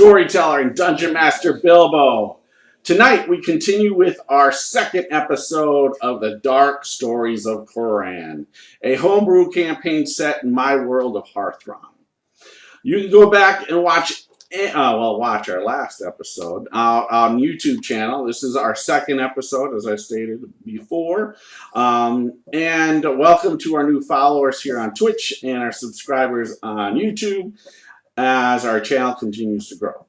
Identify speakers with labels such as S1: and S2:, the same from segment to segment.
S1: storyteller and dungeon master Bilbo. Tonight we continue with our second episode of the Dark Stories of Coran, a homebrew campaign set in my world of Harthron. You can go back and watch our last episode on YouTube channel. This is our second episode, as I stated before. And welcome to our new followers here on Twitch and our subscribers on YouTube as our channel continues to grow.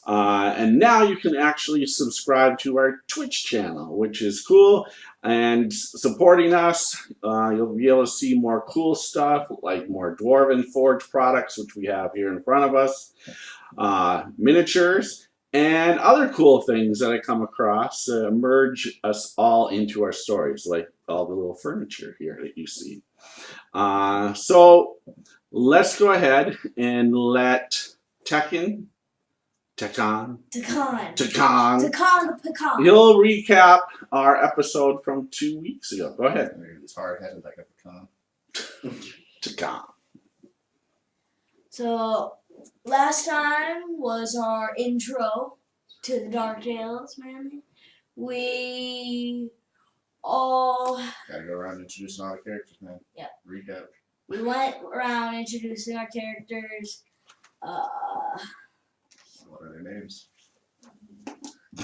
S1: And now you can actually subscribe to our Twitch channel, which is cool. And supporting us, you'll be able to see more cool stuff, like more Dwarven Forge products, which we have here in front of us, miniatures, and other cool things that I come across merge us all into our stories, like all the little furniture here that you see. So let's go ahead and let Tekken the Pecan. He'll recap our episode from 2 weeks ago. Go ahead.
S2: It's hard-headed like a pecan.
S1: Tecan.
S3: So, last time was our intro to the Dark Tales, man. We all...
S2: Gotta go around introducing all the characters, man.
S3: Yeah.
S2: Recap.
S3: We went around introducing our characters.
S2: What are their names?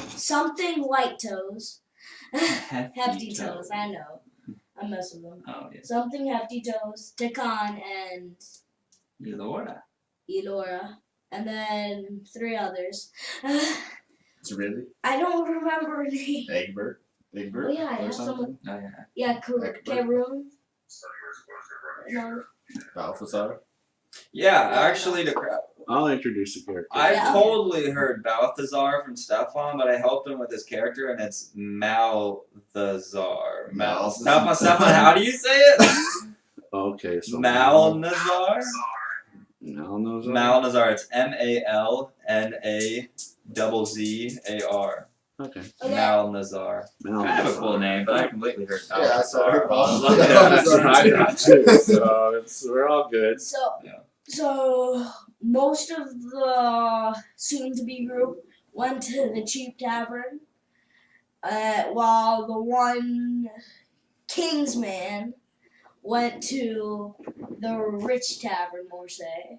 S3: Something Light Toes. Hefty Toes, I know. I mess with them.
S4: Oh, yeah.
S3: Something Hefty Toes, Tekan, and... Elora. And then 3 others.
S2: It's really?
S3: I don't remember her name.
S2: Egbert?
S3: Oh, yeah, I have someone.
S4: Oh, yeah.
S3: Yeah, Karun. No.
S2: Balthazar?
S4: Yeah, actually, the crap.
S1: I'll introduce the character.
S4: I totally heard Balthazar from Stefan, but I helped him with his character, and it's Malthazar. Stefan, how do you say it?
S1: Okay, so
S4: Malnazar?
S1: Malnazar?
S4: Malnazar. It's Malzar.
S1: Okay.
S4: Malnazar. Kind of a cool name, but I completely heard
S2: Balthazar.
S1: So we're all good.
S3: So most of the soon-to-be group went to the cheap tavern, while the one Kingsman went to the rich tavern, more say.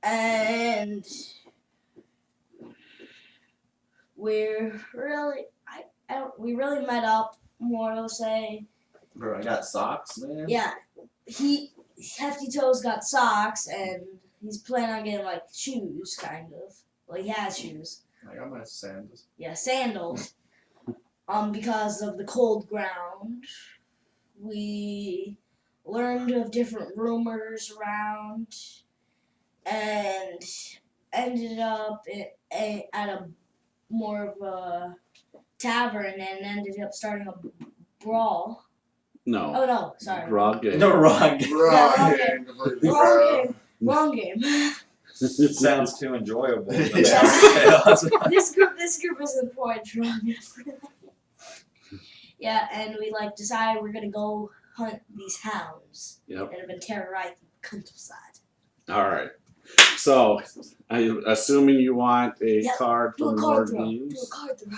S3: And we really met up, more to say.
S2: Bro, I got socks, man.
S3: Yeah, Hefty Toes got socks, and he's planning on getting, like, shoes, kind of. Well, he has shoes.
S2: I got my sandals.
S3: Yeah, sandals. Because of the cold ground. We learned of different rumors around, and ended up at a more of a tavern, and ended up starting a brawl.
S1: No.
S3: Oh, no, sorry.
S1: Wrong game.
S4: No, wrong game.
S3: Wrong game.
S4: Sounds too enjoyable.
S3: This group isn't quite wrong. Yeah, and we decided we're gonna go hunt these hounds that have been terrorizing the countryside.
S1: All right. So, I'm assuming you want a card from Lord Views.
S3: Do a card throw.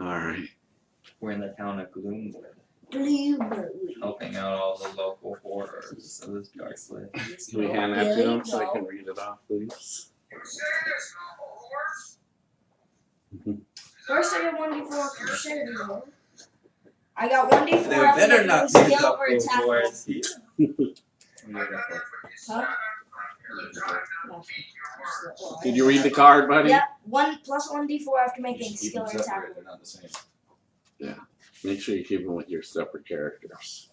S1: All right.
S4: We're in the town of Gloomwood,
S3: Gloomwood.
S4: helping out all the local horrors of this dark place.
S1: Can we hand that to him so I can read it off, please?
S3: First, I got 1d4 after sanity roll. I got 1d4
S4: They
S3: after
S4: better
S3: making
S4: not
S3: a
S4: use
S3: skill
S4: up
S3: or
S4: those
S3: attack roll.
S4: words here.
S3: Huh?
S1: Did you read the card, buddy?
S3: Yep. 1+1d4 after making a skill or attack roll.
S2: They're not the same.
S1: Yeah. Make sure you keep them with your separate characters.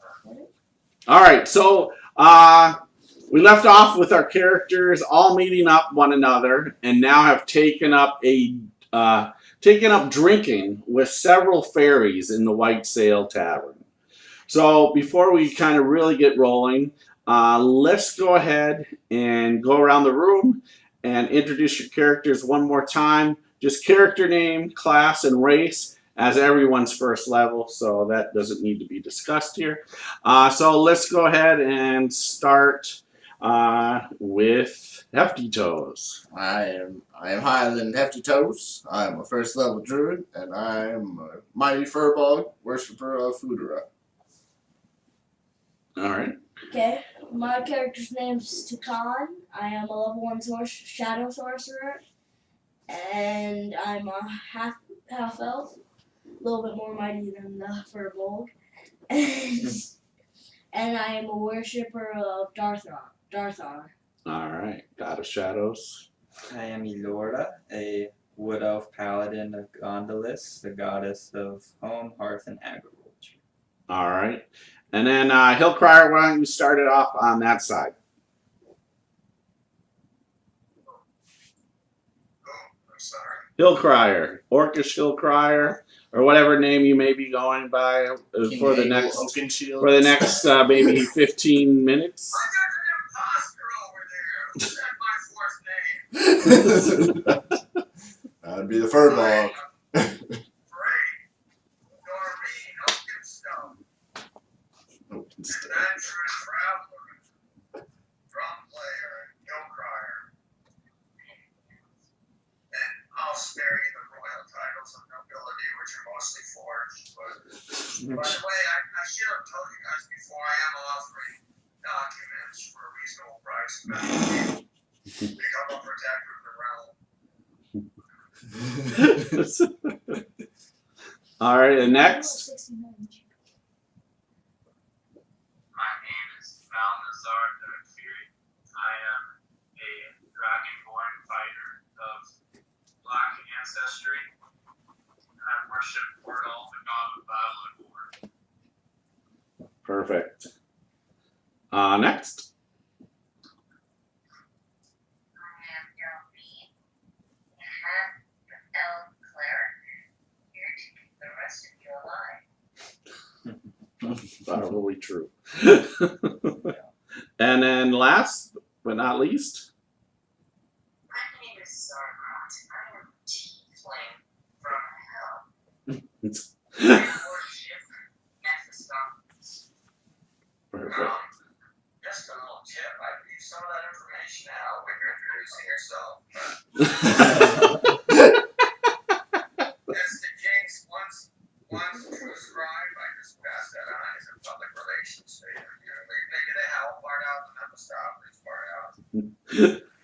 S1: All right. So, we left off with our characters all meeting up one another, and now have taken up drinking with several fairies in the White Sail Tavern. So before we kind of really get rolling, let's go ahead and go around the room and introduce your characters one more time. Just character name, class, and race as everyone's first level, so that doesn't need to be discussed here. So let's go ahead and start with Hefty Toes.
S2: I am Highland Hefty Toes. I'm a first level druid, and I'm a mighty furball worshiper of Foodera.
S1: All right.
S3: Okay, my character's name's Tukan. I am a level 1 shadow sorcerer, and I'm a half elf, a little bit more mighty than the Furbolg. And I am a worshipper of Darthon.
S1: All right. God of Shadows.
S4: I am Elora, a wood elf paladin of Gondolis, the goddess of home, hearth, and agriculture.
S1: All right. And then Hillcrier, why don't you start it off on that side?
S5: I'm sorry.
S1: Hillcrier, Orcish Hillcrier, or whatever name you may be going by for the next maybe 15 minutes.
S5: I got an imposter over there. What's that my fourth name?
S2: That'd be the furball.
S5: Great. Doreen, Oakenstone. Adventurous traveler. Drum player, Hillcrier. And I'll spare you the royal titles of nobility, which are mostly forged. But by the way, I should have told you guys before, I am offering documents for a reasonable price. Become a protector of the realm.
S1: All right, and next.
S5: My name is Balnazar Darkfury. I am a dragonborn fighter of black ancestry. I worship Wordle, the god of battle and war.
S1: Perfect. Next.
S6: I am Delphine, a half-elf cleric, here to keep the rest of you alive.
S1: Probably true. And then last but not least.
S6: My name is Zargrot. I am a tiefling from hell. I worship Mephistopheles.
S1: Perfect.
S5: Just a little tip. I leave some of that information out when you're introducing yourself. As the jinx once prescribed, I just pass that on as a public relations statement. You know, maybe the hell part out, the Mephistopheles part out.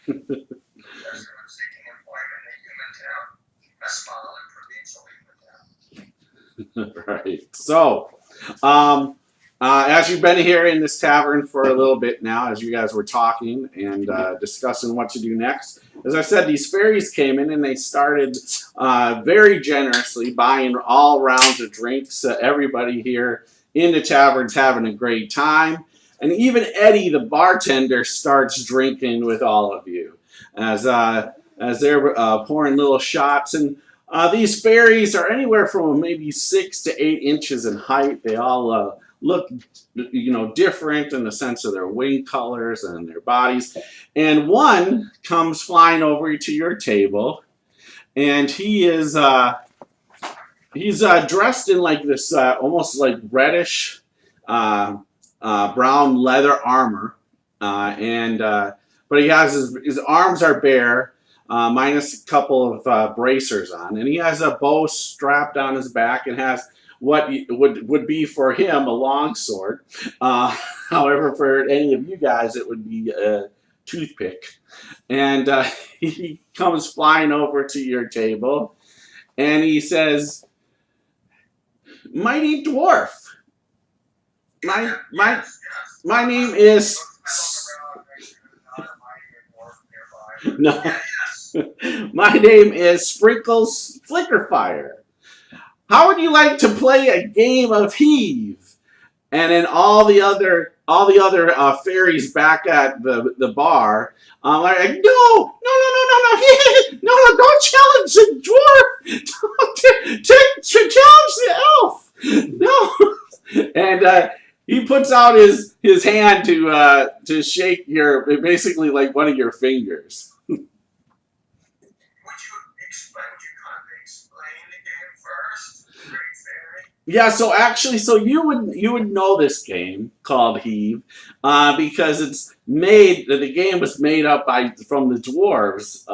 S5: That's when I'm seeking employment in a human town, a small and provincial human town.
S1: Right. So, as you've been here in this tavern for a little bit now, as you guys were talking and discussing what to do next, as I said, these fairies came in and they started very generously buying all rounds of drinks. Everybody here in the tavern's having a great time. And even Eddie, the bartender, starts drinking with all of you as they're pouring little shots. And these fairies are anywhere from maybe 6 to 8 inches in height. They all look, different in the sense of their wing colors and their bodies. And one comes flying over to your table, and he's dressed in like this almost like reddish brown leather armor, but he has his arms are bare, minus a couple of bracers on, and he has a bow strapped on his back and has what would be for him a long sword. However, for any of you guys, it would be a toothpick. And he comes flying over to your table, and he says, "Mighty dwarf, my name is no, my name is Sprinkles Flickerfire. How would you like to play a game of Heave?" And then all the other fairies back at the bar are like, no, don't challenge the dwarf, don't challenge the elf, no. And he puts out his hand to shake basically like one of your fingers.
S5: Would you kindly explain the game first, great fairy?
S1: Yeah, so actually, so you would know this game called Heave, because the game was made up from the dwarves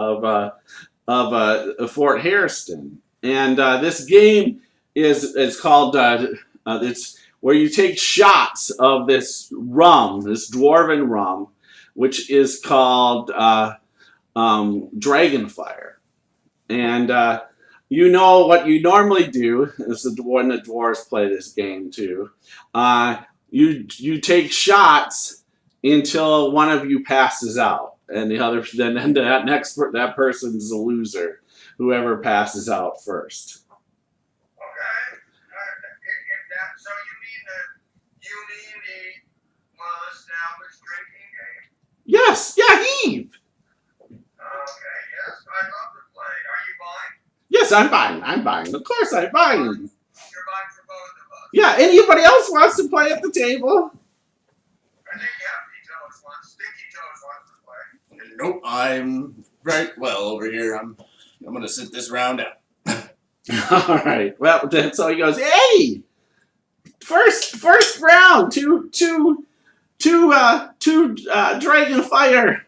S1: of Fort Harrison, and this game is called it's where you take shots of this dwarven rum, which is called Dragonfire. And you know what you normally do is when the dwarves play this game too. You take shots until one of you passes out, and the other then that person's the loser. Whoever passes out first.
S5: Okay. If that, so you mean the well-established drinking game?
S1: Yes, yeah, Heave.
S5: Okay, yes, I'd love to play. Are you buying?
S1: Yes, I'm buying. I'm buying. Of course, I'm buying.
S5: You're buying for both of us.
S1: Yeah, anybody else wants to play at the table?
S5: I think Stinky Toes wants to play.
S2: Nope, I'm right well over here. I'm gonna sit this round out.
S1: All right. Well, then so he goes, "Hey, first round, two Dragonfire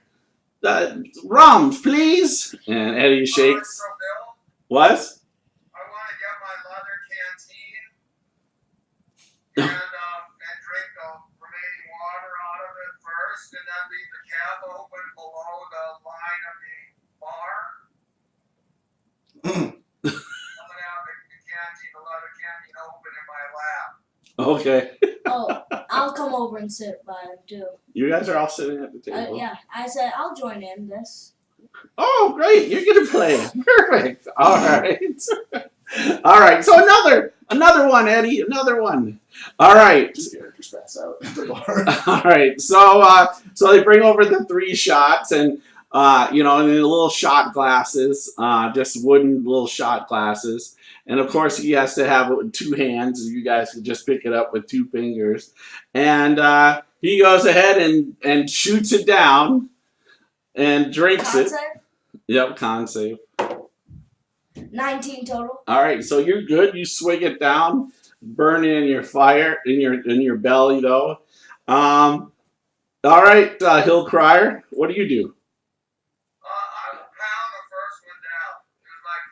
S1: rums, please." And Eddie shakes.
S5: So, Bill,
S1: What?
S5: I want to get my leather canteen and drink the remaining water out of it first, and then leave the cap open below the line of the bar. I'm gonna have the leather canteen open in my lap.
S1: Okay.
S3: Oh, I'll come over and sit by him too.
S1: You guys are all sitting at the table.
S3: Yeah, I said I'll join in this.
S1: Oh, great! You're gonna play. Perfect. All right. All right. So another one, Eddie. Another one. All right.
S2: Characters pass out at the bar.
S1: All right. So they bring over the 3 shots, and in the little shot glasses, just wooden little shot glasses. And of course, he has to have it with 2 hands. You guys can just pick it up with 2 fingers. And he goes ahead and shoots it down and drinks it.
S3: Con
S1: Yep, con save.
S3: save? 19 total.
S1: All right, so you're good. You swig it down, burn it in your fire, in your belly though. All right, Hill Crier, what do you do?
S5: I will pound the first one down.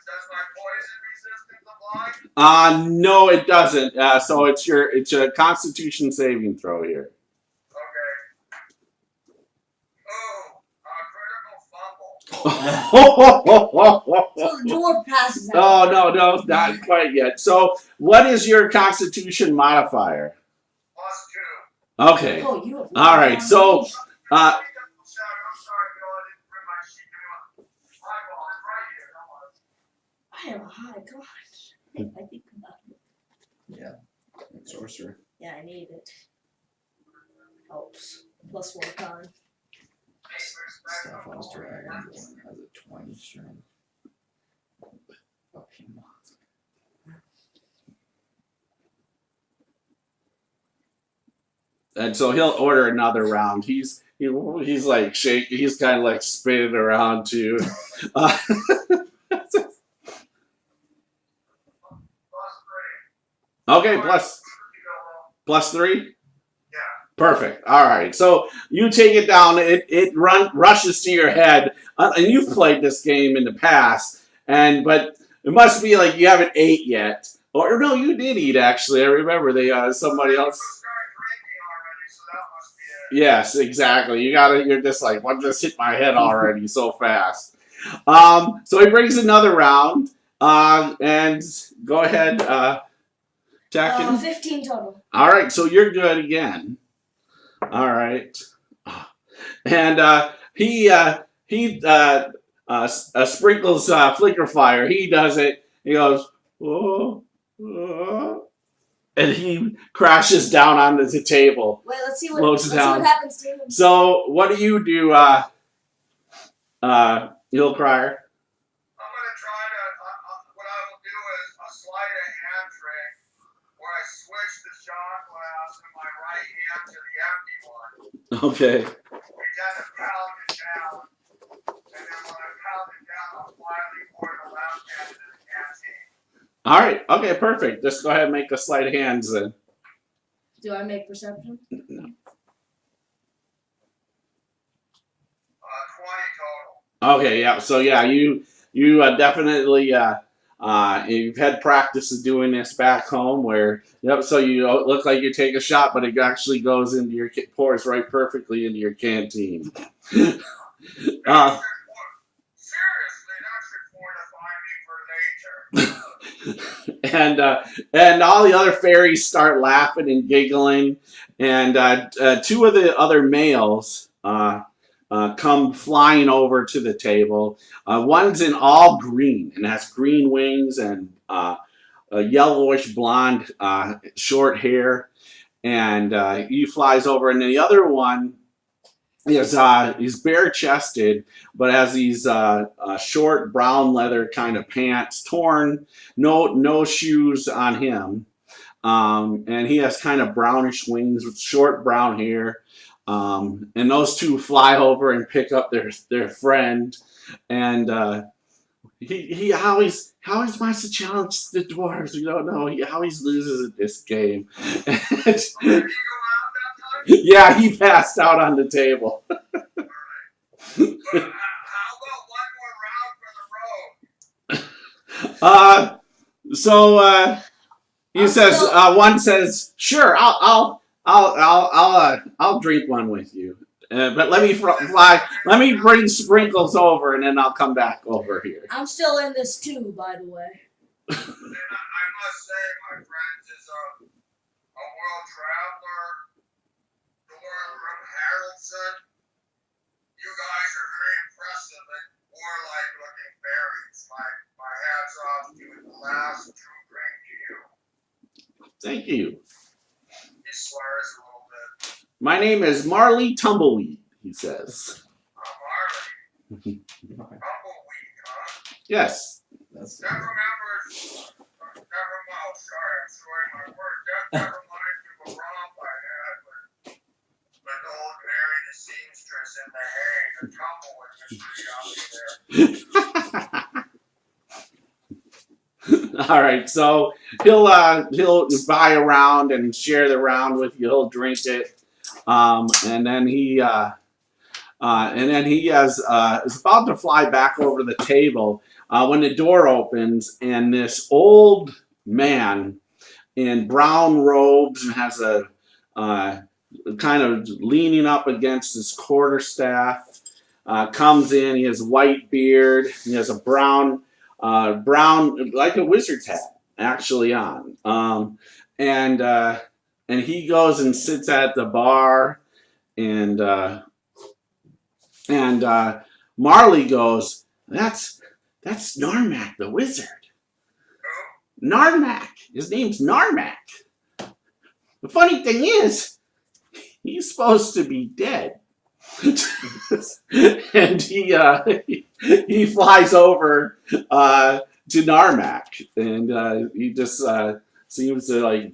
S5: Does my poison resistance apply?
S1: No, it doesn't. So it's a Constitution saving throw here.
S5: Okay. Oh, critical fumble.
S1: Oh
S3: So the dwarf passes out.
S1: no, not quite yet. So what is your Constitution modifier?
S5: +2.
S1: Okay.
S3: Oh, you have
S1: All right. So
S5: I'm sorry, Bill. I didn't bring my sheet. Eyeball, it's right here. Don't worry.
S3: I have a high God. I think about it.
S2: Sorcerer.
S3: Yeah, I need it. Helps. +1 con.
S4: Stephane's dragon has a 20 strength. Okay.
S1: And so he'll order another round. He's like shaking. He's kind of like spinning around too. Okay, +3.
S5: Yeah.
S1: Perfect. All right. So you take it down. It rushes to your head, and you've played this game in the past, but it must be like you haven't ate yet, or no, you did eat actually. I remember somebody else. Yes, exactly. You're just like, what just hit my head already so fast? So he brings another round, and go ahead, Jackin.
S3: 15 total.
S1: All right, so you're good again. All right, and he sprinkles flicker fire. He does it. He goes, oh, oh, and he crashes down onto the table.
S3: Wait, let's see
S1: Floats
S3: what
S1: down.
S3: happens to him.
S1: So what do you do, Hill Crier?
S5: I'm going to try to, what I will do is a sleight of hand trick where I switch the shot glass in my right hand to the empty one.
S1: Okay.
S5: Pretend to pound it down, and then when I pound it down, I'll quietly pour the left hand into the canteen.
S1: All right. Okay, perfect. Just go ahead and make a sleight of hands then.
S3: Do I make perception?
S5: 20 total.
S1: Okay, yeah. So yeah, you definitely you've had practice of doing this back home. Where yep. So you look like you take a shot, but it actually goes into your pours right perfectly into your canteen.
S5: Seriously, that should fortify me for later.
S1: And all the other fairies start laughing and giggling, and two of the other males come flying over to the table. One's in all green and has green wings and a yellowish blonde short hair, and he flies over, and then the other one he's bare chested, but has these short brown leather kind of pants, torn, no shoes on him, and he has kind of brownish wings with short brown hair. And those two fly over and pick up their friend, and he always wants to challenge the dwarves. We don't know. He always loses at this game.
S5: Did he go out that time?
S1: Yeah, he passed out on the table.
S5: How about one more round for the road?
S1: So he says, one says, "Sure, I'll drink one with you, but let me fly. Let me bring sprinkles over, and then I'll come back over here."
S3: I'm still in this too, by the way.
S5: And I must say, my friends, is a world traveler, Dora from Haraldson. You guys are very impressive and warlike looking fairies. My hat's off to you. The last true drink to you.
S1: Thank you.
S5: He slurs a little bit.
S1: My name is Marley Tumbleweed, he says.
S5: Marley. Tumbleweed, huh?
S1: Yes.
S4: That's
S5: That remembers. Never mind. Sorry, I'm showing my word. That reminds me of a romp I had with old Mary the seamstress in the hay. The tumbleweed mystery out there.
S1: All right, so he'll buy a round and share the round with you. He'll drink it, and then he is about to fly back over the table when the door opens, and this old man in brown robes and has a kind of leaning up against his quarterstaff comes in. He has a white beard. He has a brown like a wizard's hat actually on, and he goes and sits at the bar, and Marley goes, that's Narmak the wizard. Narmak, his name's Narmak. The funny thing is, he's supposed to be dead. And he flies over to Narmak, and he just seems to like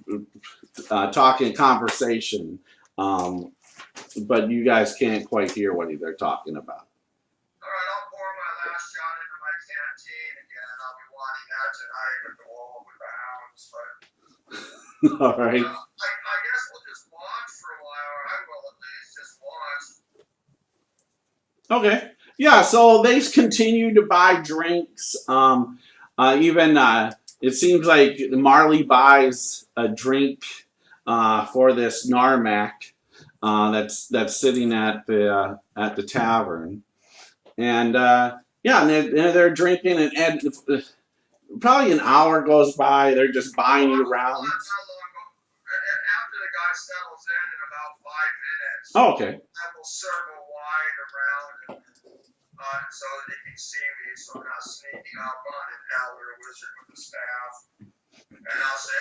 S1: talk in conversation, but you guys can't quite hear what they're talking about.
S5: All right, I'll pour my last shot into my canteen again. I'll be wanting that tonight with the World with the Hounds. But
S1: All right.
S5: I guess we'll just watch for a while, or I will at least just watch.
S1: Okay. Yeah, so they continue to buy drinks. Even it seems like Marley buys a drink for this Narmak that's sitting at the tavern, and yeah, and they're drinking, and probably an hour goes by. They're just buying you around.
S5: How long? After the guy settles in about 5 minutes,
S1: Oh, okay.
S5: I will circle wide around so that they can see me, so I'm not sneaking up on an elder wizard with a staff. And I'll say,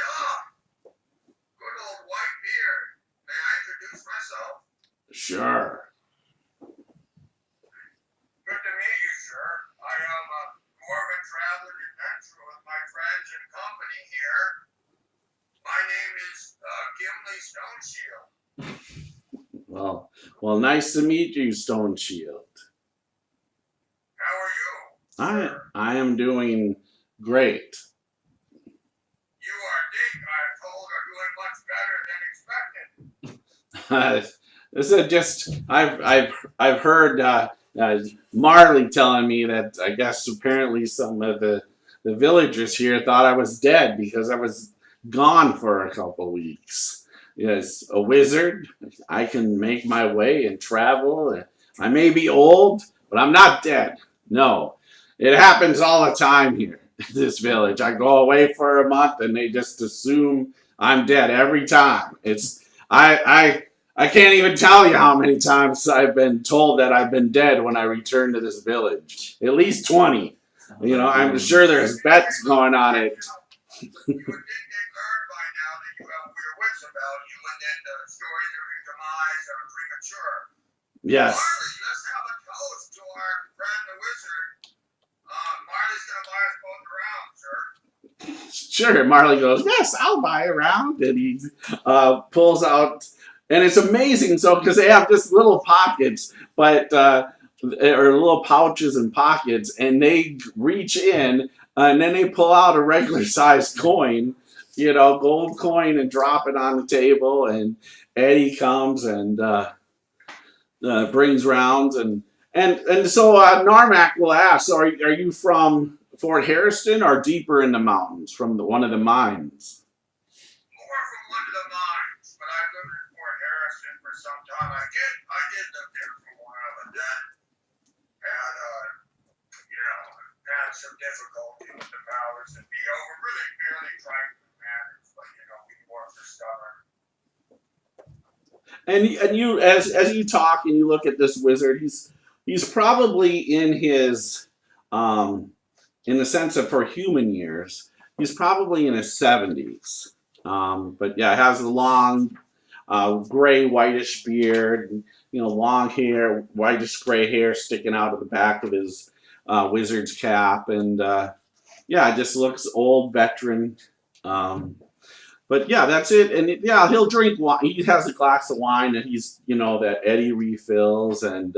S5: good old white beard. May I introduce myself?
S1: Sure.
S5: Good to meet you, sir. I am a dwarven traveler adventurer with my friends and company here. My name is Gimli Stoneshield.
S1: Well, nice to meet you, Stone Shield.
S5: How are you?
S1: I am doing great.
S5: better than expected.
S1: This is just I've heard Marley telling me that I guess apparently some of the villagers here thought I was dead because I was gone for a couple weeks. Yes, a wizard. I can make my way and travel. I may be old, but I'm not dead. No, it happens all the time here in this village. I go away for a month and they just assume I'm dead every time. I can't even tell you how many times I've been told that I've been dead when I return to this village. At least 20. You know, I'm sure there's bets going on it.
S5: You would think they've learned by now that you have weird wits about you, and then the stories of your demise are premature.
S1: Yes.
S5: Marley, let's have a toast to our friend the wizard. Marley's gonna buy us both around, sir.
S1: Sure, Marley goes, yes, I'll buy a round. And he pulls out, and it's amazing. So, because they have just little pockets, but, or little pouches and pockets, and they reach in, and then they pull out a regular sized coin, you know, gold coin, and drop it on the table. And Eddie comes and brings rounds. And so Narmak will ask, so are you from Fort Harrison or deeper in the mountains from one of the mines?
S5: More from one of the mines, but I've lived in Fort Harrison for some time. I did live there for a while, but then had had some difficulty with the powers that be over really fairly trifling matters, but we dwarfs are stubborn.
S1: And you, as you talk and you look at this wizard, he's probably in his in the sense of for human years, he's probably in his 70s. But yeah, has a long gray whitish beard, and, long hair, whitish gray hair sticking out of the back of his wizard's cap, and yeah, just looks old, veteran. But yeah, that's it. And he'll drink wine. He has a glass of wine that that Eddie refills, and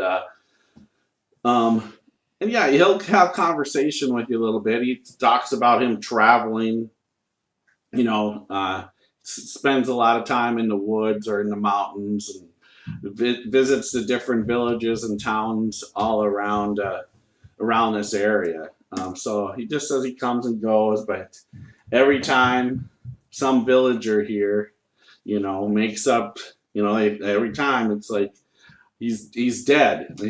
S1: yeah, he'll have conversation with you a little bit. He talks about him traveling, spends a lot of time in the woods or in the mountains, and visits the different villages and towns all around this area. So he just says he comes and goes, but every time some villager here, makes up, every time it's like he's dead.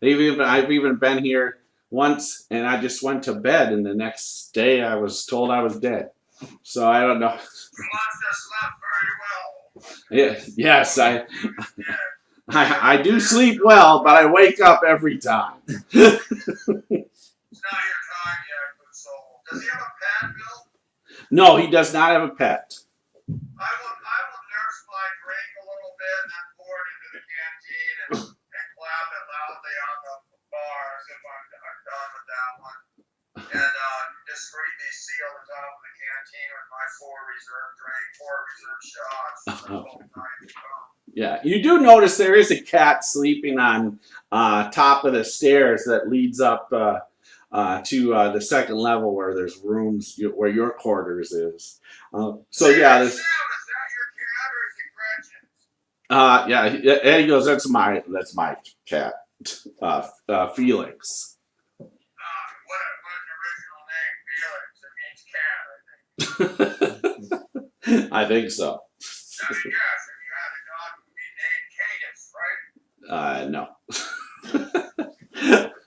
S1: I've even been here once, and I just went to bed, and the next day I was told I was dead. So I don't know.
S5: You must have slept very well.
S1: Yeah, yes, I do sleep well, but I wake up every time.
S5: It's not your time yet, good soul. Does he have a pet, Bill?
S1: No, he does not have a pet.
S5: I will nurse my drink a little bit and then pour it into the canteen and clap it loudly on the bar as if I'm done with that one. And discreetly seal the top of the canteen with my four reserve shots.
S1: Yeah, you do notice there is a cat sleeping on top of the stairs that leads up to the second level where there's rooms where your quarters is. So yeah, there's.
S5: Is that your cat or is it Gretchen's?
S1: Yeah, Eddie goes, that's my cat, Felix.
S5: What an original name, Felix. It means cat, I think.
S1: I think so.
S5: Let me guess, if you had a dog, it would be named Cadence, right?
S1: No.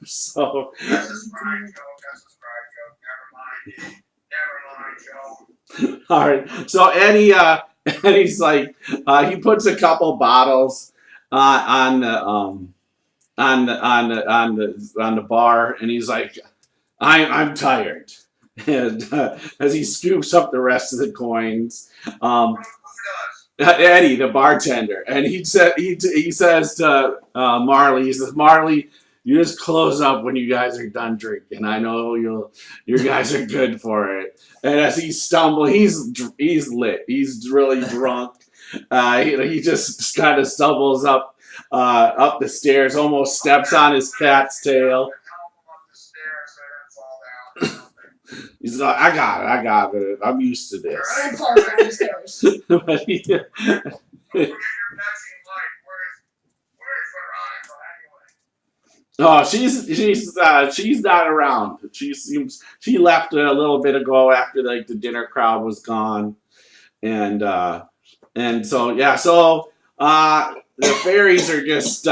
S1: So.
S5: That's a sprite joke. Never mind, Joe.
S1: All right. So Eddie's like, he puts a couple bottles on the bar, and he's like, I'm tired, and as he scoops up the rest of the coins,
S5: Who does?
S1: Eddie, the bartender, and he says to Marley, he says, Marley, you just close up when you guys are done drinking. I know you guys are good for it. And as he stumbles, he's lit. He's really drunk. He just kind of stumbles up the stairs, almost steps on his cat's tail. He's like, I got it. I'm used to this.
S3: And falls down the stairs.
S1: But he-
S5: Don't forget your Pepsi Light. Where's Veronica anyway?
S1: oh, she's not around. She left a little bit ago after like the dinner crowd was gone, and so yeah, so the fairies are just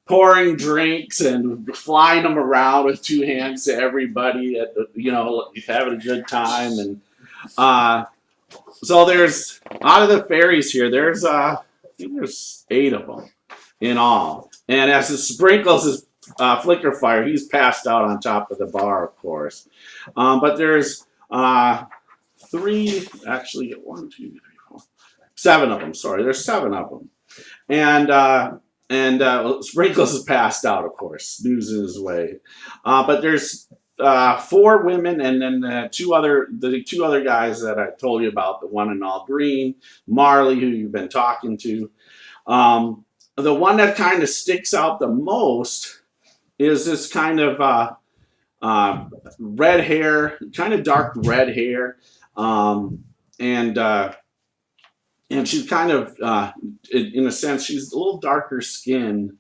S1: pouring drinks and flying them around with two hands to everybody, having a good time, and so there's out of the fairies here, I think there's 8 of them in all, and as it sprinkles his flicker fire, he's passed out on top of the bar, of course, but there's 3, actually, 1, 2, 3, 4, 7 of them. Sorry, there's 7 of them, and Sprinkles is passed out, of course, snoozing his way. But there's 4 women, and then the two other guys that I told you about, the one in all green, Marley, who you've been talking to. The one that kind of sticks out the most is this kind of red hair, kind of dark red hair, and she's kind of, in a sense, she's a little darker skin,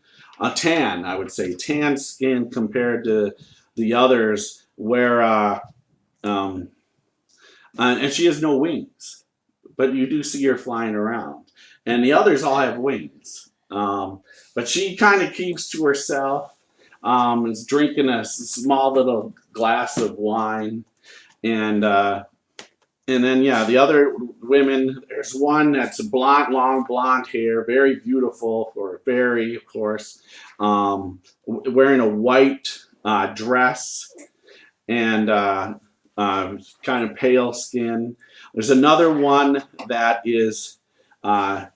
S1: tan, I would say, tan skin compared to the others, where, and she has no wings, but you do see her flying around, and the others all have wings, but she kind of keeps to herself, is drinking a small little glass of wine, and then, yeah, the other women, there's one that's blonde, long blonde hair, very beautiful for a fairy, of course, wearing a white dress and kind of pale skin. There's another one that is, and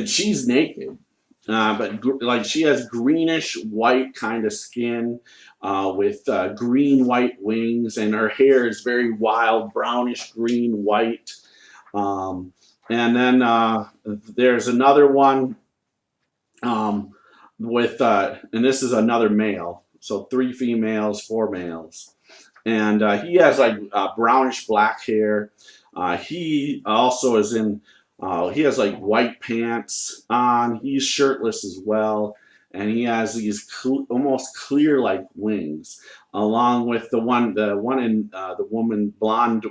S1: she's naked, but like she has greenish white kind of skin, with green white wings, and her hair is very wild, brownish green white. And then there's another one with, and this is another male, so 3 females, 4 males, and he has like brownish black hair. He also is in. He has like white pants on. He's shirtless as well, and he has these almost clear-like wings, along with the one in the woman, blonde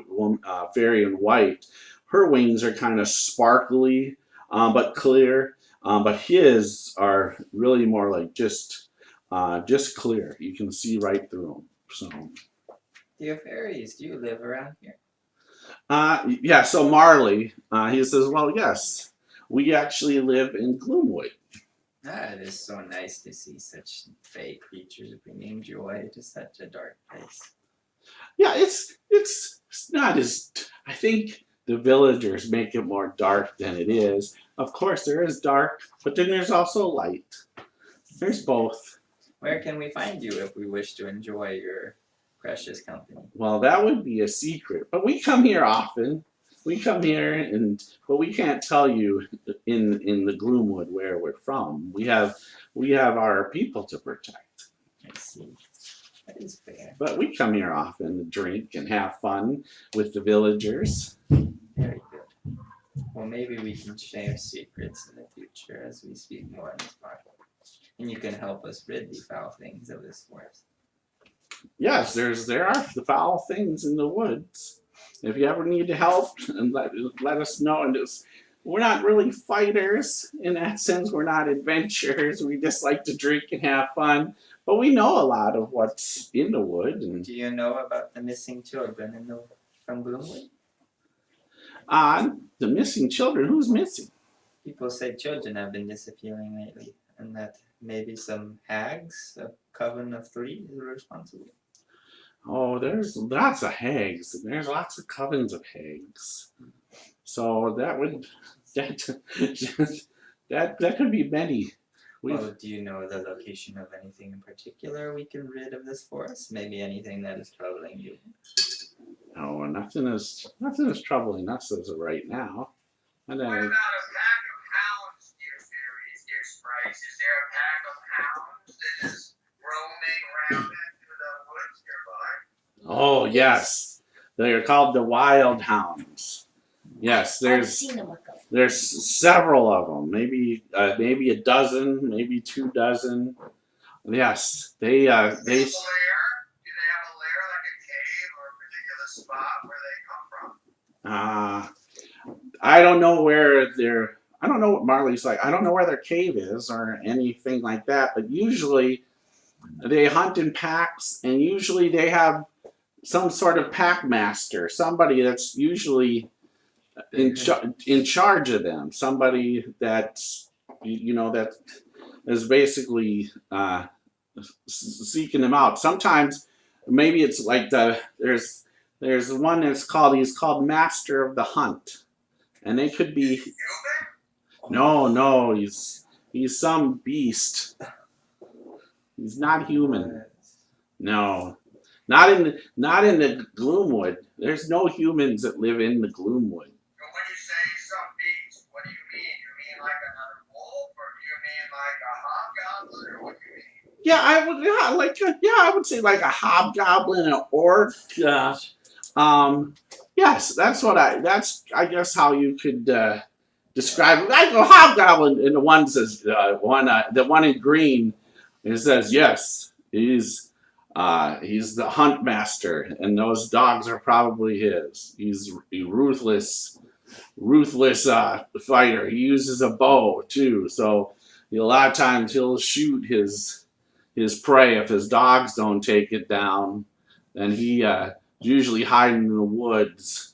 S1: fairy in white. Her wings are kind of sparkly, but clear. But his are really more like just clear. You can see right through them. So.
S4: Dear fairies, do you live around here?
S1: Yeah, so Marley, he says, well, yes, we actually live in Gloomwood.
S4: It is so nice to see such fey creatures bringing joy to such a dark place.
S1: Yeah, it's not as, I think the villagers make it more dark than it is. Of course, there is dark, but then there's also light. There's both.
S4: Where can we find you if we wish to enjoy your precious company?
S1: Well, that would be a secret, but we come here often. We come here, but we can't tell you in the Gloomwood where we're from. We have our people to protect.
S4: I see. That is fair.
S1: But we come here often to drink and have fun with the villagers.
S4: Very good. Well, maybe we can share secrets in the future as we speak more in this podcast, and you can help us rid the foul things of this forest.
S1: Yes, there are the foul things in the woods. If you ever need help, and let us know. And we're not really fighters in that sense. We're not adventurers. We just like to drink and have fun. But we know a lot of what's in the wood. And
S4: do you know about the missing children from Gloomwood?
S1: The missing children. Who's missing?
S4: People say children have been disappearing lately, and that maybe some hags, a coven of 3, is responsible.
S1: Oh, there's lots of hags. There's lots of covens of hags. So that could be many.
S4: Well, do you know the location of anything in particular we can rid of this forest? Maybe anything that is troubling you?
S1: No, nothing is troubling us as of right now. And
S5: What about a pack of hounds, dear fairies, dear sprites? Is there a pack of hounds that is roaming around into the woods nearby?
S1: oh yes, They're called the Wild Hounds. Yes,
S3: I've seen them a couple.
S1: there's several of them. Maybe a dozen, maybe 2 dozen. Yes, they
S5: Do they have a lair? Do they have a lair like a cave or a particular spot where they come from?
S1: I don't know where their I don't know what Marley's like. I don't know where their cave is or anything like that. But usually they hunt in packs, and usually they have some sort of pack master, somebody that's usually in charge of them, somebody that's that is basically seeking them out. Sometimes maybe it's like there's one he's called Master of the Hunt, and they could be no he's some beast. He's not human. No, not in the Gloomwood. There's no humans that live in the Gloomwood.
S5: But when you say some beast, what do you mean? You mean like another wolf, or do you mean like a hobgoblin, or what do you mean?
S1: Yeah, I would say like a hobgoblin, an orc. Yes, that's I guess how you could describe it. Like a hobgoblin, and the one says the one in green. It says yes, he's the hunt master, and those dogs are probably his. He's a ruthless fighter. He uses a bow too, so a lot of times he'll shoot his prey if his dogs don't take it down. Then he usually hiding in the woods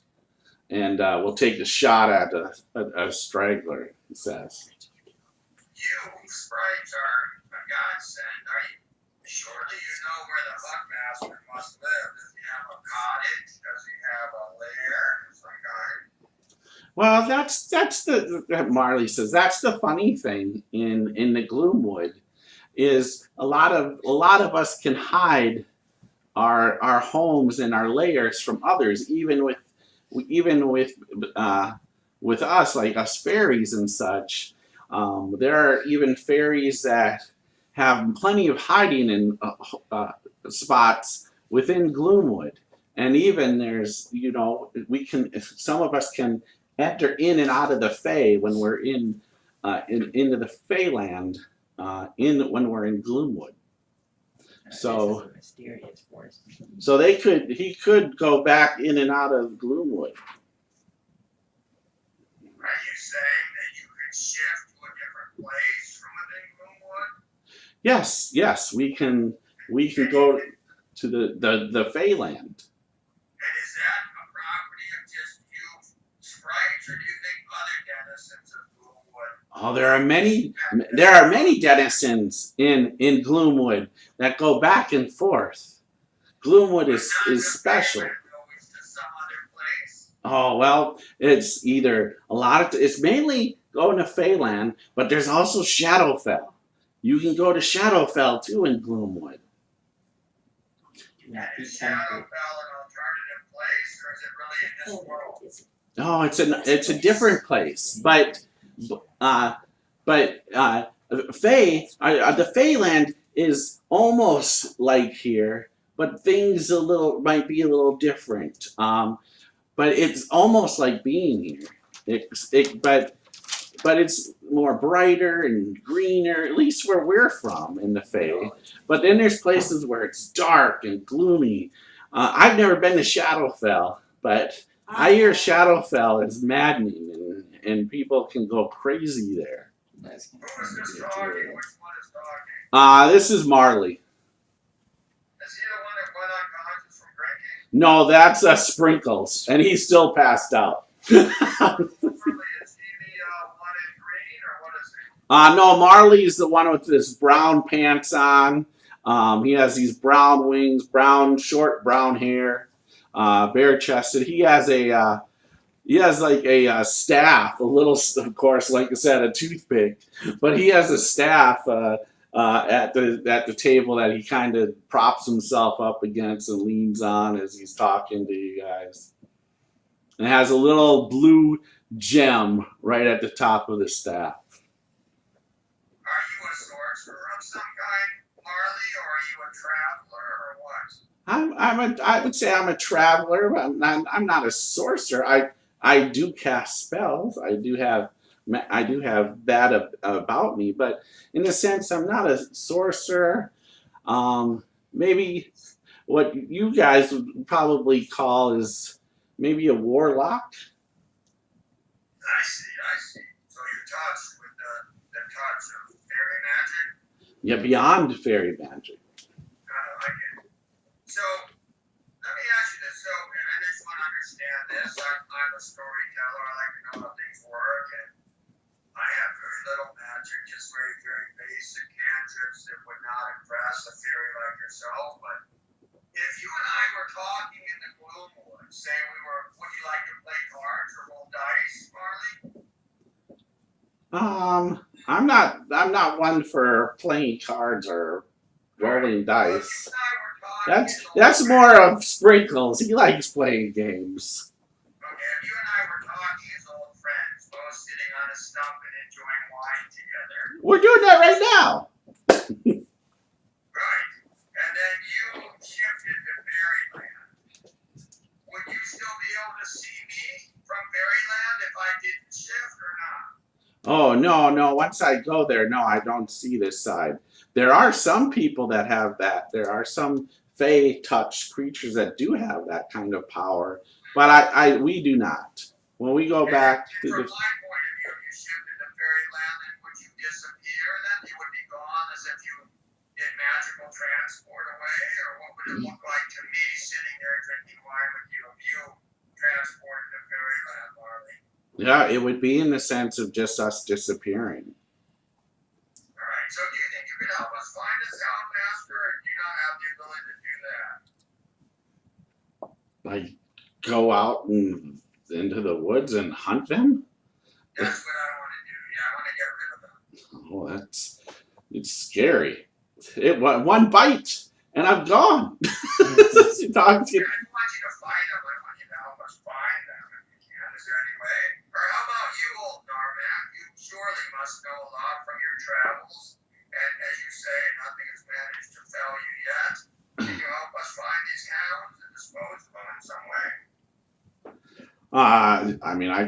S1: and will take a shot at a straggler. He says.
S5: You sprites are a godsend. Surely you know where the huntmaster must live. Does he have a cottage? Does he have a lair of some kind?
S1: Well, that's the Marley says. That's the funny thing in the Gloomwood is a lot of us can hide our homes and our lairs from others, even with us, like us fairies and such. There are even fairies that have plenty of hiding in spots within Gloomwood, and even there's some of us can enter in and out of the Fae when we're into the Feyland when we're in Gloomwood. So
S4: mysterious force.
S1: So he could go back in and out of Gloomwood.
S5: Are you saying that you could shift to a different place from within Gloomwood?
S1: Yes, we can go to the Feyland.
S5: And is that a property of just you sprites, or do you think other denizens of Gloomwood?
S1: Oh, there are many denizens in Gloomwood that go back and forth. Gloomwood is special. Oh well, it's either it's mainly going to Feyland, but there's also Shadowfell. You can go to Shadowfell too in Gloomwood.
S5: Is Shadowfell an alternative place, or is it really in this world?
S1: Oh, it's a different place, but the Feyland is almost like here, but things might be a little different. But it's almost like being here. But it's more brighter and greener, at least where we're from in the Fae. But then there's places where it's dark and gloomy. I've never been to Shadowfell, but I hear Shadowfell is maddening, and people can go crazy there.
S5: Who is this talking? Which one is talking?
S1: This is Marley.
S5: Is he the one that went unconscious from drinking?
S1: No, that's Sprinkles, and he's still passed out.
S5: Really, is he the one in green, or what is he?
S1: No, Marley's the one with this brown pants on. He has these brown wings, short brown hair, bare chested. He has like a staff, a little, of course, like I said, a toothpick, but he has a staff at the table that he kind of props himself up against and leans on as he's talking to you guys. And it has a little blue gem right at the top of the staff.
S5: Are you a sorcerer of some kind, Marley, or are you a traveler, or what?
S1: I would say I'm a traveler, but I'm not a sorcerer. I do cast spells. I do have that about me, but in a sense, I'm not a sorcerer. Maybe what you guys would probably call is maybe a warlock.
S5: I see, I see. So you're touched with the touch of fairy magic?
S1: Yeah, beyond fairy magic.
S5: I like it. So, let me ask you this. So, and I just want to understand this. I'm a storyteller. I like to know how things work, and I have very little magic, just very, very basic cantrips that would not impress a fairy like yourself. But if you and I were talking in the Gloomwood, say would you like to play cards or roll dice, Marley?
S1: I'm not one for playing cards or rolling dice. That's more of Sprinkles. He likes playing games.
S5: Okay, if you and I were talking as old friends, both sitting on a stump and enjoying wine together.
S1: We're doing that right now.
S5: Right. And then you shifted to Fairyland. Would you still be able to see me from Fairyland if I didn't shift or not?
S1: Oh no. Once I go there, no, I don't see this side. There are some people that have that. There are some Fey touch creatures that do have that kind of power, but we do not. When we go back to
S5: From
S1: the
S5: my point of view, if you shifted to Fairyland, then would you disappear then? You would be gone as if you did magical transport away? Or what would it look like to me sitting there drinking wine with you if you transported to Fairyland, Marley?
S1: yeah, it would be in the sense of just us disappearing.
S5: Alright, so do you think you could help us find a Soundmaster, or do you not have the ability to do that?
S1: Like go out and into the woods and hunt them.
S5: That's what I want to do. Yeah, I want to get rid of them.
S1: Oh, it's scary. It one bite and I'm gone.
S5: I don't want you to find them. I want you to help us find them if you can. Is there any way? Or how about you, old Narmak? You surely must know a lot from your travels. And as you say, nothing has managed to fell you yet. Can you help us find these hounds and dispose of them in some way?
S1: I mean, I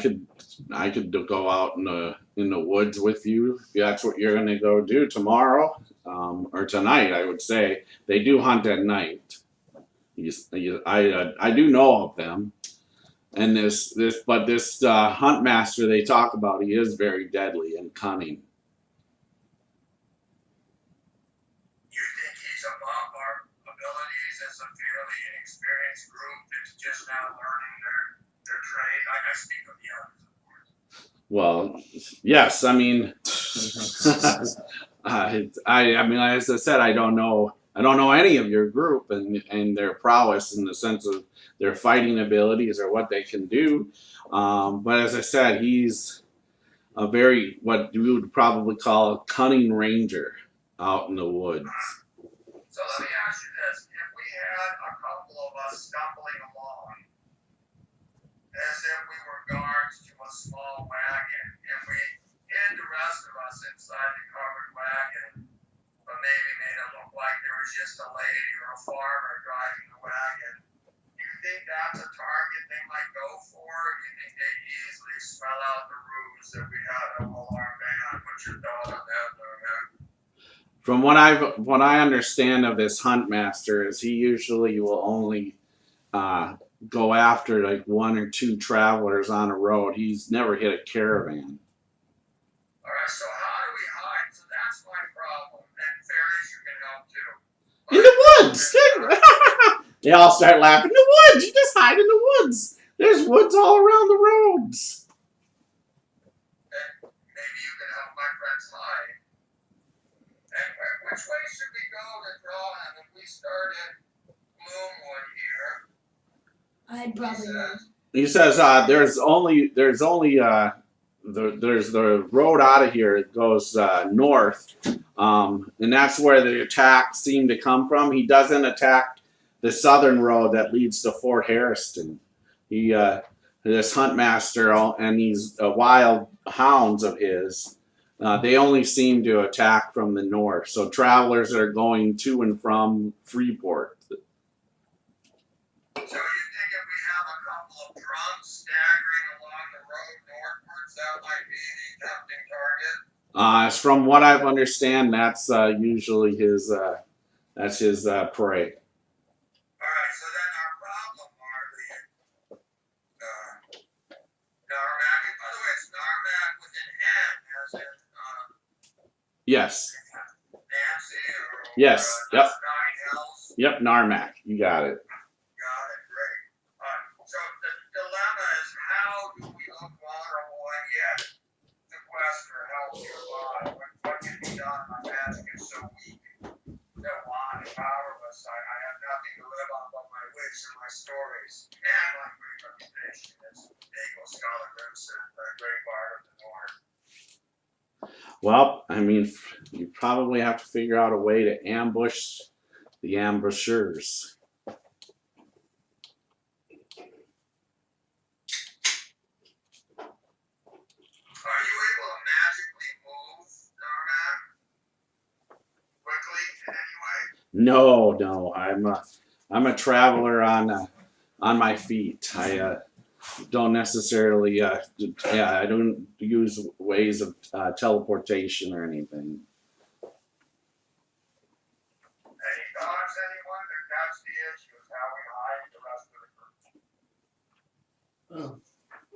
S1: could go out in the woods with you. If that's what you're gonna go do tomorrow, or tonight. I would say they do hunt at night. I do know of them, and this hunt master they talk about, he is very deadly and cunning.
S5: You think he's above our abilities as a fairly inexperienced group that's just now learning their trade? I speak of the others, of course.
S1: Well, yes. I mean, I mean, as I said, I don't know any of your group and their prowess in the sense of their fighting abilities or what they can do. But as I said, he's a very what we would probably call a cunning ranger out in the woods.
S5: So let me ask you this: if we had a couple of us stumbling along, as if we were guards to a small wagon, and we hid the rest of us inside the covered wagon, but maybe made it look like there was just a lady or a farmer driving the wagon, do you think that's a target they might go for? Or do you think they'd easily spell out the ruse that we had a whole armed band? What's your thought on that, Norman?
S1: From what I understand of this hunt master is he usually will only go after like one or two travelers on a road. He's never hit a caravan.
S5: All right, so how do we hide? So that's my problem. And fairies, you can help too.
S1: In the woods! They all start laughing. In the woods! You just hide in the woods! There's woods all around the roads.
S5: And maybe you can help my friends hide. And which way should we go to draw him if we start at Gloomwood here?
S3: I'd probably know.
S1: He says there's the road out of here. It goes north, and that's where the attacks seem to come from. He doesn't attack the southern road that leads to Fort Harriston. This hunt master and these wild hounds of his, they only seem to attack from the north. So travelers that are going to and from Freeport.
S5: a couple of drunks staggering along the road northwards, that might be the tempting target.
S1: From what I understand, that's usually his prey.
S5: Alright, so then our problem are the Narmak. By the way, it's Narmak with an N, as in
S1: Yes.
S5: Nancy or
S1: Yes. Yep.
S5: 9 L's.
S1: Yep. Narmak. You got it.
S5: Got it, great. So the dilemma is, how do we look vulnerable and yet the quest for healthier lives? What can be done? My magic is so weak, so on and powerless. I have nothing to live on but my wits and my stories, and my great reputation as Eagle Scholar Vincent, the great bard of the North.
S1: Well, I mean, you probably have to figure out a way to ambush the ambushers.
S5: Are you able to magically move, Narmak? Quickly, in any way?
S1: No, I'm a traveler on my feet. I don't necessarily I don't use ways of teleportation or anything.
S5: Any thoughts, anyone? That's the issue, is how we hide the rest of the group.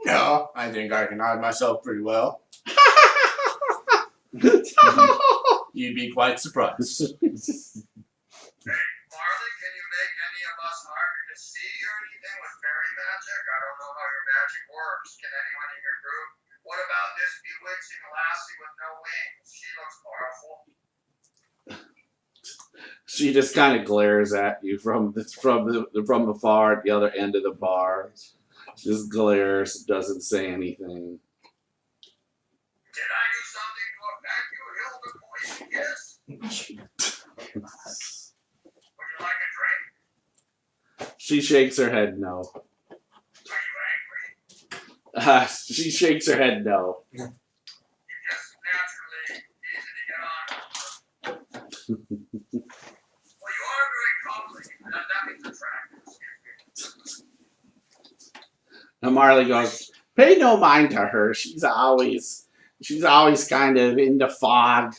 S2: No, I think I can hide myself pretty well. You'd be quite surprised.
S5: Hey, Marley, can you make any of us harder to see or anything with fairy magic? I don't know how your magic works. Can anyone in your group? What about this bewitching lassie with no wings? She looks powerful.
S1: She just kind of glares at you from afar at the other end of the bar. Just glares, doesn't say anything.
S5: Did I do something to offend you? Hilda poison kiss? Would you like a drink?
S1: She shakes her head no.
S5: Are you angry?
S1: She shakes her head no.
S5: You're just naturally easy to get on with. Well, you are very comely. That means attractive. Excuse me.
S1: And Marley goes, pay no mind to her. She's always kind of into fog.
S5: No,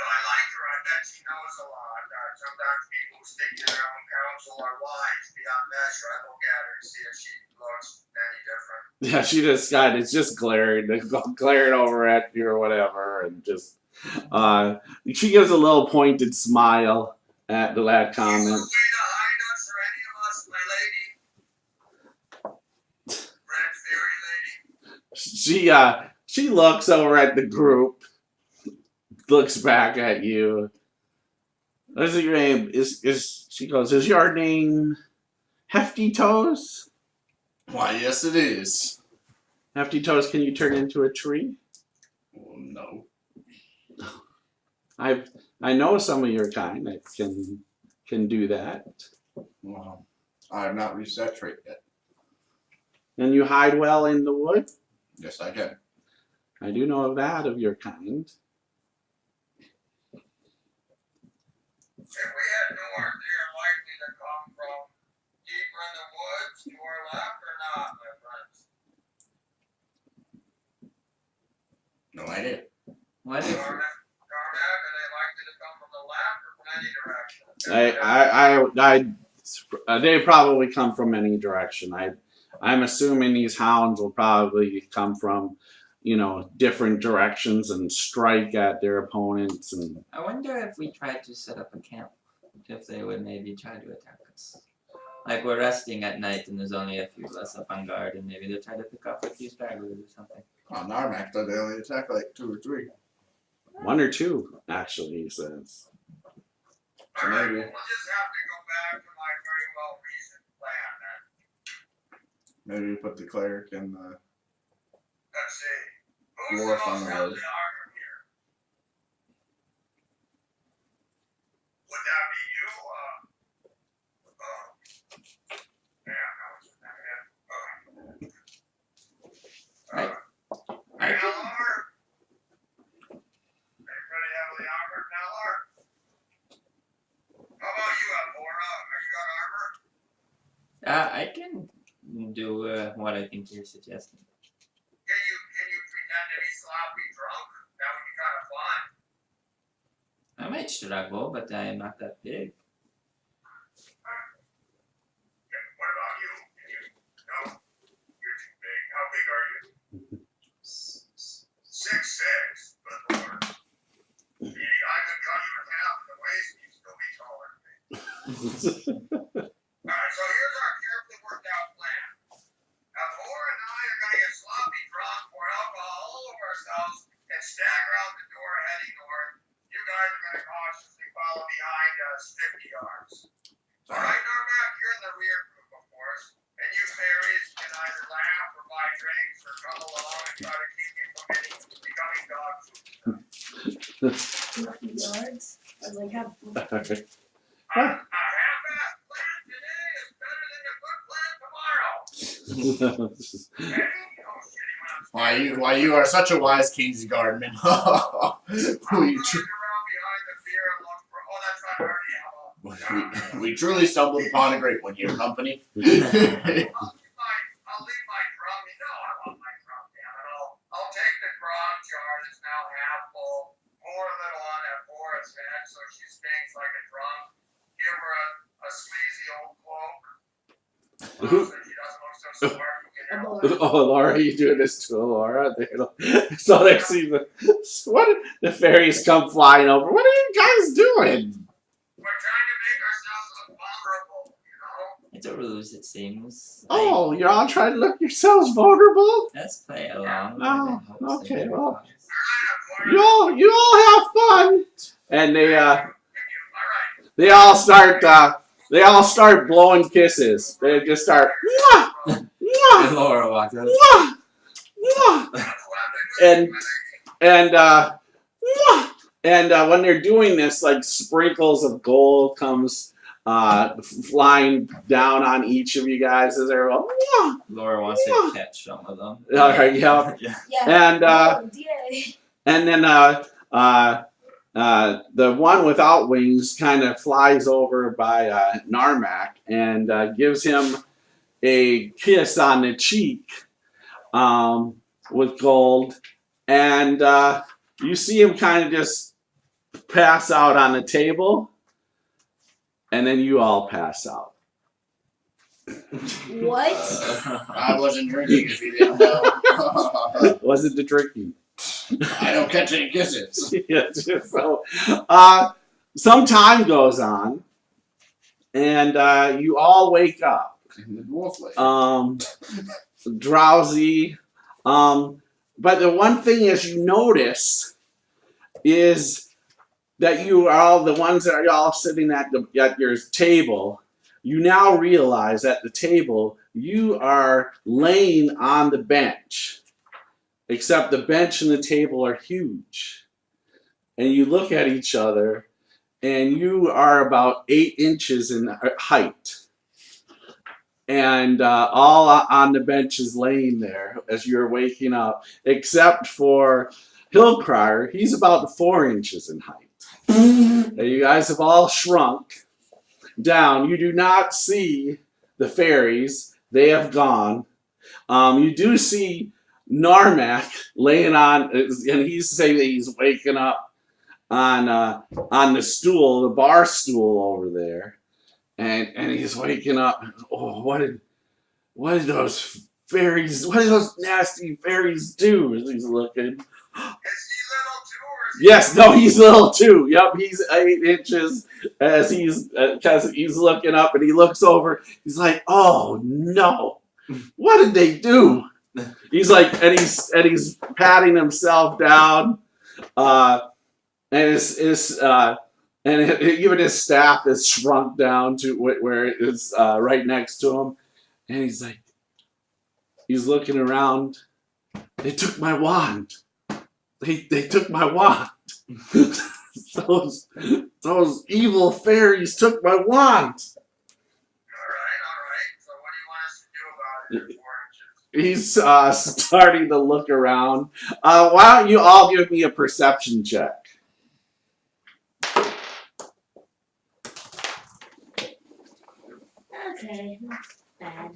S5: I like her. I bet she knows a lot. Sometimes people who stick to their own counsel are wise beyond measure. I look at her to see if she looks any different.
S1: Yeah, she just it's just glaring over at you or whatever, and just she gives a little pointed smile at the lad
S5: You
S1: comment.
S5: a way to hide us or any of us, my lady? Red fairy lady?
S1: She looks over at the group, looks back at you. What is your name? She goes, is your name Hefty Toes?
S2: Why, yes, it is.
S1: Hefty Toes, can you turn into a tree?
S2: Well, no.
S1: I know some of your kind that can do that.
S2: Well, I have not reached that trait yet.
S1: And you hide well in the wood?
S2: Yes, I can.
S1: I do know of that of your kind.
S5: If we head north, they are likely to come from deeper in the woods to our left or not, my friends?
S2: No idea.
S4: What if
S5: Carmack, are they likely to come from the left or from any direction?
S1: They probably come from any direction. I'm assuming these hounds will probably come from, different directions and strike at their opponents. And
S4: I wonder if we tried to set up a camp, if they would maybe try to attack us. Like we're resting at night and there's only a few of us up on guard, and maybe they try to pick up a few stragglers or something.
S2: On Narmak, though, they only attack like 2 or 3.
S1: 1 or 2, actually, he says.
S5: All right,
S2: Maybe.
S5: we'll just have to go back to my very well reasoned plan then.
S2: Maybe we put the cleric in the...
S5: Let's see. Who's
S2: Dwarf
S5: the
S2: on
S5: most
S2: the
S5: heavily
S2: road.
S5: armored here? Would that be you? Yeah, that was
S4: I can-
S5: Nellor? Anybody heavily armored, Nellor? How about you, Abora? Are you got armor?
S4: I can do what I think you're suggesting.
S5: Can you pretend to be sloppy drunk? That would be kind of fun.
S4: I might struggle, but I am not that big.
S5: Yeah, what about you? No, you're too big. How big are you? 6'6", but Lord. I could cut you in half in the waist and you'd still be taller than me. Alright, so here's our carefully worked out plan. Now, Thor and I are going to get sloppy drunk, pour alcohol all over ourselves, and stagger out the door heading north. You guys are going to cautiously follow behind us 50 yards. Alright, Narmak, you're in the rear group, of course, and you fairies can either laugh or buy drinks or come along and try to keep me from becoming dog food.
S3: 50 yards. I was like, how?
S5: A half-assed plan today is better than a good plan tomorrow. Hey? Oh, shit, he went upstairs.
S2: Why you are such a wise Kingsguardman.
S5: I'm running around behind the beer and look for. Oh, that's not already ammo.
S2: we truly stumbled upon a great one here, company.
S5: I'll leave my drum. You know I want my drum, damn it. I'll take the grog jar that's now half full, pour a little on that Boris head so she stinks like a drum. Give her a sleazy old cloak. So she doesn't look so smart.
S1: Oh, Laura, you doing this to Laura? So they see what the fairies come flying over. What are you guys doing?
S5: We're trying to make ourselves look vulnerable, you know?
S4: It's a ruse, it seems.
S1: Oh, you're all trying to look yourselves vulnerable?
S4: Let's play along.
S1: Oh,
S4: with it. Hope
S1: okay,
S4: so.
S1: well.
S5: Alright,
S1: You all have fun. And
S5: Alright.
S1: they all start blowing kisses. They just start mwah, mwah,
S4: And Laura walks out.
S1: mwah, mwah. And when they're doing this, like sprinkles of gold comes flying down on each of you guys as they're all, mwah.
S4: Laura wants to catch some of them.
S1: All right, yeah.
S4: Yeah.
S3: Yeah.
S1: And then the one without wings kind of flies over by Narmak and gives him a kiss on the cheek with gold. And you see him kind of just pass out on the table. And then you all pass out.
S3: What?
S2: I wasn't drinking if you didn't know.
S1: Wasn't the drinking?
S2: I don't catch any kisses.
S1: Yeah, so, some time goes on, and you all wake up,
S2: In the dwarf lake.
S1: drowsy. But the one thing is you notice is that you are all the ones that are all sitting at your table. You now realize at the table you are laying on the bench. Except the bench and the table are huge. And you look at each other, and you are about 8 inches in height. And all on the bench is laying there as you're waking up, except for Hillcrier. He's about 4 inches in height. And you guys have all shrunk down. You do not see the fairies. They have gone. You do see Narmak laying on, and he's saying that he's waking up on the stool, the bar stool over there, and he's waking up. Oh, what did those fairies? What did those nasty fairies do? As he's looking.
S5: Is he little too, or is he
S1: Yes, no, he's little too. Yep, he's 8 inches as because he's looking up and he looks over. He's like, oh no, what did they do? He's like, and he's patting himself down, and even his staff is shrunk down to where it is right next to him, and he's like, he's looking around. They took my wand. They took my wand. those evil fairies took my wand.
S5: Alright. So what do you want us to do about it, 4 inches?
S1: He's starting to look around. Why don't you all give me a perception check?
S3: Okay. Bad.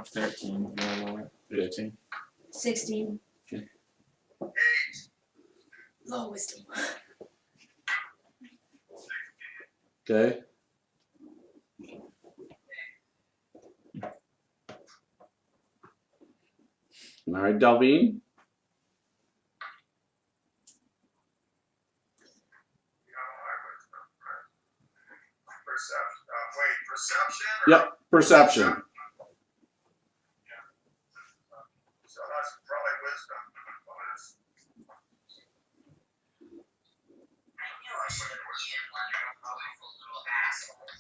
S4: 13. No lower.
S1: 15.
S3: 16.
S5: 8.
S3: Low wisdom.
S1: Okay. All right, Delvine.
S5: Perception?
S1: Yep, perception.
S5: So that's probably wisdom bonus.
S6: I knew I should have eaten one of those powerful little assholes.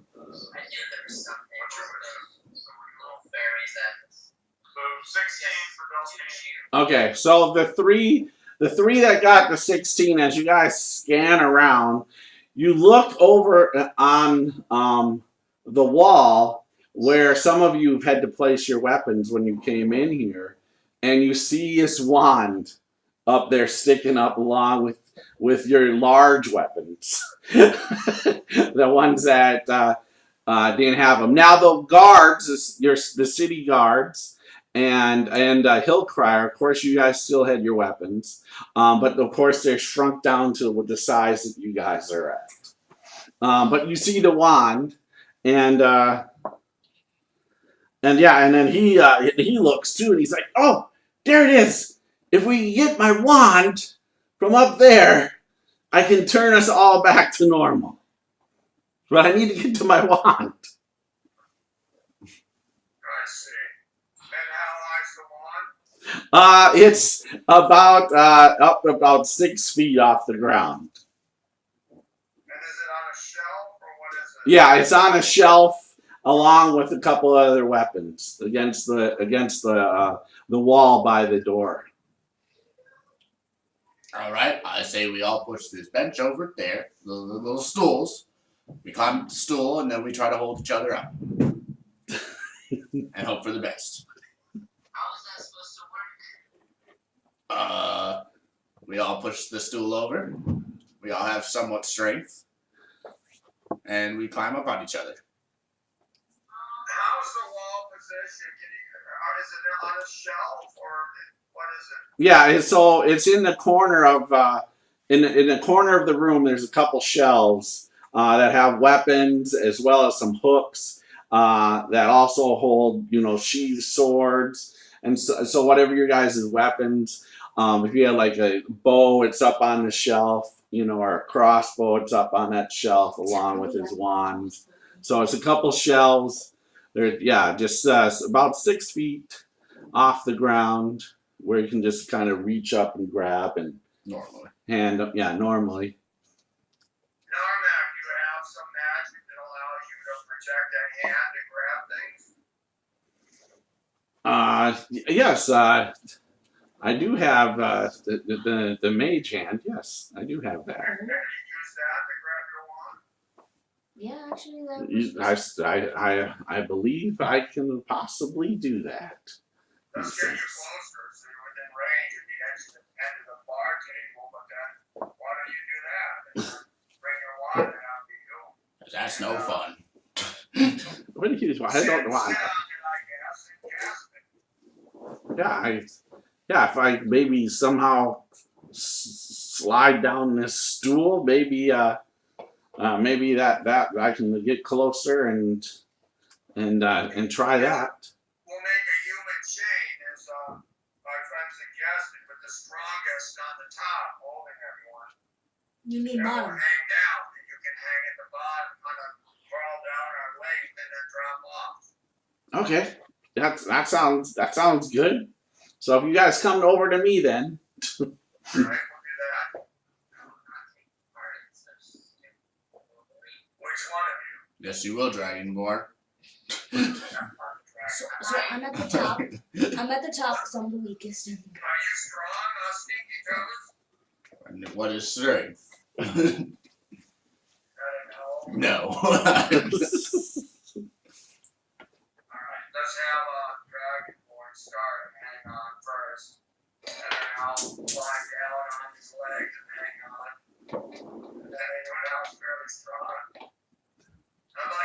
S6: I knew there was something with those little fairies that
S5: So 16 for Delphine.
S1: Okay, so the three that got the 16, as you guys scan around, you look over on the wall where some of you had to place your weapons when you came in here, and you see this wand up there sticking up along with your large weapons, the ones that didn't have them. Now the guards, the city guards, and Hillcrier, of course, you guys still had your weapons, but of course they're shrunk down to the size that you guys are at. But you see the wand, and then he looks too, and he's like, "Oh, there it is! If we get my wand from up there, I can turn us all back to normal. But I need to get to my wand."
S5: I see. And how high's the wand?
S1: It's about up about 6 feet off the ground.
S5: And is it on a shelf or what is it?
S1: Yeah, it's on a shelf along with a couple other weapons against the wall by the door.
S2: All right, I say we all push this bench over there, the little stools. We climb up the stool, and then we try to hold each other up. And hope for the best.
S6: how is that supposed to work?
S2: We all push the stool over. We all have somewhat strength. And we climb up on each other.
S5: How's the wall positioned? Is it on a shelf or what is it?
S1: Yeah, so it's in the corner of in the corner of the room. There's a couple shelves that have weapons as well as some hooks that also hold sheathed swords, and so whatever your guys' weapons. If you had like a bow, it's up on the shelf. Or a crossbow, it's up on that shelf along with his wand. So it's a couple shelves. They're just about 6 feet off the ground, where you can just kind of reach up and grab and
S2: Normally.
S1: normally.
S5: Narmak, you have some magic that allows you to project a hand to grab things?
S1: Yes, I do have the mage hand. Yes, I do have that.
S5: Can you use that to grab your wand?
S3: Yeah, actually, that was
S1: I believe I can possibly do that.
S5: Let's get you closer so you're within range at the end of the bar table, but then why don't you do that? And bring your wand out to you.
S2: 'Cause that's no fun.
S1: What do you? I don't know.
S5: Sit on it, I guess, and cast it.
S1: If I maybe somehow slide down this stool, maybe that I can get closer and try that.
S5: We'll make a human chain, as my friend suggested, with the strongest on the top holding everyone.
S3: you mean
S5: And we'll
S3: bottom.
S5: hang down, and you can hang at the bottom, kind of crawl down our length, and then drop off.
S1: Okay, that sounds good. So if you guys come over to me then.
S5: All right, we'll do that. Which one of you?
S2: Yes, you will, Dragonborn.
S3: So I'm at the top. I'm at the top because I'm the weakest.
S5: Are you strong, Stinky Toes?
S2: And what is strength?
S5: I don't know.
S2: No.
S5: Alright, let's have a Dragonborn start and hang on first. And then I'll climb down on his legs and hang on. And then anyone else fairly strong. How about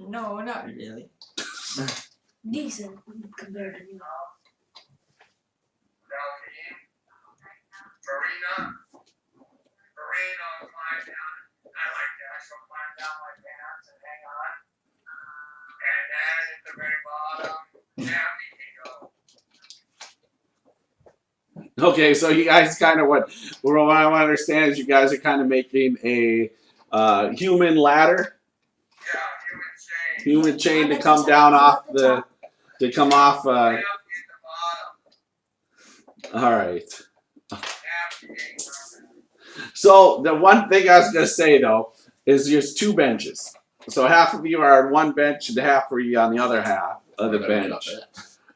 S4: No, not really.
S3: Decent compared to me.
S5: Delphine, Farina will climb down. I like that. She'll climb down my pants and hang on. And then at the very bottom, Daphne can go.
S1: Okay, so you guys kind of what I want to understand is you guys are kind of making a human ladder,
S5: Yeah, human chain.
S1: to come down off to come off.
S5: Daphne at the bottom.
S1: All right.
S5: Daphne can go.
S1: So the one thing I was gonna say though is there's 2 benches. So half of you are on one bench and half of you on the other half of the bench.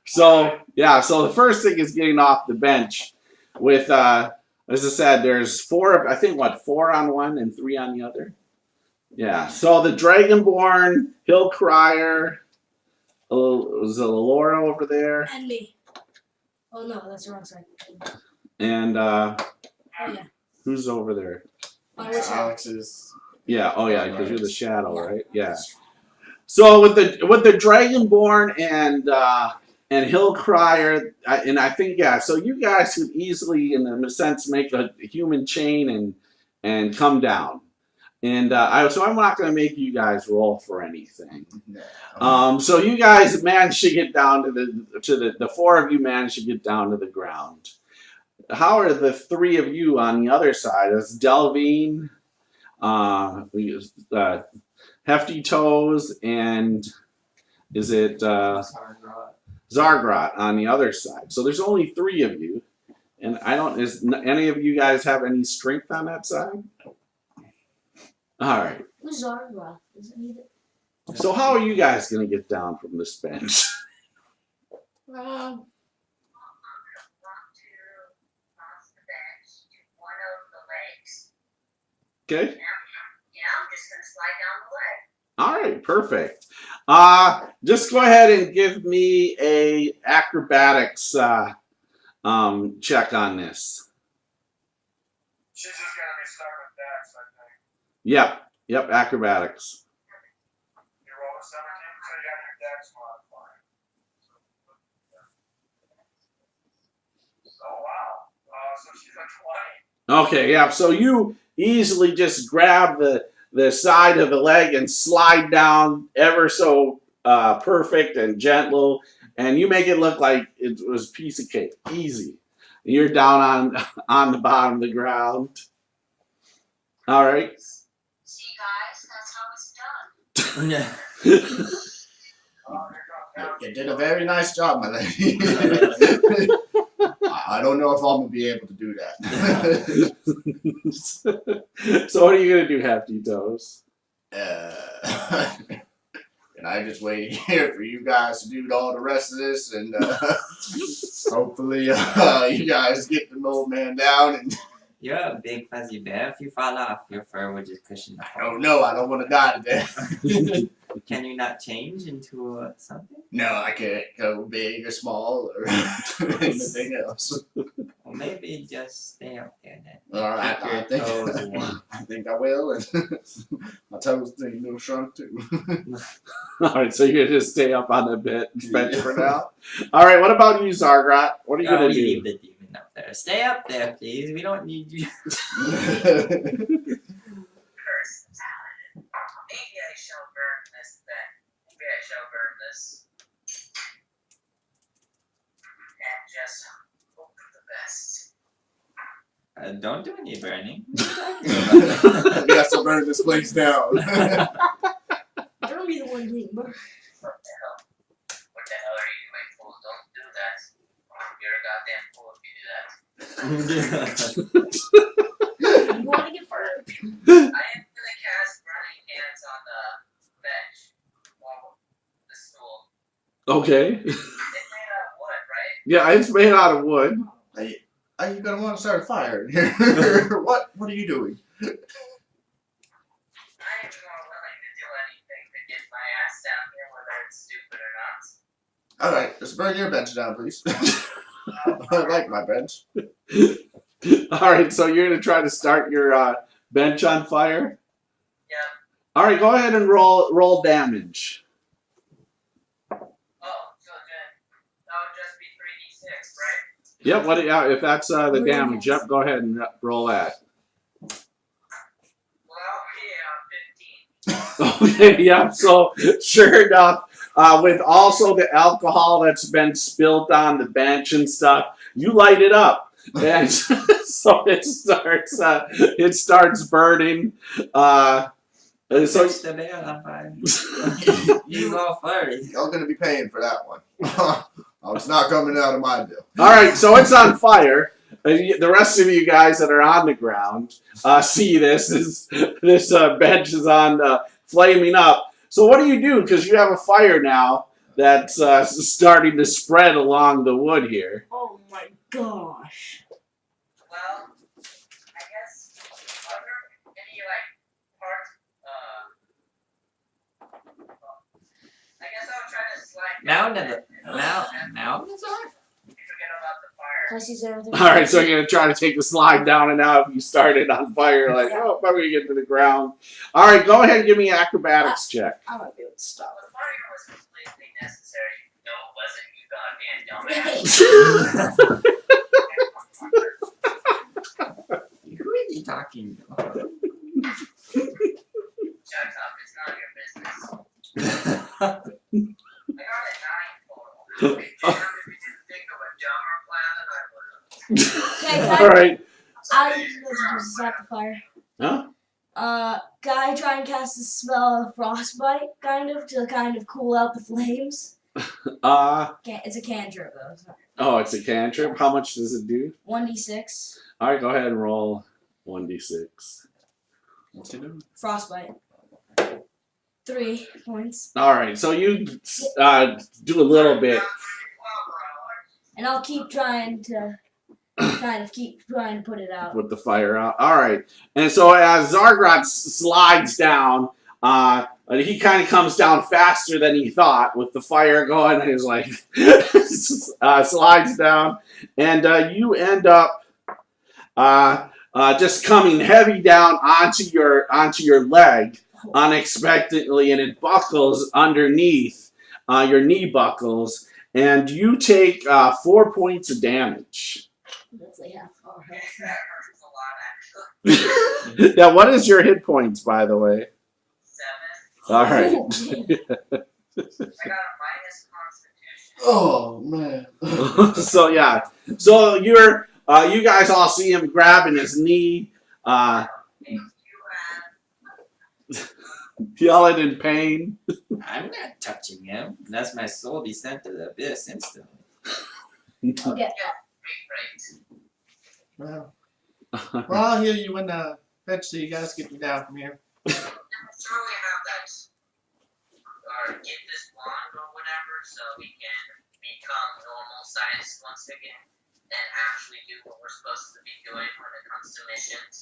S1: So yeah, so the first thing is getting off the bench with as I said, there's 4 4 on one and 3 on the other. Yeah. So the Dragonborn, Hill Crier, was it Laura over there?
S3: And me. Oh no, that's the wrong side.
S1: And
S3: Oh yeah.
S1: who's over there?
S3: On which side?
S2: Alex is.
S1: Yeah, oh yeah, because you're the shadow, right? Yeah. So with the Dragonborn and Hill Crier, and I think so you guys could easily, in a sense, make a human chain and come down. And so I'm not going to make you guys roll for anything.
S2: No.
S1: So you guys managed to get down to the 4 of you managed to get down to the ground. How are the 3 of you on the other side? Is Delvine, Hefty Toes, and is it Zargrot on the other side? So there's only 3 of you, and is any of you guys have any strength on that side? All right.
S3: Who's Zargra? Isn't he the...
S1: So how are you guys going to get down from this bench?
S6: Want to cross the bench to one of the legs.
S1: Okay.
S6: Yeah, I'm just gonna slide down the leg.
S1: All right. Perfect. Just go ahead and give me a acrobatics check on this.
S5: She's just gonna be stuck with Dex, I think.
S1: Yep. Acrobatics.
S5: You roll a 17, so you have your Dex modifier. Oh wow. So she's a 20.
S1: Okay. Yeah. So you easily just grab the side of the leg and slide down ever so perfect and gentle, and you make it look like it was a piece of cake. Easy. You're down on the bottom of the ground. All right.
S6: See, guys, that's how it's done.
S4: Yeah.
S5: Here comes
S2: You did a very nice job, my lady. I don't know if I'm gonna be able to do that.
S1: So what are you gonna do, Hefty Toes?
S2: And I just wait here for you guys to do all the rest of this, and hopefully you guys get the old man down. And
S4: You're a big fuzzy bear. If you fall off, your fur would just cushion the
S2: I
S4: fall.
S2: don't know. I don't want to die today.
S4: Can you not change into something?
S2: No, I can't go big or small or anything else.
S4: Well, maybe just stay up there then.
S2: All right,
S4: Keep your toes warm.
S2: I think I will. And my toes think they'll shrunk too.
S1: All right, so you're gonna just stay up on the bench for now. All right, what about you, Zargrot? What are you gonna
S4: we
S1: do?
S4: leave the demon up there. Stay up there, please. We don't need you.
S6: Curse salad. Maybe I shall burn this then. Maybe I shall burn this. And just hope for the best.
S4: Don't do any burning.
S2: We have to burn this place down.
S3: Don't be the one getting burned.
S6: What the hell? What the hell are you doing, fool? Don't do that. You're a goddamn fool if you do that.
S3: You want to get burned?
S6: I am gonna cast burning hands on the bench. Well, the stool.
S1: Okay.
S6: It's made out of wood, right?
S1: Yeah, it's made out of wood.
S2: Are you gonna want to start a fire in here? What are you doing?
S6: I am more willing to do anything to get my ass down here, whether it's stupid or not.
S2: All right, let's burn your bench down, please. I like my bench.
S1: All right, so you're gonna try to start your bench on fire.
S6: Yep.
S1: All right, go ahead and roll damage.
S4: Oh, so then that would just be 3d6, right?
S1: Yep. What? Yeah. If that's the
S3: Really
S1: damage.
S3: nice.
S1: Yep. Go ahead and roll that.
S4: Well, yeah, 15.
S1: Okay. Yep. So sure enough, with also the alcohol that's been spilt on the bench and stuff, you light it up. And so it starts burning. So
S4: Catch the bear on fire. You go first.
S2: Y'all gonna be paying for that one. Oh, it's not coming out of my bill.
S1: all right, so it's on fire. The rest of you guys that are on the ground see this bench is on flaming up. So what do you do? Because you have a fire now that's starting to spread along the wood here.
S3: Oh my gosh.
S4: Well, I guess are there any parts? I guess I'll try to slide. Now, that's all right. Forget about the fire.
S3: Can I see everything?
S1: All right, so you're gonna try to take the slide down and out. If you started on fire, like oh, I'm gonna get to the ground. All right, go ahead and give me an acrobatics check.
S3: I might be able to stop.
S4: The fire was completely necessary. No, it wasn't, you goddamn dumbass. Who are you talking to? Shut up, it's none of your business. I got a 9 total. Damn, if you didn't think of a dumber plan than I would have.
S3: Okay,
S1: All right.
S3: I just stop the fire.
S1: Huh?
S3: Can I try and cast a spell of frostbite, to kind of cool out the flames? It's a cantrip though.
S1: Oh, it's a cantrip. How much does it do?
S3: 1d6.
S1: All right, go ahead and roll 1d6.
S2: What's he doing?
S3: Frostbite. 3 points.
S1: All right, so you do a little bit.
S3: And I'll keep trying to put it out.
S1: With the fire out. All right, and so as Zargrot slides down, he kind of comes down faster than he thought with the fire going. And he's like slides down, and you end up just coming heavy down onto your leg unexpectedly, and it buckles underneath your knee buckles, and you take 4 points of damage.
S3: That's like half our
S4: That
S3: health.
S4: hurts a lot, actually.
S1: Now, what is your hit points, by the way?
S4: 7.
S1: All right.
S4: I got a minus constitution.
S2: Oh man.
S1: So yeah, so you guys all see him grabbing his knee, yelling in pain.
S4: I'm not touching him. Unless my soul be sent to the abyss instantly.
S3: Okay.
S2: Well, I'll heal you when eventually you guys get me down from here.
S4: Surely have that, or get this wand or whatever, so we can become normal size once again, and actually do what we're supposed to be doing when it comes to missions.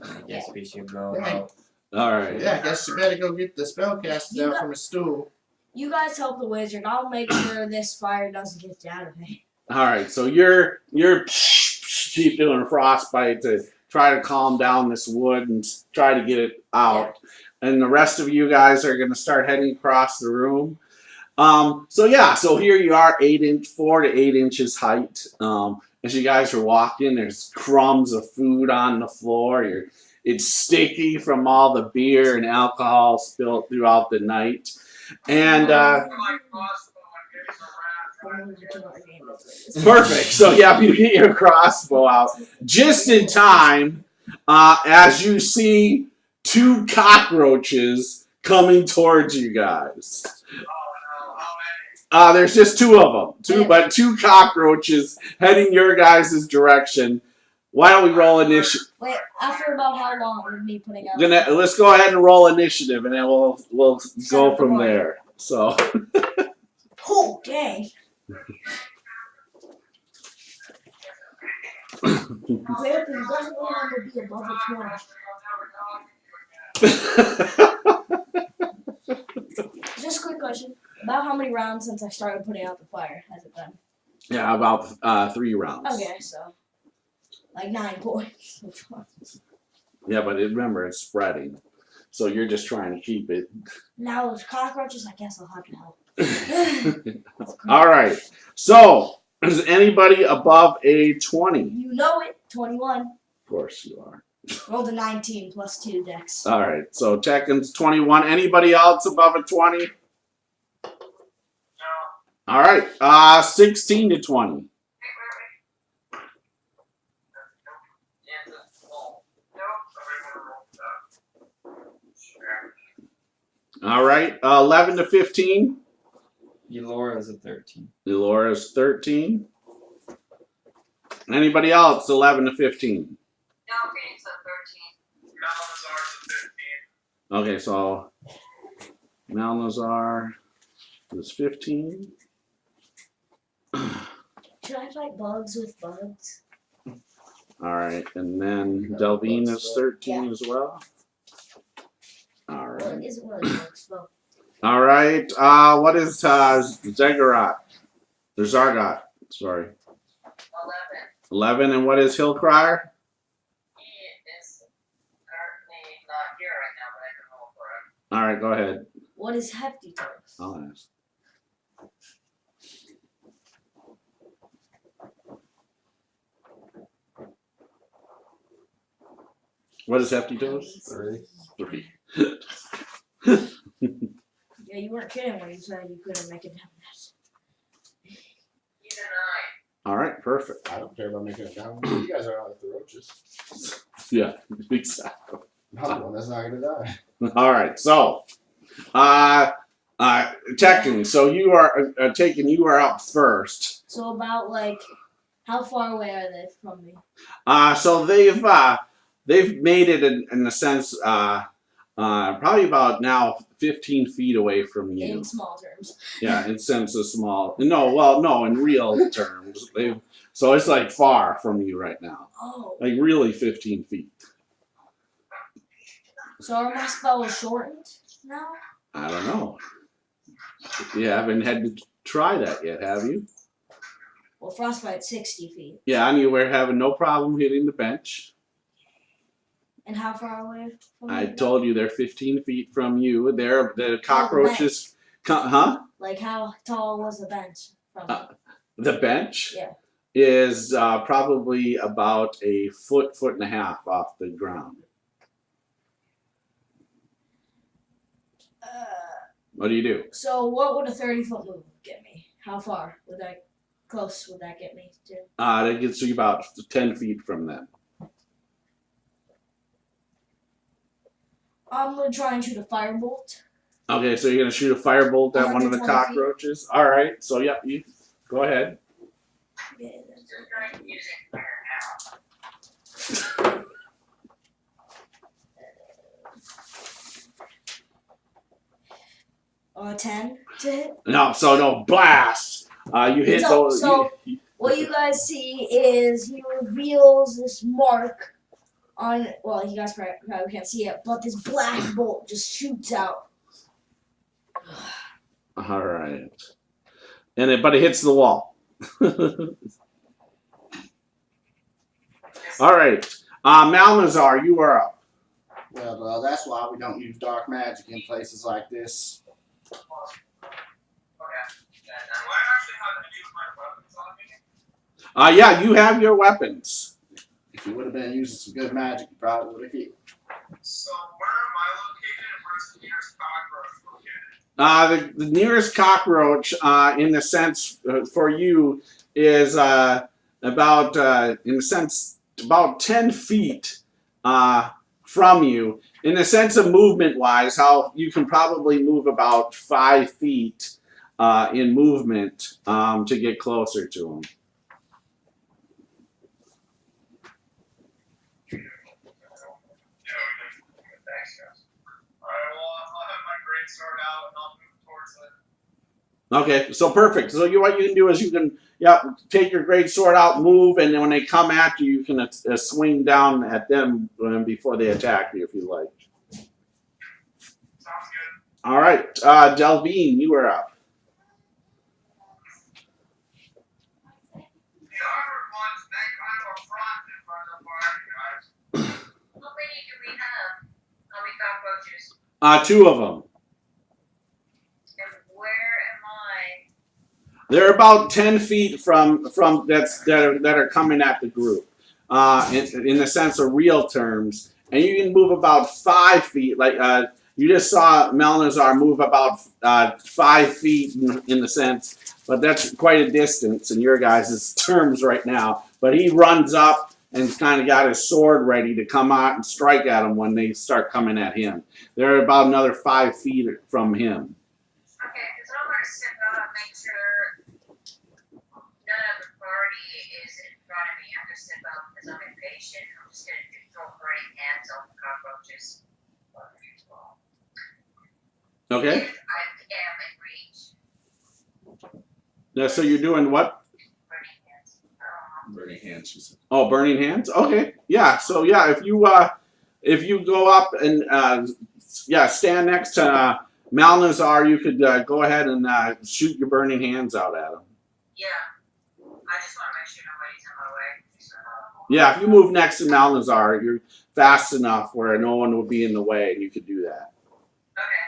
S4: I guess we should go out.
S1: All right.
S2: Yeah, I guess you better go get the spellcaster down from his stool.
S3: You guys help the wizard. I'll make sure this fire doesn't get out of me.
S1: All right. So you're keep doing frostbite to try to calm down this wood and try to get it out. Yeah. And the rest of you guys are going to start heading across the room. So here you are, 4 to 8 inches height. As you guys are walking, there's crumbs of food on the floor. It's sticky from all the beer and alcohol spilled throughout the night. And perfect. So you get your crossbow out just in time as you see 2 cockroaches coming towards you guys. There's just 2 of them. But 2 cockroaches heading your guys' direction. Why don't we roll initiative?
S3: Wait, after about how long of me putting out?
S1: Let's go ahead and roll initiative, and then we'll go from there. So.
S3: Oh, dang. Wait, you guys want to be above the 20. Just a quick question. About how many rounds since I started putting out the fire has it been?
S1: Yeah, about 3 rounds.
S3: Okay, so like 9 points.
S1: Yeah, but remember, it's spreading. So you're just trying to keep it.
S3: Now with cockroaches, I guess I'll have to help.
S1: All right. So, is anybody above a 20?
S3: You know it. 21.
S1: Of course you are.
S3: Rolled a 19 plus 2 dex.
S1: All right. So, Tekken's 21. Anybody else above a 20?
S5: No.
S1: All right. 16 to 20.
S5: Wait.
S1: All right. 11 to 15.
S4: Elora's a 13.
S1: Elora's 13. Anybody else 11 to 15?
S6: Delphine's a 13.
S5: Malazar's a 15.
S1: Okay, so Malnazar is 15.
S3: Should I fight bugs with bugs?
S1: All right, and then Delvine is 13 as well. All
S3: Well,
S1: right.
S3: it isn't really bugs, though.
S1: All right. What is Zegarath? Or Zargot? Sorry. 11. And what is Hillcrier?
S6: He is currently not here right now, but I can roll for him.
S1: All right, go ahead.
S3: What is hefty toes?
S1: I'll ask. What is Hefty Toes? 3.
S3: Yeah, you weren't kidding when you said you couldn't make it down that.
S6: He's a 9.
S1: All right, perfect.
S2: I don't care about making it down. You guys are out like the roaches.
S1: Yeah, exactly.
S2: I'm the one that's not gonna die.
S1: All right, so, Tekken, so you are taking. You are up first.
S3: So about like, how far away are they from me?
S1: So they've made it in a sense, probably about now 15 feet away from you.
S3: In small terms.
S1: Yeah, in sense of small. No, in real terms. So it's like far from you right now.
S3: Oh.
S1: Like really 15 feet.
S3: So are my spells shortened now?
S1: I don't know. You haven't had to try that yet, have you?
S3: Well, frostbite's 60 feet.
S1: Yeah, and you were having no problem hitting the bench.
S3: And how far away from me?
S1: I told you they're 15 feet from you. The cockroaches. Huh?
S3: Like how tall was the bench from me?
S1: The bench
S3: Yeah.
S1: is probably about a foot and a half off the ground. What do you do?
S3: So what would a 30-foot move get me? How far would that, close would that get me to?
S1: That gets you about 10 feet from them.
S3: I'm gonna try and shoot a firebolt.
S1: Okay, so you're going to shoot a firebolt at one of the
S3: 120 feet.
S1: cockroaches? All right, so yep, you go ahead.
S3: Yeah, that's
S6: Just trying using fire now.
S3: 10 to hit.
S1: No, blast. You hit
S3: So-
S1: those.
S3: so- What you guys see is he reveals this mark on, well, you guys probably can't see it, but this black bolt just shoots out.
S1: All right, but it hits the wall. All right, Malnazar, you are up.
S2: Well, that's why we don't use dark magic in places like this.
S5: Okay. Do I actually have to use my weapons on me?
S1: Yeah, you have your weapons.
S2: If you would have been using some good magic, you probably would have hit.
S5: So where am I located and where's the nearest cockroach located?
S1: The nearest cockroach, in the sense for you, is about, in a sense, about 10 feet from you. In the sense of movement-wise, how you can probably move about 5 feet in movement to get closer to him.
S5: Thanks, guys. Alright, well, I'll have my greatsword out and I'll move towards it.
S1: Okay, so perfect. So what you can do is you can, take your great sword out, move, and then when they come at you, you can swing down at them before they attack you, if you like.
S5: Sounds good.
S1: All right, Delvine, you are up.
S5: The armored ones make kind of a front in front of the party, guys.
S6: What we need to cockroaches?
S1: 2 of them.
S6: And where am I?
S1: They're about 10 feet from that are coming at the group. In the sense of real terms, and you can move about 5 feet. Like you just saw Melnazar move about 5 feet in the sense, but that's quite a distance in your guys' terms right now. But he runs up and kind of got his sword ready to come out and strike at them when they start coming at him. They're about another 5 feet from him.
S6: Okay, because I'm going to sit down and make sure none of the party is in front of me. I'm going to sit down because I'm impatient. I'm just going to throw burning hands on the cockroaches.
S1: Okay.
S6: If I am in reach.
S1: Yeah, so you're doing what?
S6: Burning hands.
S2: Burning hands, she said.
S1: Oh, burning hands. Okay. Yeah. So yeah, if you go up and stand next to Malnazar, you could go ahead and shoot your burning hands out at him.
S6: Yeah. I just want to make sure nobody's in my way. So.
S1: Yeah, if you move next to Malnazar, you're fast enough where no one will be in the way, and you could do that.
S6: Okay.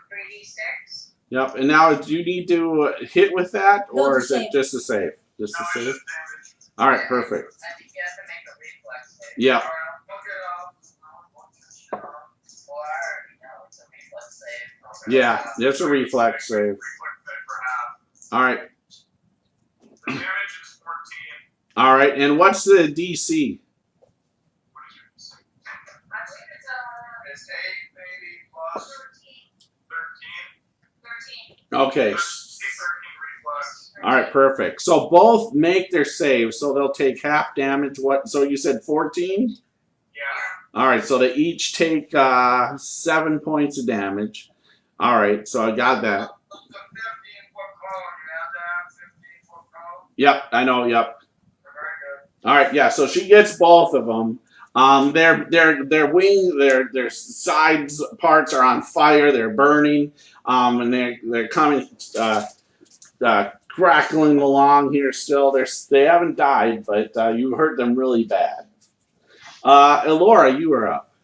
S6: 3d6.
S1: Yep. And now, do you need to hit with that,
S3: No,
S1: or
S3: it's
S1: is
S3: a
S1: it
S3: save.
S1: just a save? Just a
S5: No,
S1: save.
S5: it's damage.
S1: All right. Perfect.
S6: I think you have to make a reflex save.
S1: Yep.
S6: Or, look it up. Well, I already know it's a reflex save.
S1: Yeah. There's a reflex save.
S5: Reflex save for half.
S1: All right.
S5: The damage is 14.
S1: All right. And what's the DC?
S5: What is your DC?
S6: I believe
S5: It's 8 maybe plus 13.
S6: 13.
S1: Okay.
S5: 13 reflex.
S1: All right, perfect. So both make their save, so they'll take half damage. What? So you said 14?
S5: Yeah.
S1: All right, so they each take 7 points of damage. All right, so I got that.
S5: The 15-foot cone, you have to have 15-foot cone.
S1: Yep, I know. Yep.
S5: Very good.
S1: All right, yeah. So she gets both of them. Their wing, their sides parts are on fire. They're burning. And they're coming, crackling along here. Still, they haven't died, but you hurt them really bad. Elora, you are up.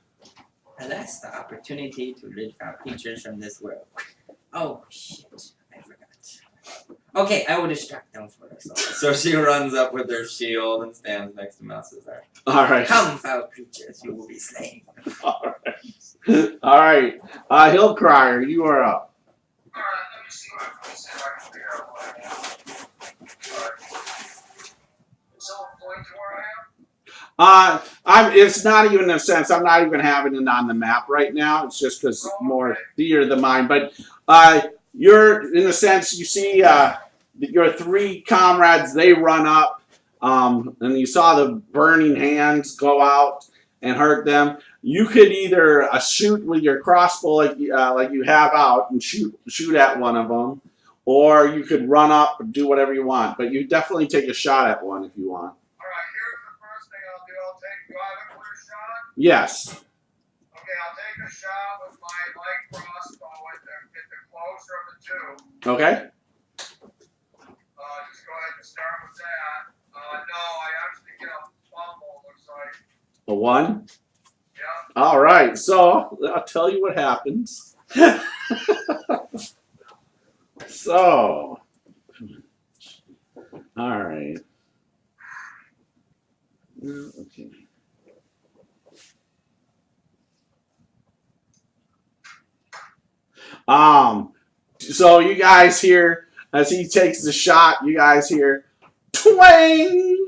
S4: Alas, the opportunity to rid our creatures from this world. Oh, shit. I forgot. Okay, I will distract them first. So she runs up with her shield and stands next to Malsazar.
S1: All right.
S4: Come, foul creatures, you will be slain.
S1: All right. All right. Hillcrier, you are up.
S5: Alright, let me see if I can figure out what I am. Alright. Is someone point to where I am?
S1: It's not even in a sense. I'm not even having it on the map right now. It's just because more theater than mine. But you're in a sense. You see your 3 comrades. They run up, and you saw the burning hands go out and hurt them. You could either shoot with your crossbow like you have out and shoot at one of them, or you could run up and do whatever you want. But you definitely take a shot at one if you want.
S5: Alright, here's the first thing I'll do. Do I have a clear shot?
S1: Yes.
S5: Okay, I'll take a shot with my light crossbow at the closer of the 2.
S1: Okay.
S5: Just go ahead and start with that. No, I actually get a fumble, looks like.
S1: A 1.
S5: Yeah.
S1: All right. So I'll tell you what happens. So. All right. Okay. So you guys hear as he takes the shot, you guys hear twang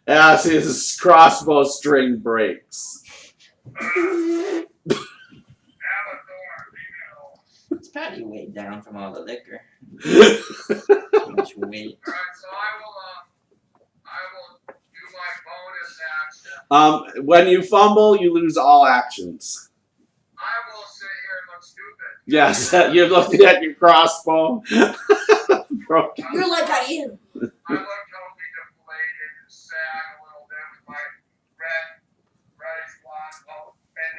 S1: as his crossbow string breaks.
S5: Avatar, female.
S4: It's probably weighed down from all the liquor. Too much weight.
S5: Alright, so I will do my bonus action.
S1: When you fumble, you lose all actions.
S5: I will sit here and look stupid.
S1: Yes, you're looking at your crossbow. Broken.
S3: You're like I am.
S5: I look totally deflated and sad a little bit with my reddish blonde coat and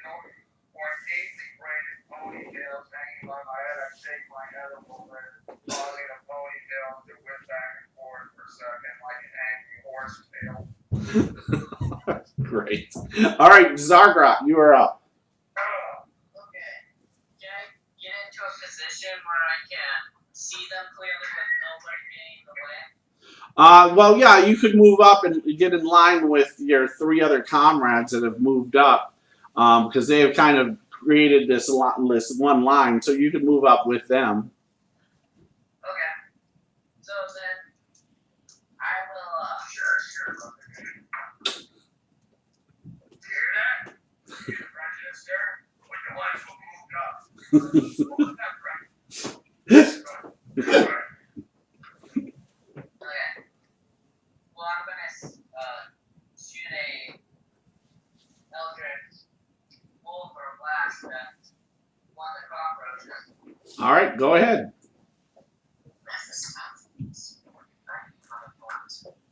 S5: or deeply braided ponytails hanging by my head. I shake my head a little bit, causing a ponytail to whip back and forth for a second like an angry
S1: Great. All right, Zargrot, you are up.
S6: Okay. Can I get into a position where I can see them clearly with nobody getting in the way?
S1: Well, yeah, you could move up and get in line with your 3 other comrades that have moved up, because they have kind of created this one line, so you could move up with them.
S6: Okay. So then, I will, Sure. Hear that? Prejudice there? When the ones who moved up. Okay. Well, I'm gonna shoot a Eldritch Wolf or Blast at one of the cockroaches.
S1: All right, go ahead.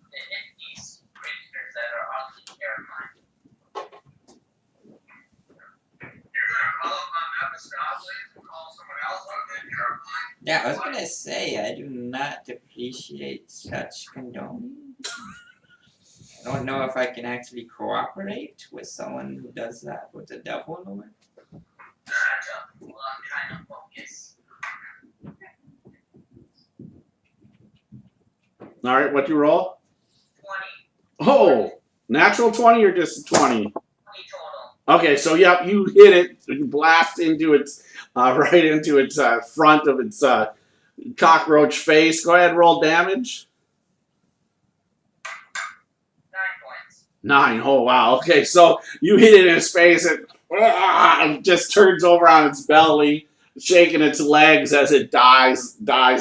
S6: They hit these creatures that are oddly terrifying. You're gonna call up on Mephistopheles and call someone else ugly and terrifying?
S4: Yeah, I was gonna say, I do not appreciate such condoning. I don't know if I can actually cooperate with someone who does that with the devil in the way.
S6: Well, I'm trying to focus.
S1: All right, what you roll?
S6: 20.
S1: Oh, natural 20 or just 20?
S6: 20 total.
S1: Okay, so yep, you hit it, you blast into its right into its front of its cockroach face. Go ahead, roll damage.
S6: 9 points.
S1: 9. Oh wow. Okay, so you hit it in its face, and it just turns over on its belly, shaking its legs as it dies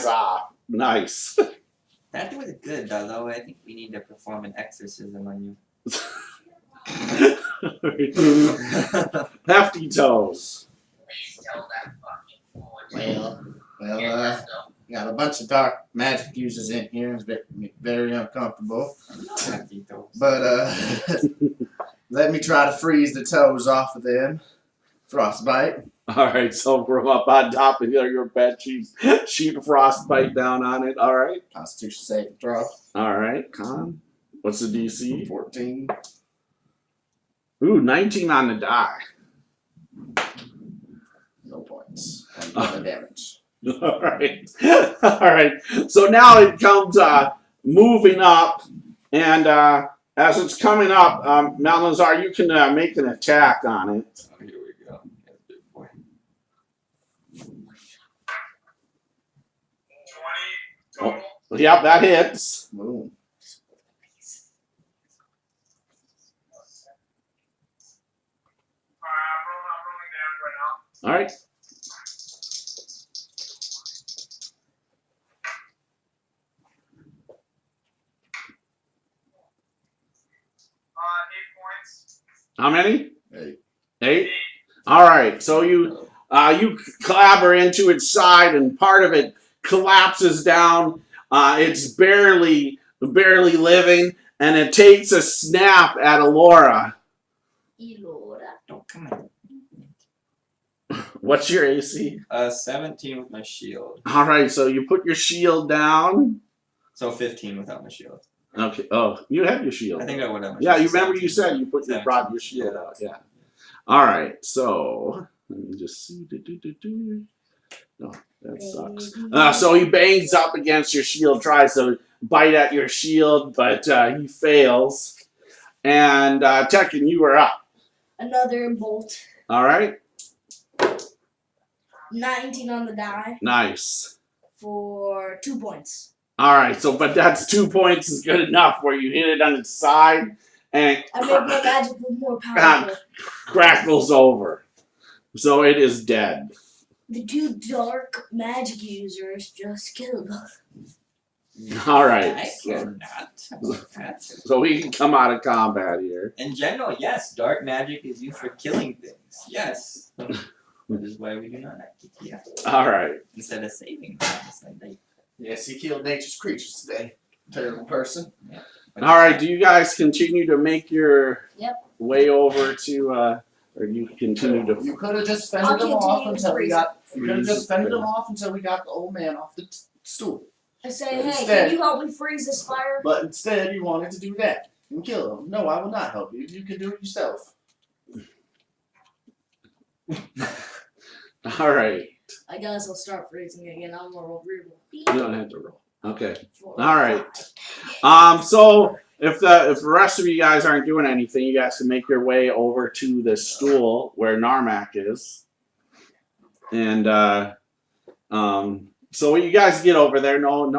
S1: off. Nice.
S4: That was good, although I think we need to perform an exorcism on you.
S1: Hefty toes.
S6: Please tell that fucking fool.
S2: Well, got a bunch of dark magic users in here. It's very uncomfortable. But let me try to freeze the toes off of them. Frostbite.
S1: All right, so from up on top of your bed, shoot frostbite down on it. All right.
S2: Constitution saving throw.
S1: All right, Con. What's the DC?
S2: 14.
S1: Ooh, 19 on the die.
S2: No points. And no damage.
S1: All right. All right. So now it comes moving up, and as it's coming up, Malazar, you can make an attack on it.
S4: Oh, here we go. That's a big boy.
S5: 20 total.
S1: Yep, that hits.
S2: Boom.
S5: I'm rolling damage right now.
S1: All right.
S5: Uh, 8 points.
S1: How many?
S2: 8.
S1: 8. All right. So you clamber into its side, and part of it collapses down. It's barely living, and it takes a snap at Alora.
S3: Elora.
S4: Don't come on.
S1: What's your AC?
S4: 17 with my shield.
S1: All right. So you put your shield down.
S4: So 15 without my shield.
S1: Okay. Oh, you have your shield.
S4: I think I would have my
S1: Yeah,
S4: shield.
S1: you remember you said you brought your shield out. Yeah. All right. So let me just see. No, that sucks. So he bangs up against your shield, tries to bite at your shield, but he fails. And Tekken, you are up.
S3: Another bolt.
S1: All right.
S3: 19 on the die
S1: Nice.
S3: for 2 points.
S1: All right. So, but that's 2 points is good enough where you hit it on its side and
S3: I made my magic more powerful.
S1: crackles over. So it is dead.
S3: The 2 dark magic users just killed us.
S1: All right.
S4: I could not.
S1: So we can come out of combat here.
S4: In general, yes, dark magic is used for killing things. Yes. That is why we do not act. Yeah.
S1: All right.
S4: Instead of saving things. Like they,
S2: Yes, he killed nature's creatures today. Terrible person.
S4: yeah.
S1: All right. Do you guys continue to make your
S3: Yep.
S1: way over to, or do you continue to?
S2: You could have just
S3: I'll
S2: fended them off
S3: continue
S2: until we
S3: freezing.
S2: got. You could have
S1: Freeze.
S2: just fended them off until we got the old man off the stool.
S3: I say, hey,
S2: Instead-
S3: can you help me freeze this fire?
S2: But instead, you wanted to do that. and kill him. No, I will not help you. You can do it yourself.
S1: All right.
S3: I guess I'll start freezing again. I'm gonna roll reroll.
S1: You don't have to roll. Okay.
S3: 4,
S1: All right.
S3: 5.
S1: So if the rest of you guys aren't doing anything, you guys can make your way over to the stool where Narmak is, and so when you guys get over there, no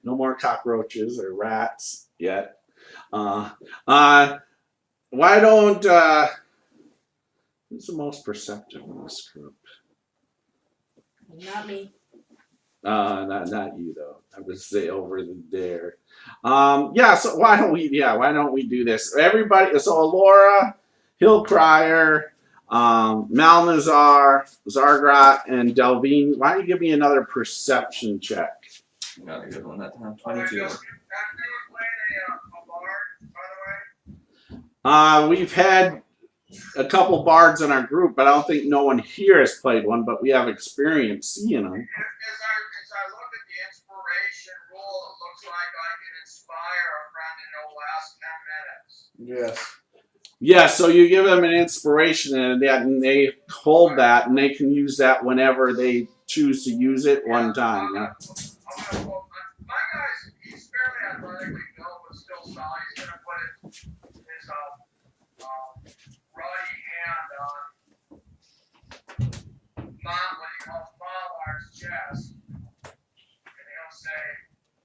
S1: more cockroaches or rats yet. Why don't who's the most perceptive in this group?
S3: Not me.
S1: Not you though. I would say over there. So why don't we do this? Everybody, so Laura, Hillcrier, Malnazar, Zargrat, and Delvine. Why don't you give me another perception check?
S4: Got a good one that time.
S5: Have
S4: 22.
S5: you ever played a bard, by the way?
S1: We've had a couple bards in our group, but I don't think no one here has played one, but we have experience seeing them.
S5: As I look at the inspiration rule, it looks like I can inspire a friend in the last 10 minutes.
S2: Yes.
S1: Yeah, so you give them an inspiration and they hold that, and they can use that whenever they choose to use it one time. Yeah.
S5: My guy's, he's fairly athletically built, but still solid. He's going to put his righty hand on what he calls Malar's chest, and he'll say,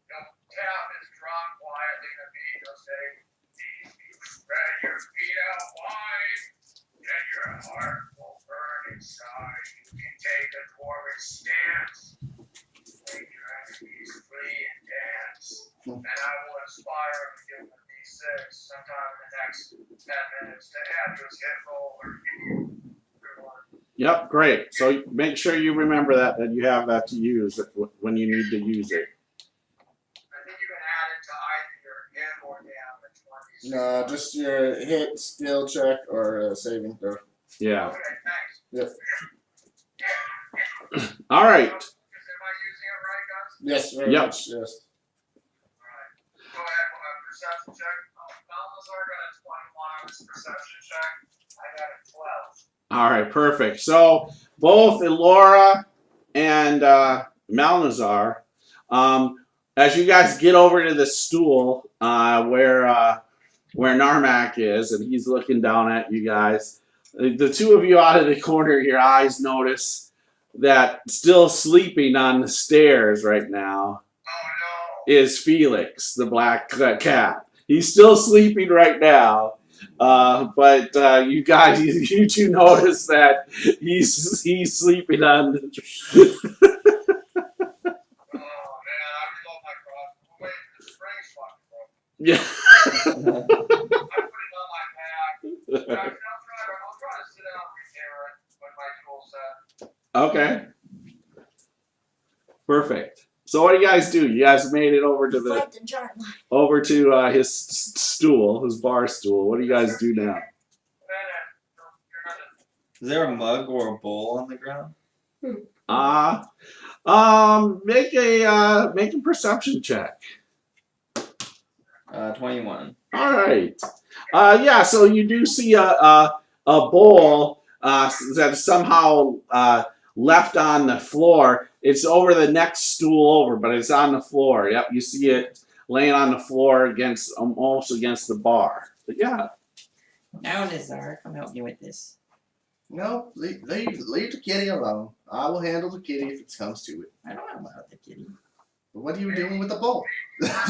S5: he'll tap his drum quietly to me. He'll say, spread your feet out wide, and your heart will burn inside. You can take a dwarvish stance. Make your enemies flee and dance. And I will inspire him to give him a D6 sometime in the next 10 minutes to add to his hit roll or give you reward.
S1: Yep, great. So make sure you remember that you have that to use when you need to use it.
S5: I think you can add it to either your hit or damage.
S2: No, just your hit, skill check, or saving throw.
S1: Yeah.
S5: Okay, thanks.
S2: Yep.
S1: All right.
S5: Am I using it right, guys?
S2: Yes, very
S1: Yep.
S2: much. Yes.
S5: Alright. Go ahead, perception check. Malazar got a 21 on his perception check. I got a 12.
S1: All right, perfect. So both Elora and Malnazar, as you guys get over to the stool where Narmak is, and he's looking down at you guys, the two of you out of the corner of your eyes notice that still sleeping on the stairs right now
S5: Oh
S1: is Felix, the black cat. He's still sleeping right now. But you guys, you two notice that he's sleeping on the.
S5: Oh man, I reload my cross. Wait, the spring's fucking broken.
S1: Yeah.
S5: I put it on my back. Guys, I'll try to sit down and repair it when my tool's set.
S1: Okay. Perfect. So what do you guys do? You guys made it over to
S3: Fight the giant lion.
S1: his stool, his bar stool. What do you guys do now?
S4: Is there a mug or a bowl on the ground?
S1: Make a perception check.
S4: 21.
S1: All right. Yeah. So you do see a bowl that's somehow left on the floor. It's over the next stool over, but it's on the floor. Yep. You see it laying on the floor almost against the bar. But yeah.
S4: Now, Nazar, come help me with this.
S2: No, leave the kitty alone. I will handle the kitty if it comes to it.
S4: I don't know about the kitty.
S2: But what are you doing with the bowl?
S5: Do you want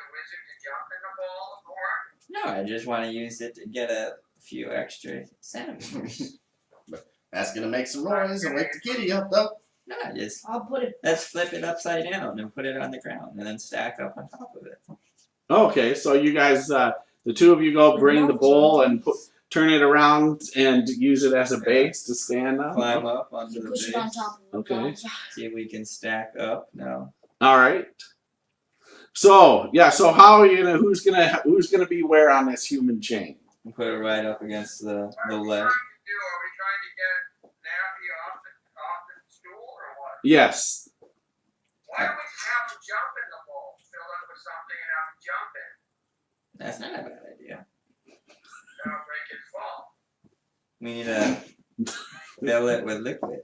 S5: the wizard to jump in the ball or?
S4: No, I just want to use it to get a few extra centimeters.
S2: That's gonna make some noise and wake the kitty up, though.
S4: No, just
S3: I'll put it.
S4: let's flip it upside down and put it on the ground and then stack up on top of it.
S1: Okay. So you guys, the two of you go bring the bowl and turn it around and use it as a base to stand on.
S4: Climb up onto
S3: You
S4: the
S3: push it on
S4: base.
S3: top of the
S1: Okay.
S3: bones.
S4: See if we can stack up. No.
S1: All right. So yeah. So how are you gonna? Who's gonna be where on this human chain?
S4: And put it right up against the
S5: What are we
S4: leg.
S5: trying to do? Are we trying to get Nappy off the stool or what?
S1: Yes.
S5: Why don't we just have him jump in the bowl? Fill it with something and have him jump in.
S4: That's not a bad idea.
S5: Now make it fall.
S4: We need to fill it with liquid.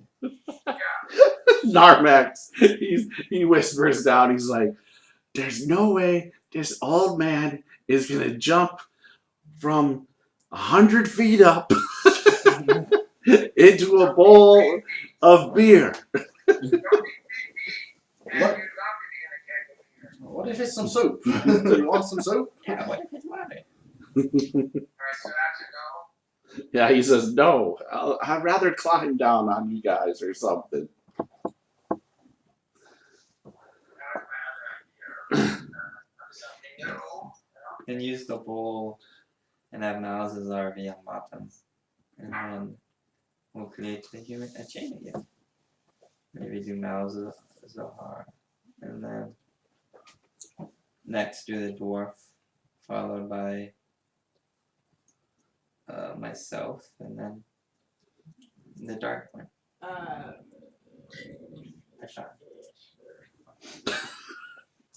S1: Narmax, he whispers down. He's like, "There's no way this old man is gonna jump from 100 feet up into a bowl of beer."
S5: Don't be creepy.
S2: What?
S5: You'd love to be in a keg of beer.
S2: What if it's some soup? You want some soup?
S4: Yeah, what if it's water?
S5: Alright, so that's a no.
S1: Yeah, he says, "No, I'd rather climb down on you guys or something."
S5: Something new.
S4: And use the bowl and have Miles' RV on bottom. And then we'll create a chain again. Maybe do Miles' Zohar. And then next do the dwarf, followed by myself, and then the dark one. Ashan.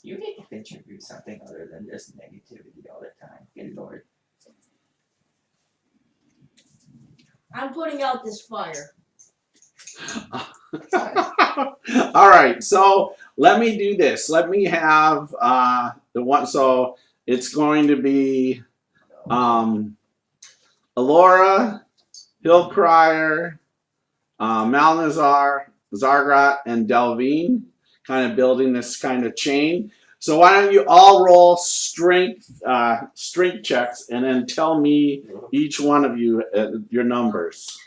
S4: You need to contribute something other than just negativity all the time. Good lord.
S3: I'm putting out this fire.
S1: All right, so let me do this. Let me have the one. So it's going to be Alora, Hillcrier, Malnazar, Zargrat, and Delvine, kind of building this kind of chain. So why don't you all roll strength checks, and then tell me each one of you your numbers.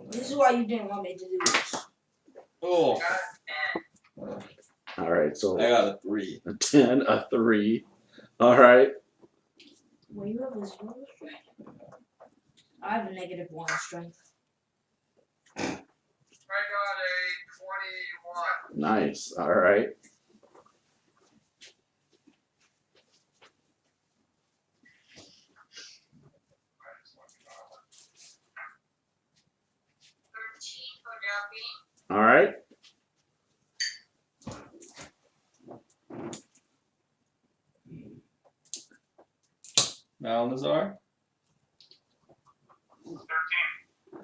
S3: This is why you didn't want me to do this.
S4: Oh.
S1: All right, so
S4: I got a 3.
S1: a 10, a 3. All right.
S3: Well, you have a 0 strength? I have a -1 strength.
S5: I got a 21.
S1: Nice. All right. All right.
S4: Malnazar?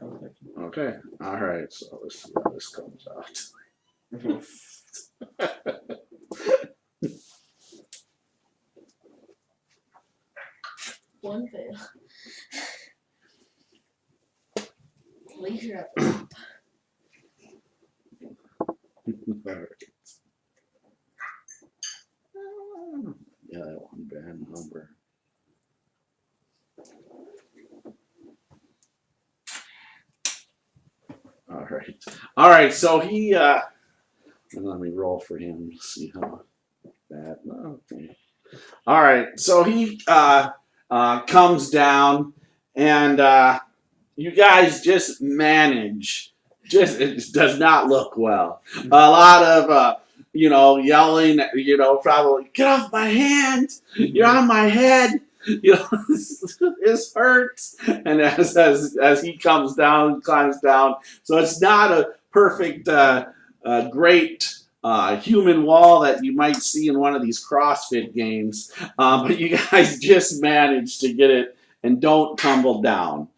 S5: 13.
S1: Okay. All right. So let's see how this comes out.
S3: One fail. At least you're at the top.
S1: Yeah, that one bad number. All right. So he let me roll for him to see how bad. Okay. All right. So he comes down, and you guys just manage. It does not look well. A lot of yelling. Probably get off my hand. You're on my head. This hurts. And as he climbs down. So it's not a perfect, great human wall that you might see in one of these CrossFit games. But you guys just managed to get it and don't tumble down.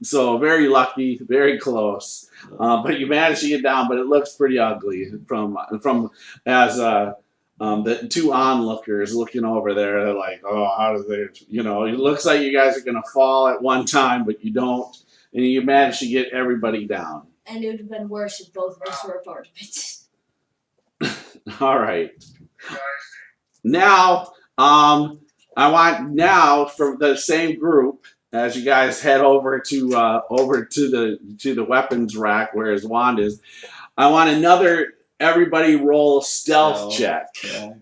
S1: So very lucky, very close. But you managed to get down, but it looks pretty ugly from as the two onlookers looking over there. They're like, oh, how does it? It looks like you guys are gonna fall at one time, but you don't, and you manage to get everybody down.
S3: And it would have been worse if both of us were a part of it.
S1: All right. Now, I want from the same group as you guys head over to the weapons rack where his wand is. I want everybody roll stealth check.
S4: Yeah.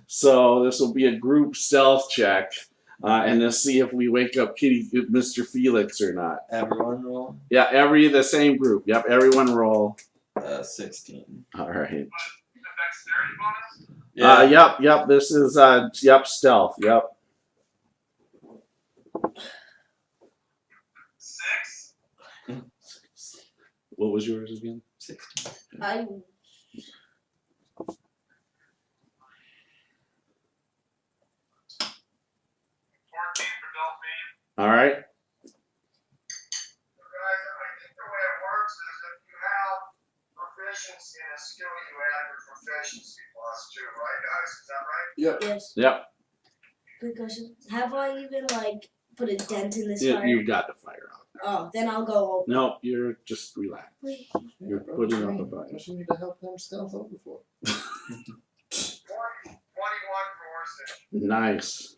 S1: So this will be a group stealth check, and let's see if we wake up Mr. Felix or not.
S4: Everyone roll?
S1: Yeah, the same group. Yep, everyone roll.
S4: 16.
S1: All right.
S5: The dexterity bonus?
S1: Yep. This is stealth. Yep.
S5: 6.
S1: What was yours again?
S4: 16.
S3: I
S1: All right.
S5: Guys, I think the way it works is if you have proficiency in a skill, you add your proficiency plus 2, right, guys? Is that right?
S2: Yep.
S3: Yes.
S1: Yep.
S3: Good question. Have I even like put a dent in this fire?
S1: You've got the fire out.
S3: Oh, then I'll go.
S1: No, you're just relax.
S3: Wait.
S1: You're
S2: bro,
S1: putting
S2: what
S1: up
S2: you
S1: a
S2: mean?
S1: fire.
S2: Don't you need to help them stealth over for?
S5: 21 for
S1: Nice.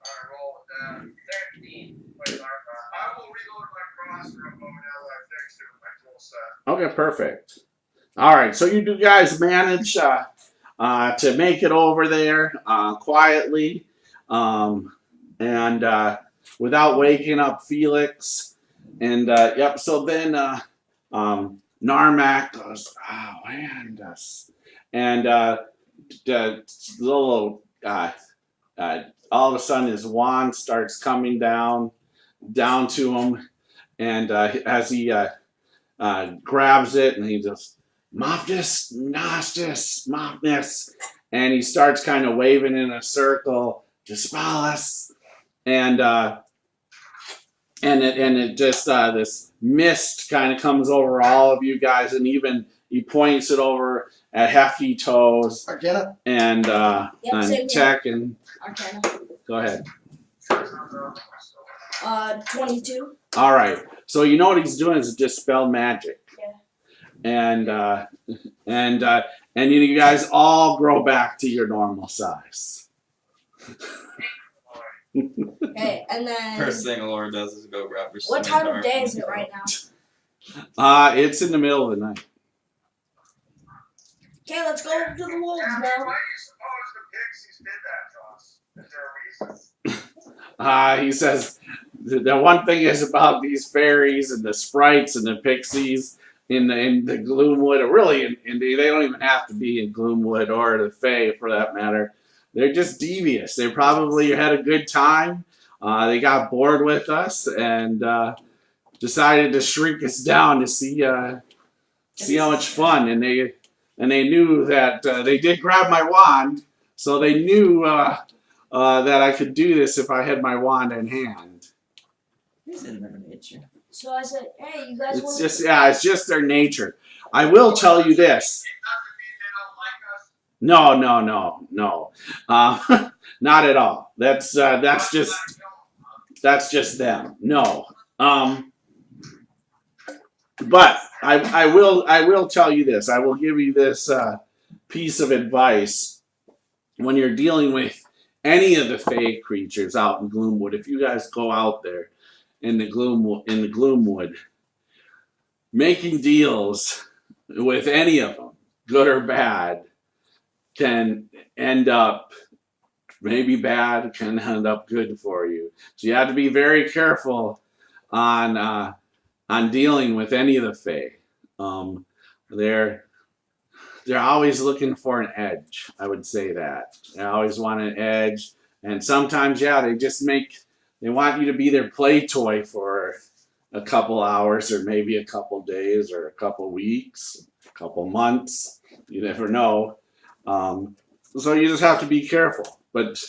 S5: Alright, roll with that. 13. Wait, I will reload my crossbow a moment now that I fixed it with my tool set.
S1: Okay, perfect. All right, so you do guys manage to make it over there quietly, and without waking up Felix. And yep. So then Narmak goes, "Oh man, and the little all of a sudden his wand starts coming down to him, and as he grabs it and he just Moptis, Nostis, Moptis, and he starts kind of waving in a circle, Dispalus, and it just this mist kind of comes over all of you guys, and even he points it over at Hefty Toes
S2: Arcana?
S1: and
S3: same
S1: Tech and
S3: Arcana.
S1: go ahead.
S3: 22.
S1: All right. So you know what he's doing is dispel magic.
S3: Yeah.
S1: And you guys all grow back to your normal size.
S3: Okay, and then
S4: First thing Laura does is go grab her.
S3: what time of day is it right now?
S1: It's in the middle of the night.
S3: Okay, let's go to the wolves
S5: Why
S3: now.
S5: do you suppose the pixies did that to us? Is there a reason?
S1: He says the one thing is about these fairies and the sprites and the pixies in the Gloomwood, or really they don't even have to be in Gloomwood or the Fae for that matter. They're just devious. They probably had a good time. They got bored with us and decided to shrink us down to see how much fun. And they knew that they did grab my wand, so they knew that I could do this if I had my wand in hand.
S4: He's in their nature.
S3: So I said, hey, you guys want
S1: It's just their nature. I will tell you this.
S5: It doesn't mean they don't like us.
S1: No. Not at all. That's just them. No. But I will tell you this. I will give you this piece of advice when you're dealing with any of the Fae creatures out in Gloomwood. If you guys go out there in the Gloomwood, making deals with any of them, good or bad, can end up maybe bad, can end up good for you. So you have to be very careful on dealing with any of the Fae. They're always looking for an edge. I would say that they always want an edge, and sometimes they want you to be their play toy for a couple hours, or maybe a couple days, or a couple weeks, a couple months. You never know. So you just have to be careful. But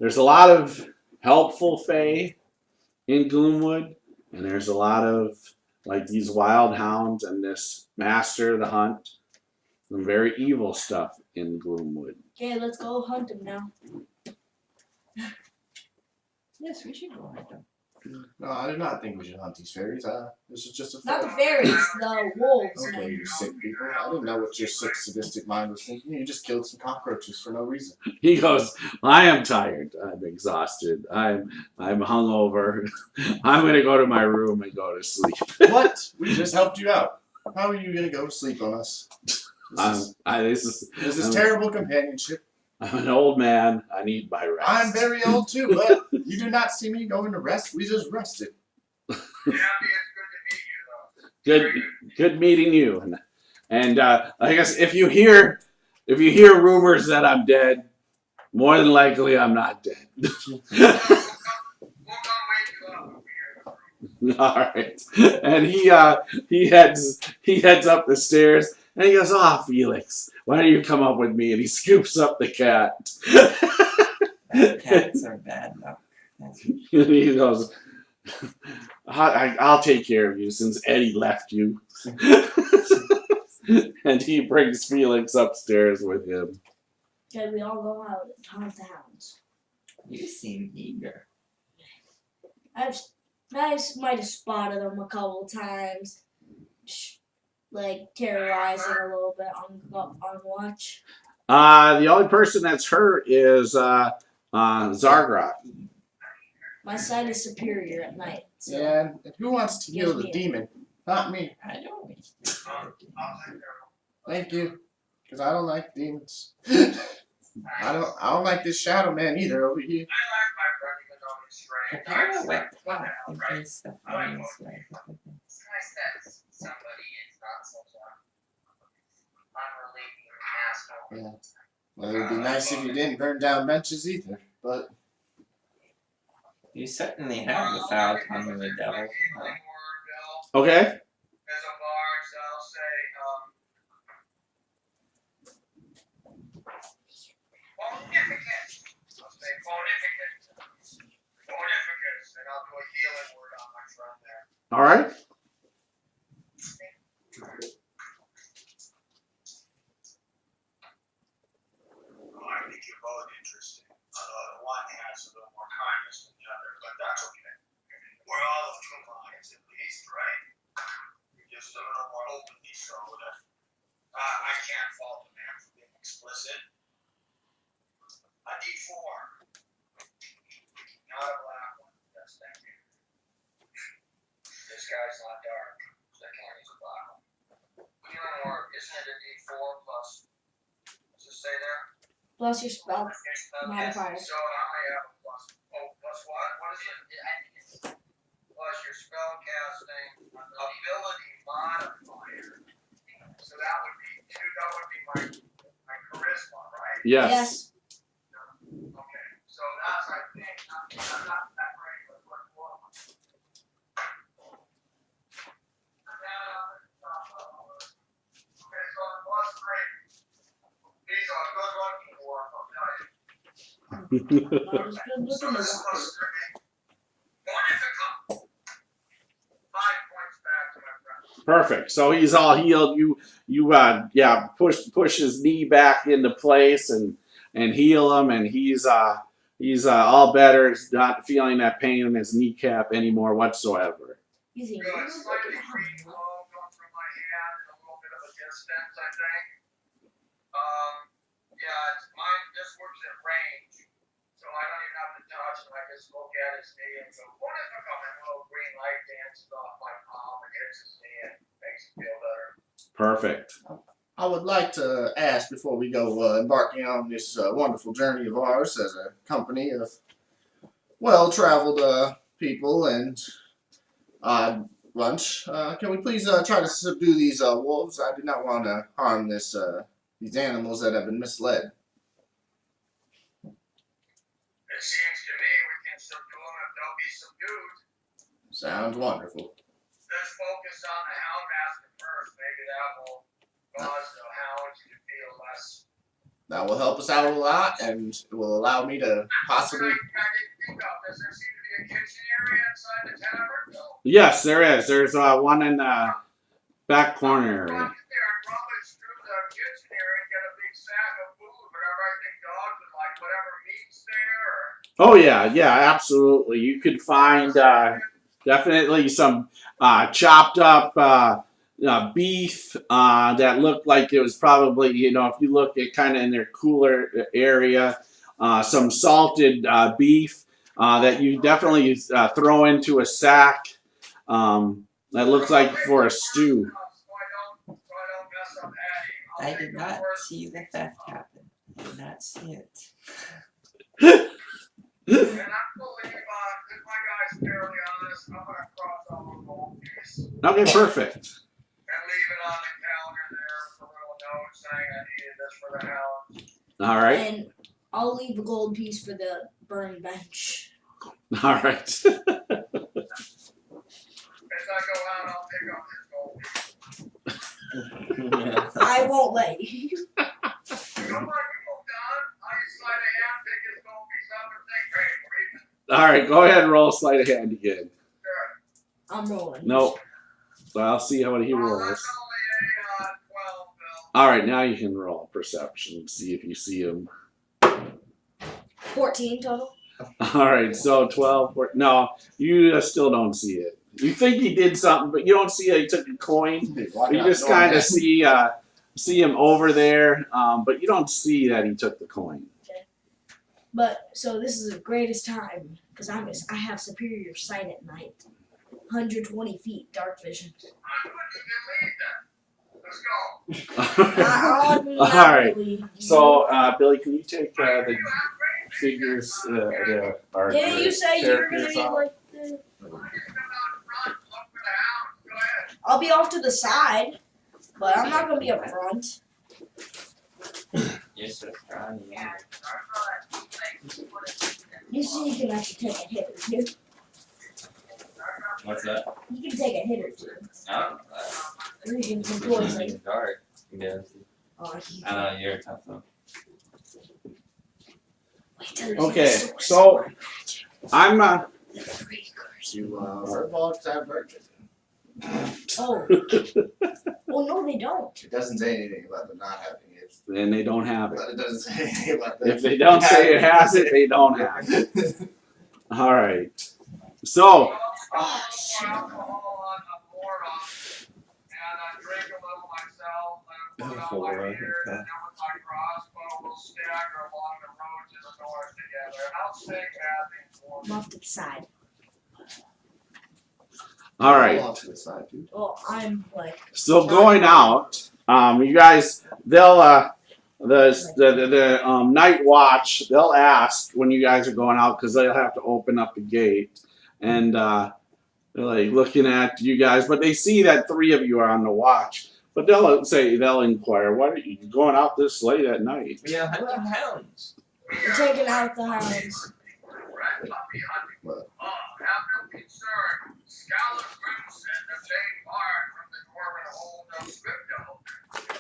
S1: there's a lot of helpful Fae in Gloomwood, and there's a lot of like these Wild Hounds and this Master of the Hunt. Some very evil stuff in Gloomwood.
S3: Okay, let's go hunt him now.
S4: Yes, we should go hunt them.
S2: No, I do not think we should hunt these fairies. This is just a
S3: Not the
S2: fair.
S3: fairies, the wolves.
S2: Okay, you sick people. I didn't know what your sick, sadistic mind was thinking. You just killed some cockroaches for no reason.
S1: He goes, I am tired. I'm exhausted. I'm hungover. I'm going to go to my room and go to sleep.
S2: What? We just helped you out. How are you going to go to sleep on us? This is terrible companionship.
S1: I'm an old man. I need my rest.
S2: I'm very old too, but you do not see me going to rest. We just rested.
S5: Yeah, it's good to meet you, though.
S1: Good meeting you. And I guess if you hear rumors that I'm dead, more than likely I'm not dead.
S5: We'll come wake you up over here.
S1: All right. And he heads up the stairs and he goes, Felix, why don't you come up with me? And he scoops up the cat.
S4: Cats are bad luck.
S1: He goes, I'll take care of you since Eddie left you. And he brings Felix upstairs with him.
S3: Okay, we all go out and hunt the hounds.
S4: You seem eager.
S3: I might have spotted them a couple times, like terrorizing a little bit on watch.
S1: The only person that's hurt is Zargrot.
S3: My sight is superior at night. So
S2: Yeah, and who wants to heal the demon? Not me.
S4: I don't wish to.
S5: I'll take care of
S2: Thank you. Because I don't like demons. I don't like this shadow man either over here.
S5: I like my friend even though he's strange.
S4: Prepare a wet
S5: What
S4: cloth
S5: the hell,
S4: in
S5: right?
S4: case the flames way.
S6: It's nice that somebody is not such a unrelieving asshole.
S2: Well, it would be nice if you didn't burn down benches either. But
S4: You certainly have the foul tongue of the devil.
S5: Healing word, Bill.
S1: Okay.
S5: As a bard, so I'll say, bonificus. I'll say bonificus. Bonificus, and I'll do a healing word on my friend there.
S1: All right.
S5: I think you're both interesting. One has a little more kindness than the other, but that's okay. We're all of two minds at least, right? You're just a little more openly so that I can't fault the man for being explicit. A D4. Not a black one. Yes, thank you. This guy's not dark. That one is a black one. Healing word, isn't it a D4 plus? Does it say there?
S3: plus your spell
S5: Okay,
S3: modifier.
S5: so I have a plus. Oh, plus what? What is it? Plus your spell casting ability modifier. So that would be two. That would be my charisma, right?
S1: Yes.
S5: Okay. So that's I think not that great, but what's one? Okay, so plus three. These are good looking dwarf, I'll tell you.
S3: Not as good
S5: So
S3: looking
S5: this
S3: as
S5: plus three. Wonderful. 5 points back to my friend.
S1: Perfect. So he's all healed. You push his knee back into place and heal him, and he's all better. He's not feeling that pain in his kneecap anymore whatsoever.
S3: He's a
S5: Good.
S3: good
S5: Slightly
S3: looking
S5: green
S3: hound.
S5: glow going through my hand and a little bit of a distance, I think. Yeah, this works at range, so I don't even have to touch him. I just look at his knee and go, what if I come in a little green light dances off my palm and hits his knee and makes him feel better.
S1: Perfect.
S2: I would like to ask before we go embarking on this wonderful journey of ours as a company of well-traveled people and lunch. Can we please try to subdue these wolves? I do not want to harm these animals that have been misled.
S5: It seems to me we can subdue them if they'll be subdued.
S2: Sounds wonderful.
S5: Let's focus on the hound master first. Maybe that will cause the hounds to feel less.
S2: That will help us out a lot, and it will allow me to possibly.
S5: I didn't think of. Does there seem to be a kitchen area inside the tavern? No.
S1: Yes, there is. There's one in the back corner
S5: Run
S1: area.
S5: in there and rummage through the kitchen area and get a big sack of food, whatever I think dogs would like, whatever meat's there.
S1: Oh yeah, absolutely. You could find definitely some chopped up beef that looked like it was probably, if you look at kind of in their cooler area, some salted beef that you definitely throw into a sack that looks like for a stew.
S5: So I don't mess up Addie.
S4: I
S5: I'll
S4: did
S5: take the
S4: not
S5: horse.
S4: see the theft happen. I did not see it.
S5: And I believe, if my guy's fairly honest, I'm going to cross off a gold piece and
S1: Okay, perfect.
S5: leave it on the counter there with a little note saying I needed this for the house.
S1: All right.
S3: And I'll leave the gold piece for the burn bench.
S1: All right.
S5: As I go out, I'll pick up his gold piece.
S3: I won't let you.
S5: You know what, you go down, I slide a hand, pick his gold piece up and say, great, we're even.
S1: All right, go ahead and roll sleight of hand again.
S3: I'm rolling.
S1: Nope. So I'll see how he rolls.
S5: That's only a 12, Bill.
S1: All right, now you can roll perception. See if you see him.
S3: 14 total.
S1: All right, so 12. No, you still don't see it. You think he did something, but you don't see it. He took a coin. You just kind of see him over there, but you don't see that he took the coin.
S3: But so this is the greatest time because I have superior sight at night. 120 feet, dark vision.
S5: I'm good. You can leave then. Let's go.
S1: All right. So, Billy, can you take the figures? Or
S3: Didn't
S1: the
S3: you say you were gonna
S1: characters
S3: be
S1: off?
S3: like the?
S5: Why don't you come out front, look for the hounds? Go ahead.
S3: I'll be off to the side, but I'm not gonna be up front.
S4: You're so strong.
S6: Yeah, our like,
S3: You see, you can actually take a hit or two.
S4: What's that?
S3: You can take a hit or two.
S4: Oh,
S3: Or you can some
S4: it's
S3: poison.
S4: dark. Yes.
S3: Oh,
S4: I know you're tough though.
S3: wait till there's
S1: Okay,
S3: a source
S1: so
S3: for magic.
S1: I'm
S3: The three curse.
S2: You firebolt that virgin.
S3: Oh. Well, no, they don't.
S2: It doesn't say anything about them not having it.
S1: and they don't have it.
S2: But it doesn't say anything about them.
S1: If they don't say it has it, they don't have it. All right. So,
S3: Oh, shit.
S5: Alcohol on the board off, and I drink a little myself, and put it on my ears, and then with my crossbow, we'll stagger along the road to the north together, and I'll stay happy for
S3: I'm off to the side.
S1: all right.
S2: Off to the side, dude.
S3: Well, I'm like.
S1: So going out, you guys, they'll the night watch. They'll ask when you guys are going out because they'll have to open up the gate, and they're like looking at you guys, but they see that three of you are on the watch. But they'll inquire, "Why are you going out this late at night?"
S4: Yeah, hunting hounds.
S3: We're taking out the hounds.
S5: red puppy hunting.
S2: What?
S5: Oh, have no concern. Scholar Grim said that they barred from the dwarven hold of Sykpe.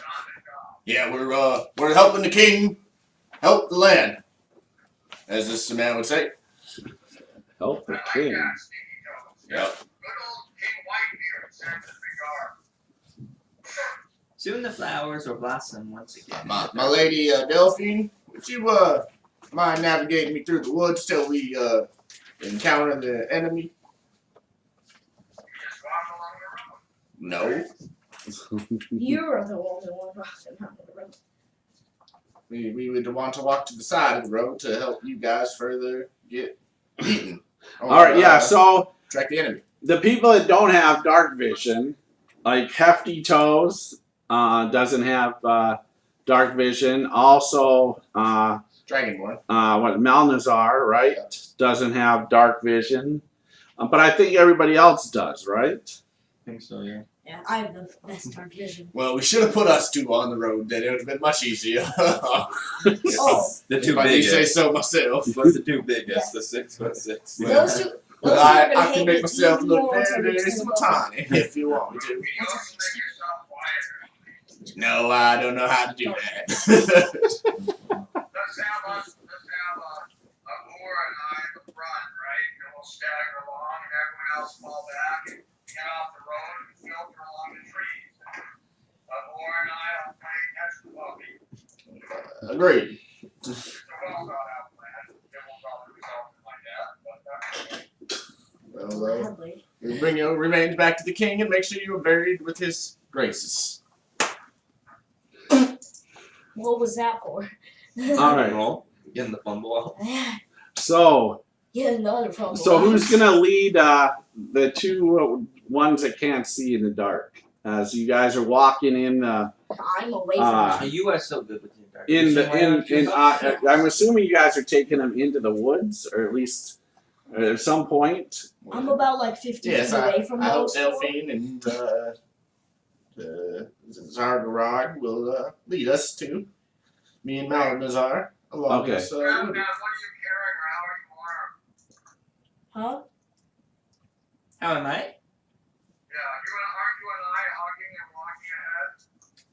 S2: Yeah, we're helping the king help the land, as this man would say.
S1: Help the
S5: I like
S1: king.
S5: that, Sneaky Toes.
S2: Yep.
S5: Good old King Whitebeard sends his regard.
S4: Soon the flowers will blossom once again.
S2: My lady Delphine, would you mind navigating me through the woods till we encounter the enemy?
S5: You just walk along the road.
S2: No.
S3: You're the only one walking on the road.
S2: We would want to walk to the side of the road to help you guys further get eaten.
S1: All right, yeah. So
S2: track the enemy.
S1: the people that don't have dark vision, like Hefty Toes, doesn't have dark vision. Also,
S2: Dragonborn.
S1: what Malnazar, right, doesn't have dark vision. But I think everybody else does, right?
S4: I think so, yeah.
S3: Yeah, I have the best dark vision.
S2: Well, we should have put us two on the road. Then it would have been much easier.
S3: Oh,
S4: The
S2: If
S4: two
S2: I do say
S4: biggest.
S2: so myself.
S4: What's the two biggest? The 6'6".
S3: those two.
S2: But
S3: Those two are
S2: I
S3: gonna
S2: can
S3: hate
S2: make
S3: me
S2: myself
S3: even
S2: look
S3: more once I
S2: very
S3: reach the
S2: tiny if you want me to.
S5: You also make yourself quieter.
S2: No, I don't know how to do that.
S5: Let's have Moore and I in the front, right? And we'll stagger along, and everyone else fall back and get off the road and filter along the trees. Moore and I will play catch the puppy.
S2: Agreed.
S5: It's a well thought out plan. It will probably result in my death, but that's okay.
S2: Well,
S3: Gladly.
S2: we'll bring your remains back to the king and make sure you are buried with his graces.
S3: What was that for?
S1: All right.
S4: Roll. Getting the fumble out.
S1: So,
S3: Yeah, another problem.
S1: who's gonna lead the two ones that can't see in the dark? As you guys are walking in
S3: I'm away from
S4: You are so good with your dark.
S1: in the
S4: vision. Why don't you help?
S1: I'm assuming you guys are taking them into the woods, or at least at some point.
S3: I'm about like 50
S2: Yes,
S3: feet away from
S2: I hope
S3: those four.
S2: Delphine and Zargarod will lead us to me and Malnazar along
S1: Okay.
S2: this
S5: Now, what are you
S2: route.
S5: carrying or how are you armed?
S3: Huh?
S4: How am I?
S5: Yeah, aren't you and I hugging and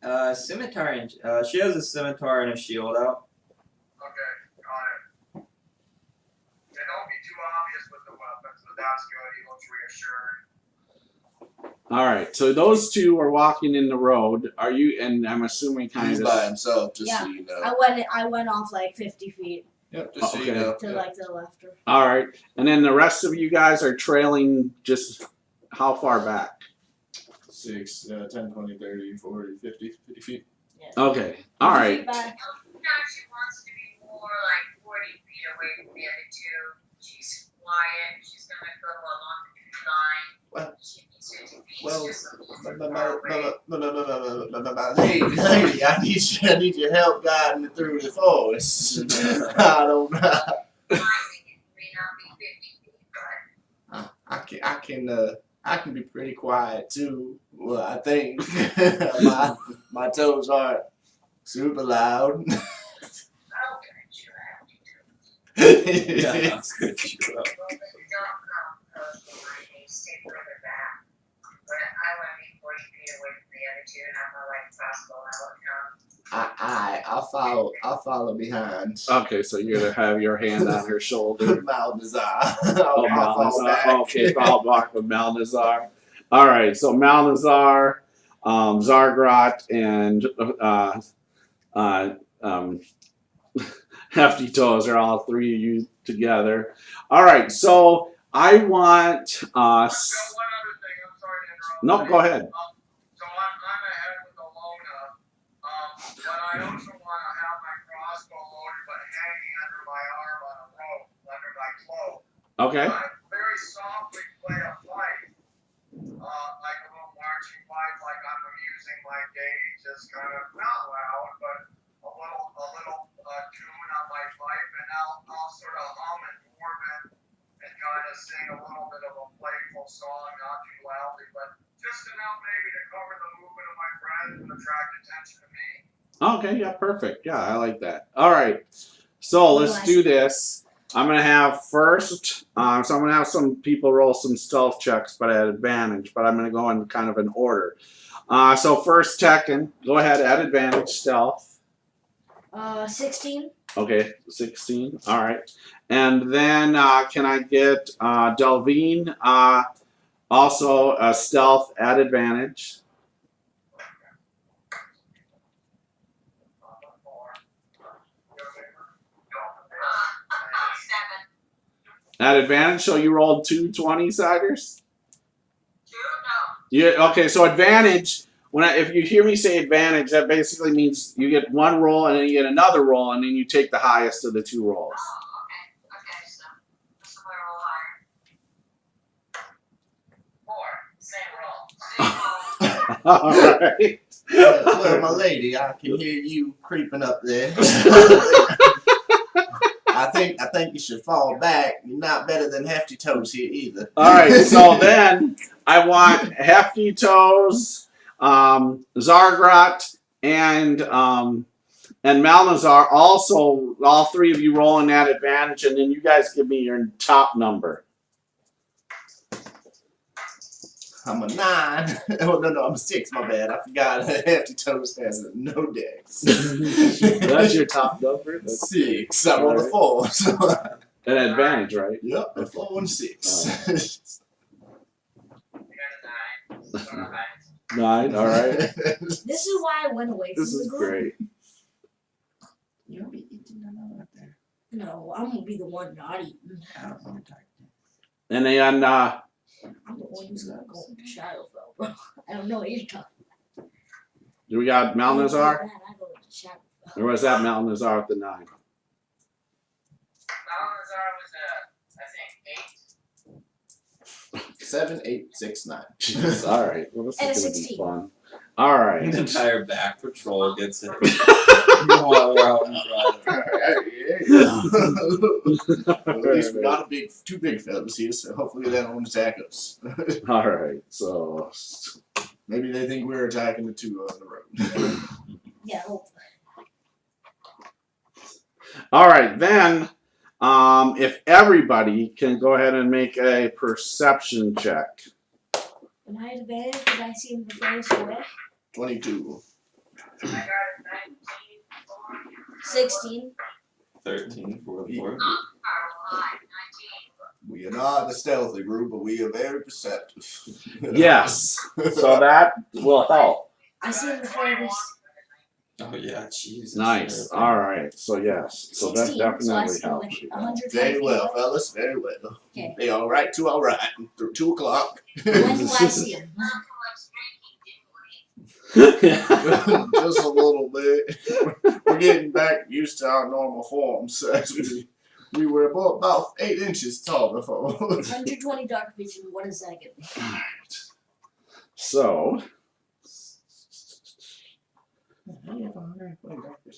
S5: walking ahead?
S4: Scimitar and she has a scimitar and a shield out.
S5: Okay, got it. And don't be too that's good. He looks reassured.
S1: All right. So those two are walking in the road. Are you? And I'm assuming kind
S2: He's
S1: of
S2: by himself, just
S3: Yeah.
S2: so you know.
S3: I went off like 50 feet
S2: Yep, just so you
S1: Okay.
S2: know.
S3: to
S2: Yep.
S3: like the left.
S1: All right. And then the rest of you guys are trailing just how far back?
S2: 6, 10, 20, 30, 40, 50 feet.
S1: Okay. All right.
S3: Feet back.
S6: Sometimes she wants to be more like 40 feet away from the other two. She's quiet. She's going to go along the tree line.
S2: Well-
S6: She needs 50 feet.
S2: well,
S6: Just a little far away.
S2: Lady, I need your help guiding me through the forest. I don't know.
S6: I think it may not be 50 feet, but
S2: I can be pretty quiet too. Well, I think my toes aren't super loud.
S6: I'll get you out to.
S4: Yeah, that's good. You're up.
S6: Well, but don't come close behind me. Stay further back. But I want to be 40 feet away from the other two, and I'm like possible outcome.
S2: I'll follow behind.
S1: Okay. So you're gonna have your hand on her shoulder.
S2: Malnazar.
S1: Oh,
S2: I'll follow back.
S1: Malnazar. Okay, follow back with Malnazar. All right, so Malnazar, Zargrot, and Hefty Toes are all three of you together. All right, so I want.
S5: I've got one other thing. I'm sorry to interrupt.
S1: No, go ahead.
S5: So I'm ahead with the Lona, but I also want to have my crossbow loaded, but hanging under my arm on a rope, under my cloak.
S1: Okay.
S5: I very softly play a fight, like a little marching fight, like I'm amusing my gauge, just kind of not loud, but a little tune on my pipe, and I'll sort of hum and dwarven and kind of sing a little bit of a playful song, not too loudly, but just enough maybe to cover the movement of my friends and attract attention to me.
S1: Okay, yeah, perfect. Yeah, I like that. All right, so let's do this. I'm gonna have first. So I'm gonna have some people roll some stealth checks, but at advantage. But I'm gonna go in kind of an order. So first, Tekken, go ahead at advantage stealth.
S3: 16.
S1: Okay, 16. All right, and then can I get Delvine also a stealth at advantage? At advantage, so you rolled 2 20-siders? Yeah. Okay, so advantage. If you hear me say advantage, that basically means you get one roll and then you get another roll and then you take the highest of the two rolls.
S6: Okay, so this is where we'll hire. 4, same roll.
S1: All right.
S2: Well, my lady, I can hear you creeping up there. I think you should fall back. You're not better than Hefty Toes here either.
S1: All right, so then I want Hefty Toes, Zargrot, and Malnazar. Also, all three of you rolling that advantage, and then you guys give me your top number.
S2: I'm a 9. Oh no, I'm a 6. My bad. I forgot. Hefty Toes has no dex.
S1: That's your top number. That's
S2: 6. I rolled a 4. So.
S1: an advantage, right?
S2: Yep, a 4 and 6.
S6: You got a 9. So not bad.
S1: 9. All right.
S3: This is why I went away from
S1: This
S3: the
S1: is
S3: group.
S1: great.
S2: You'll be eating another up there.
S3: No, I'm gonna be the one not eating.
S2: I don't want to talk.
S1: And then
S3: I'm the one who's gonna go into Shadowfell, bro. I don't know what you're talking about.
S1: do we got Malnazar?
S3: I go into Shadowfell.
S1: Or was that Malnazar with the 9?
S6: Malazar was I think 8.
S2: 7, 8, 6, 9.
S1: Jeez, all right. Well, this
S3: And
S1: is
S3: a
S1: going to be
S3: 16.
S1: fun. All
S4: The
S1: right.
S4: entire back patrol gets it. While we're out in front.
S2: Well, at least we got 2 big fellas here, so hopefully they don't attack us.
S1: All right. So,
S2: Maybe they think we're attacking the 2 on the road.
S3: Yeah, hopefully.
S1: all right. Then, if everybody can go ahead and make a perception check.
S3: When I had advantage, did I see him the furthest away?
S2: 22.
S6: I got a 19.
S3: 16.
S4: 13 for the
S2: Yeah.
S4: 4.
S6: Oh, 19.
S2: We are not the stealthy group, but we are very perceptive.
S1: Yes. So that will help.
S3: I seen the fairies.
S4: Oh yeah, Jesus.
S1: Nice. All right. So yes. So that
S3: 16, so I
S1: definitely
S3: still
S1: helps.
S3: win 120
S2: Very
S3: feet
S2: well,
S3: away.
S2: fellas. Very well.
S3: Okay.
S2: They all right to all right. Through 2 o'clock.
S3: When do I see them?
S2: Just a little bit. We're getting back used to our normal forms. We were about 8 inches tall before.
S3: 120 dark vision. What does that get me?
S1: All right. So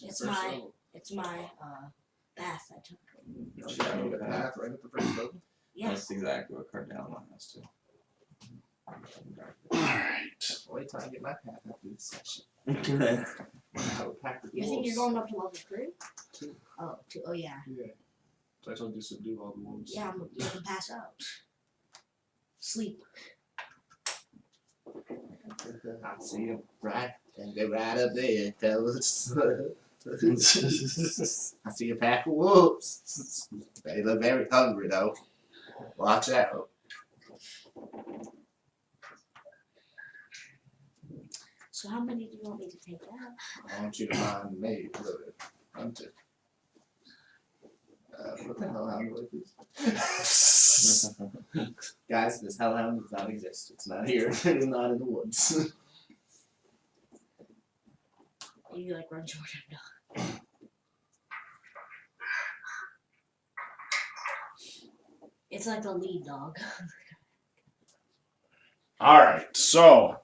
S3: It's my path I took. Yeah.
S4: That's exactly what Cardell wants to.
S1: all right.
S2: Wait till I get my path after this session.
S3: You think you're going up to level 3?
S2: 2.
S3: Oh, 2. Oh yeah.
S2: Yeah. So I told you to do all the ones.
S3: Yeah, you can pass out. Sleep.
S2: I see them right, and they're right up there, fellas. I see a pack of wolves. They look very hungry, though. Watch out.
S3: So how many do you want me to take out?
S2: I want you to find me, really. Hunter. What the hellhound was this? Guys, this hellhound does not exist. It's not here. It's not in the woods.
S3: You like run Jordan dog. It's like the lead dog.
S1: All right. So,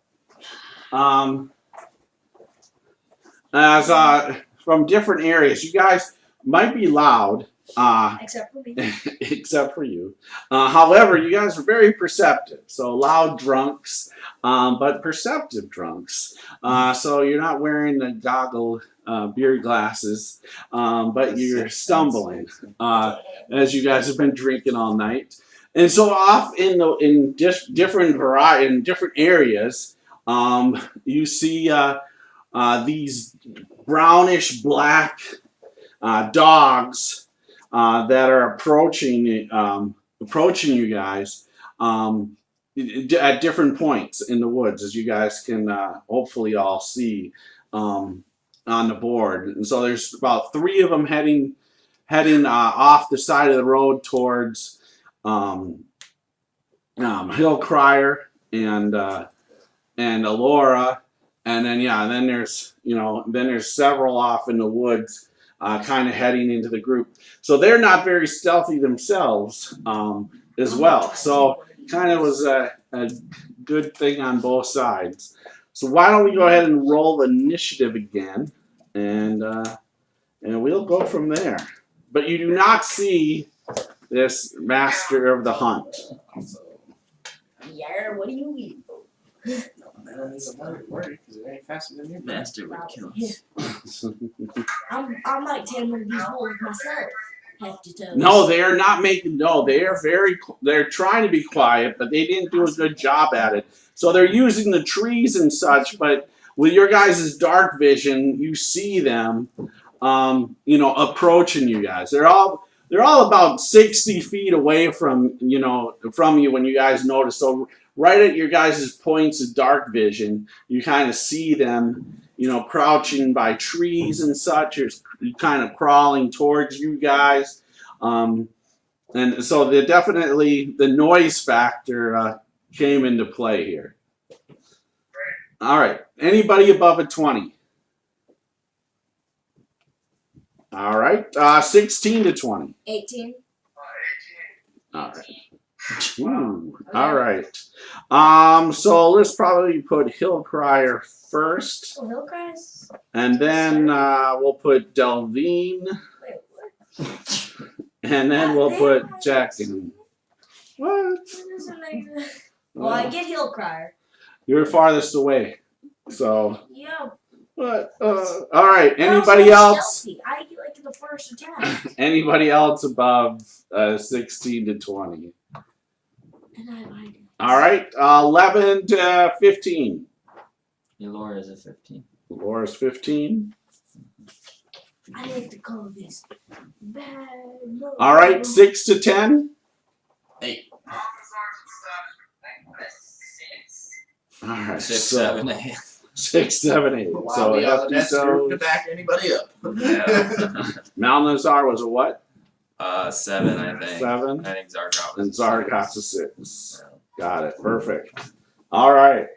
S1: as from different areas, you guys might be loud.
S3: Except for me.
S1: Except for you. However, you guys are very perceptive. So loud drunks, but perceptive drunks. So you're not wearing the goggle beer glasses, but you're stumbling as you guys have been drinking all night. And so off in different areas, you see these brownish black dogs. That are approaching you guys at different points in the woods, as you guys can hopefully all see on the board. And so there's about 3 of them heading off the side of the road towards Hill Crier and Alora, and then there's several off in the woods. Kind of heading into the group. So they're not very stealthy themselves as well. So kind of was a good thing on both sides. So why don't we go ahead and roll initiative again, and we'll go from there. But you do not see this master of the hunt.
S3: Yeah, what do you mean?
S2: I don't need to worry because it ain't faster than your
S4: Master would kill us.
S3: I'm like taming these wolves myself. Hefty toes.
S1: No, they are not making. No, they are they're trying to be quiet, but they didn't do a good job at it. So they're using the trees and such, but with your guys' dark vision, you see them, approaching you guys. They're all about 60 feet away from you when you guys notice. So right at your guys' points of dark vision, you kind of see them, crouching by trees and such, or kind of crawling towards you guys. And so the noise factor came into play here. All right. Anybody above a 20? All right. 16 to 20.
S3: 18.
S1: All right. Ooh, all right. So let's probably put Hill Crier first,
S3: Oh, Hillcrest?
S1: and then we'll put Delvine,
S3: Wait, what?
S1: and then we'll put Jack in. What?
S3: Well, I get Hillcrier.
S1: You're farthest away. So
S3: Yeah.
S1: what? All right. Anybody
S3: They're also
S1: else?
S3: stealthy. I get like the first attack.
S1: Anybody else above 16 to 20?
S3: And I like it.
S1: All right. 11 to 15.
S4: Laura's a 15.
S1: Laura's 15.
S3: I like to call this bad.
S1: All right. 6 to 10.
S2: 8.
S1: All right.
S7: 6,
S1: so
S7: 7, 8.
S1: 6, 7, 8.
S2: I'll
S1: So
S2: be on the
S1: Hefty
S2: best group to
S1: Toes.
S2: back anybody up.
S7: Yeah.
S1: Malnazar was a what?
S7: 7, I think.
S1: 7.
S7: I think Zargot
S1: And
S7: was
S1: Zargot's a 6. Got it. Perfect. All right.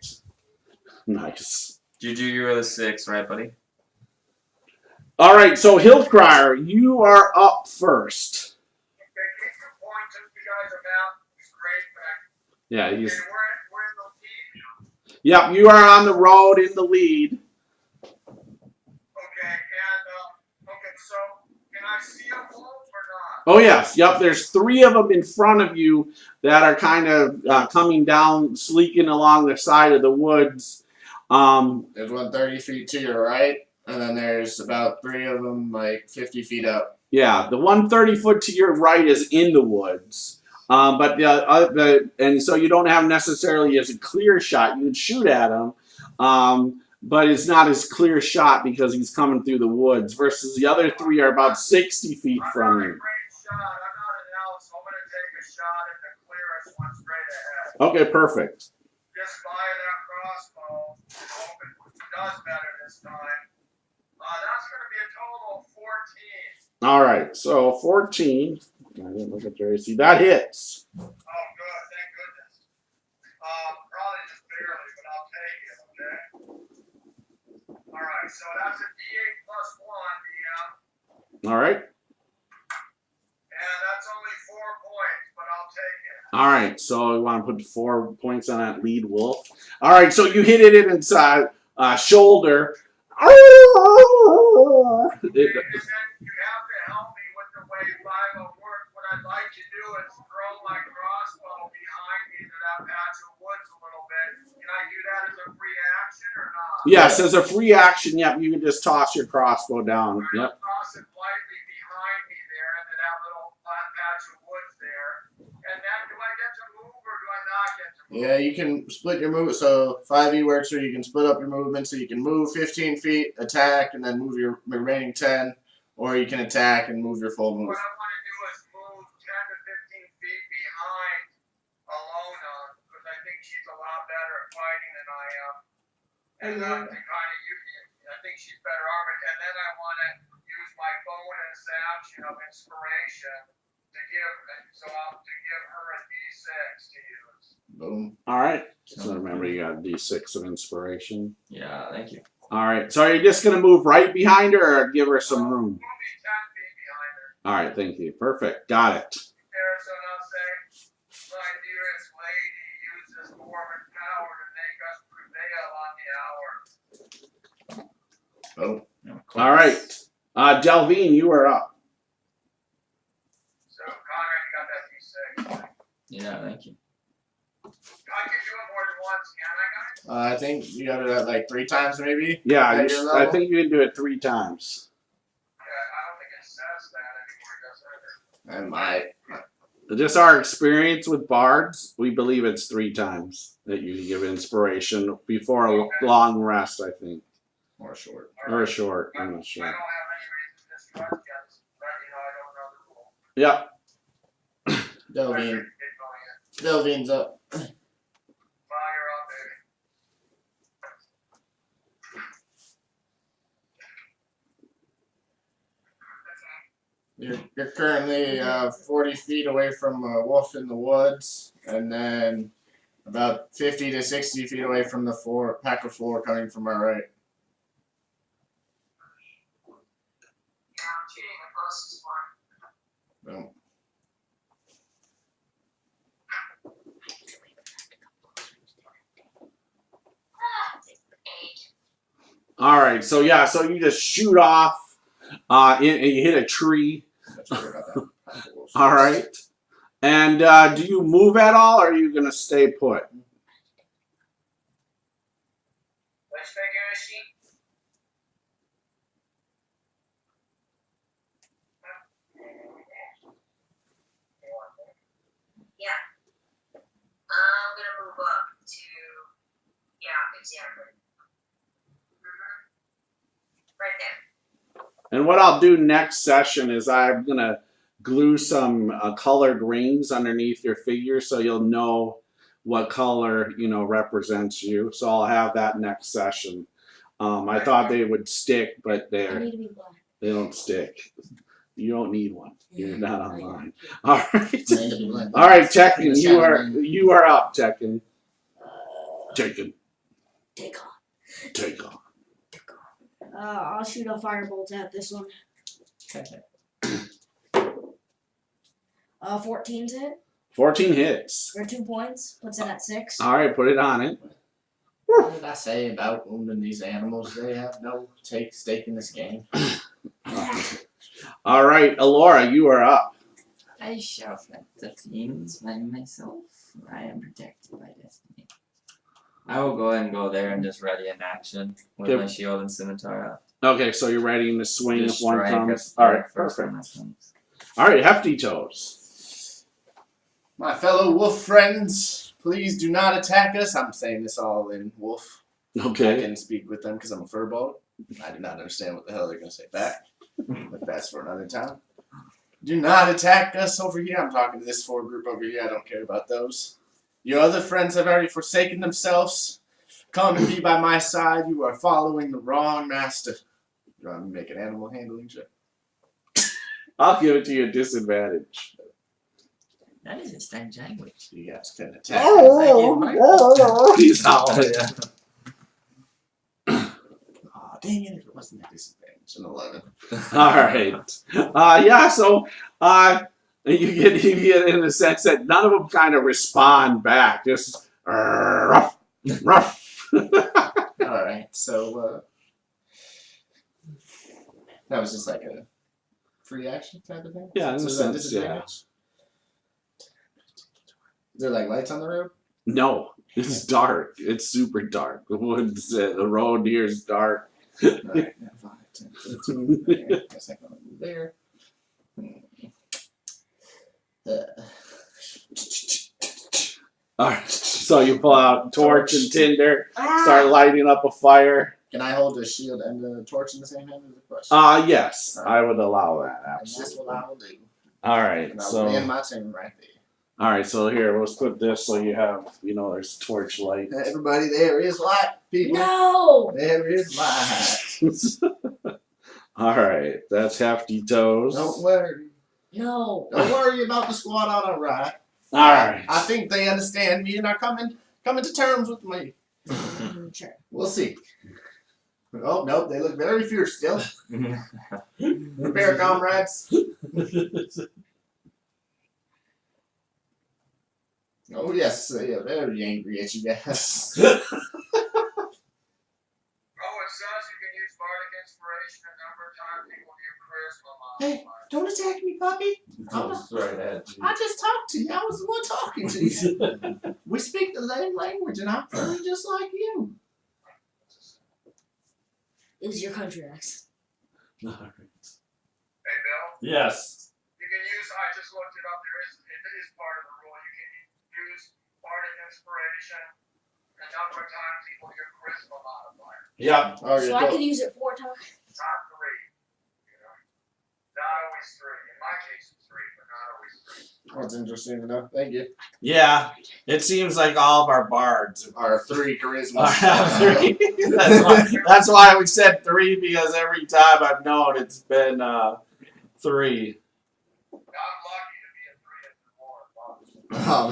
S1: Nice.
S7: Juju, you were the 6, right, buddy?
S1: All right. So Hildcrier, you are up first.
S5: Okay, keep your points if you guys are out. It's great, man.
S1: Yeah.
S5: Okay,
S1: He's.
S5: we're in the lead.
S1: Yep. You are on the road in the lead.
S5: Okay, and okay, so can I see them all or not?
S1: Oh yes. Yep. There's 3 of them in front of you that are kind of coming down, sleeking along the side of the woods.
S2: There's one 30 feet to your right, and then there's about 3 of them like 50 feet up.
S1: Yeah, the 130 foot to your right is in the woods, but and so you don't have necessarily as a clear shot. You would shoot at him, but it's not as clear shot because he's coming through the woods. Versus the other 3 are about 60 feet
S5: I'm
S1: from
S5: not a
S1: you.
S5: great shot. I'm not an L, so I'm gonna take a shot at the clearest one straight ahead.
S1: Okay, perfect.
S5: Just fire that crossbow. Hope it does better this time. That's gonna be a total of 14.
S1: All right, so 14. I didn't look at your AC. That hits.
S5: Oh, good. Thank goodness. Probably just barely, but I'll take it. Okay. All right. So that's a D8 plus 1, DM,
S1: All right.
S5: and that's only 4 points, but I'll take it.
S1: All right, so you want to put 4 points on that lead wolf. All right, so you hit it inside shoulder.
S5: And then you have to help me with the way Philo works. What I'd like to do is throw my crossbow behind me to that patch of woods a little bit. Can I do that as a free action or not?
S1: Yes, as a free action, yep, you can just toss your crossbow down.
S5: Right,
S1: Yep.
S5: I'll toss it lightly behind me there into that little patch of woods there. And then do I get to move or do I not get to move?
S2: Yeah, you can split your move. So 5e works where you can split up your movement. So you can move 15 feet, attack, and then move your remaining 10, or you can attack and move your full move.
S5: What I want to do is move 10 to 15 feet behind Alona because I think she's a lot better at fighting than I am. And to kind of use, I think she's better armored. And then I want to use my bonus action of inspiration to give her a D6 to use.
S2: Boom.
S1: All right. So remember, you got a D6 of inspiration.
S7: Yeah, thank you.
S1: All right. So are you just going to move right behind her or give her some room?
S5: Move me 10 feet behind her.
S1: All right. Thank you. Perfect. Got it.
S5: There, so now say, my dearest lady, use this dwarven power to make us prevail on the hour.
S2: Boom.
S1: All right. Delvine, you are up.
S5: So, Conrad, you got that D6.
S7: Yeah, thank you.
S5: I can do it more than once, can I, guys?
S2: I think you got it at like 3 times maybe.
S1: Yeah,
S2: At your
S1: I
S2: level?
S1: think you can do it 3 times.
S5: Yeah, I don't think it says that anymore, does it?
S2: I might.
S1: Just our experience with bards, we believe it's 3 times that you can give inspiration before a long rest, I think.
S2: Or short.
S1: Or a short, I'm not
S5: I
S1: sure.
S5: don't have any reason to distrust yet, but, I don't know the rule.
S1: Yep.
S2: Delvine.
S5: Get
S2: Delvine's up.
S5: going. Fire up, baby.
S2: You're currently 40 feet away from a wolf in the woods, and then about 50 to 60 feet away from the pack of 4 coming from our right.
S6: Yeah, I'm shooting the closest one.
S2: Boom.
S6: Ah, 8.
S1: All right, so yeah, so you just shoot off, and you hit a tree.
S2: That's what I got that.
S1: All right, and do you move at all, or are you gonna stay put?
S5: Which figure is she?
S6: Yeah. I'm gonna move up to. Yeah, exactly. Right there.
S1: And what I'll do next session is I'm gonna glue some colored rings underneath your figure, so you'll know what color represents you. So I'll have that next session. I thought they would stick, but
S3: I need to be black.
S1: they don't stick. You don't need one. You're not online. All right. All right, Tekken, you are up, Tekken. Tekken.
S3: Take on.
S1: Take on.
S3: I'll shoot a firebolt at this one.
S7: Okay.
S3: 14's hit
S1: 14 hits.
S3: for 2 points. Puts it at 6.
S1: All right, put it on it.
S2: What did I say about wounding these animals? They have no stake in this game.
S1: All right, Alora, you are up.
S7: I shall fight the fiends by myself. I am protected by destiny. I will go ahead and go there and just ready in action with
S1: Okay.
S7: my shield and scimitar up.
S1: Okay, so you're ready to swing if
S7: Just
S1: one
S7: strike
S1: comes.
S7: at
S1: All
S7: the
S1: right,
S7: first
S1: perfect.
S7: one that comes.
S1: All right, Hefty Toes.
S2: My fellow wolf friends, please do not attack us. I'm saying this all in wolf. I
S1: Okay.
S2: can speak with them because I'm a furball. I do not understand what the hell they're going to say back, but that's for another time. Do not attack us over here. I'm talking to this group over here. I don't care about those. Your other friends have already forsaken themselves. Come and be by my side. You are following the wrong master. You want me to make an animal handling check?
S1: I'll give it to you at disadvantage.
S7: That is a strange language.
S2: You guys can attack.
S1: He's howling.
S2: Oh, dang it. It wasn't a disadvantage. An 11.
S1: All right. Yeah. So, you get in the sense that none of them kind of respond back. Just rough, rough.
S2: Alright, so, that was just like a free action type of thing?
S1: Yeah, in a
S2: So is that
S1: sense,
S2: disadvantage? Is there like lights on the road?
S1: No, it's dark. It's super dark. The woods, the road here is dark.
S2: Alright, 5, 10, 15. Okay, guess I can move there.
S1: All right. So you pull out torch and tinder,
S3: Ah!
S1: start lighting up a fire.
S2: Can I hold a shield and a torch in the same hand as a question?
S1: Yes, I would allow that.
S2: And that's
S1: Absolutely.
S2: what I will do.
S1: All right.
S2: And I'll
S1: So.
S2: land my turn right there.
S1: All right, so here, let's put this so you have, there's torch light.
S2: Everybody, there is light, people.
S3: No!
S2: There is light.
S1: All right, that's Hefty Toes.
S2: Don't worry.
S3: No.
S2: Don't worry about the squad on the right.
S1: All right.
S2: I think they understand me and are coming to terms with me.
S3: Sure.
S2: We'll see. Oh, nope, they look very fierce still. Prepare, comrades. Oh, yes, they are very angry at you guys.
S5: Oh, it says you can use bardic inspiration a number of times equal to your charisma
S2: Hey,
S5: modifier.
S2: don't attack me, puppy. I just talked to you. I was the one talking to you. We speak the same language, and I'm feeling just like you.
S3: Use your country accent.
S5: Hey, Bill,
S1: Yes.
S5: you can use, I just looked it up, it is part of the rule. You can use bardic inspiration a number of times equal to your charisma modifier.
S1: Yep.
S2: Oh,
S3: So I could use it 4 times.
S5: Not 3. Not always 3. In my case, it's 3, but not always 3.
S2: That's interesting to know. Thank you.
S1: Yeah, it seems like all of our bards
S2: Our 3 charisma.
S1: have 3. That's why we said 3, because every time I've known it's been 3.
S5: I'm lucky to be a 3 at the war.
S2: Oh,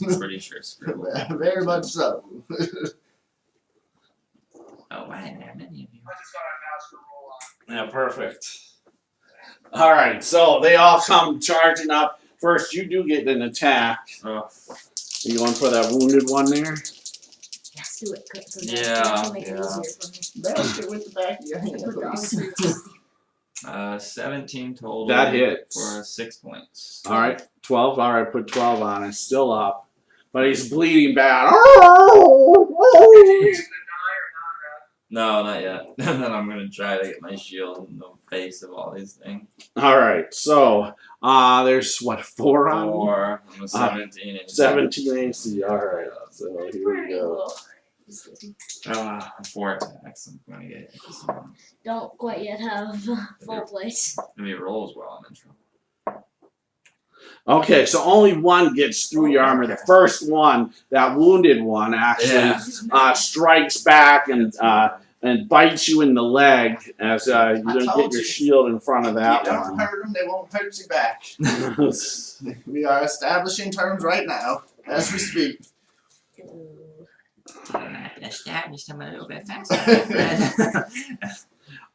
S2: man.
S7: Pretty sure scribble.
S2: Very much so.
S7: Oh, why there are many of you?
S5: I just thought I'd pass the rule on.
S1: Yeah, perfect. All right, so they all come charging up. First, you do get an attack.
S7: Oh,
S1: You going for that wounded one there?
S3: Yes, do it. Cause
S7: Yeah,
S3: that'll make it
S7: yeah.
S3: easier for me.
S2: Basket with the back of your hand,
S3: Put the
S2: please.
S3: other
S7: 17 total.
S1: That hits.
S7: For 6 points.
S1: All right, 12. All right, put 12 on it. Still up, but he's bleeding bad.
S5: Use the die or not,
S7: No, not yet. And then I'm gonna try to get my shield in the face of all these things.
S1: All right, so there's what 4 on
S7: 4. I'm a 17.
S1: 17 AC. All right, so here we
S3: Pretty
S1: go.
S3: low. Just kidding.
S7: 4 attacks. I'm gonna get it. It's
S3: Don't quite yet have full plates.
S7: If he rolls well, I'm in trouble.
S1: Okay, so only one gets through your armor. The first one, that wounded one, actually strikes back and bites you in the leg as you don't get
S2: told
S1: your
S2: you.
S1: shield in front of
S2: If
S1: that
S2: you don't
S1: one.
S2: hurt them, they won't hurt you back. We are establishing terms right now, as we speak.
S7: Establish them a little bit faster.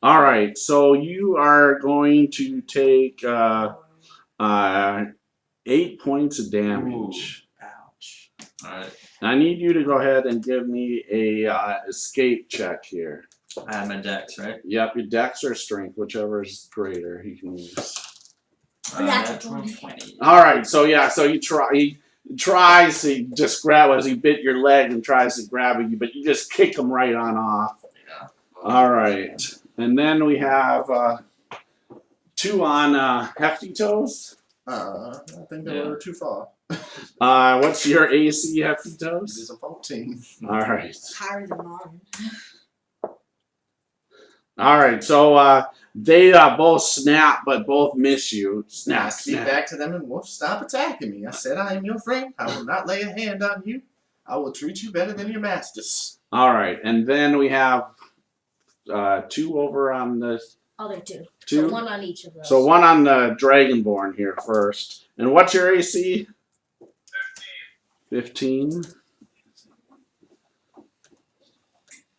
S1: All right, so you are going to take 8 points of damage.
S7: Ouch. Alright.
S1: I need you to go ahead and give me a escape check here.
S7: I have my dex, right?
S1: Yep, your dex or strength, whichever is greater, you can use.
S3: Natural
S7: 20.
S1: All right, so yeah, so he tries to just grab as he bit your leg and tries to grab you, but you just kick him right on off.
S7: Yeah.
S1: All right, and then we have 2 on Hefty Toes.
S2: I think they were too far.
S1: What's your AC, Hefty
S2: This
S1: Toes?
S2: is a 14.
S1: All right.
S3: higher than mine.
S1: All right, so they both snap, but both miss you.
S2: I
S1: Snap,
S2: speak
S1: snap.
S2: back to them and wolf, stop attacking me. I said I am your friend. I will not lay a hand on you. I will treat you better than your masters.
S1: All right, and then we have 2 over on the
S3: Other two.
S1: 2.
S3: So one on each of those.
S1: So 1 on the Dragonborn here first. And what's your AC? 15.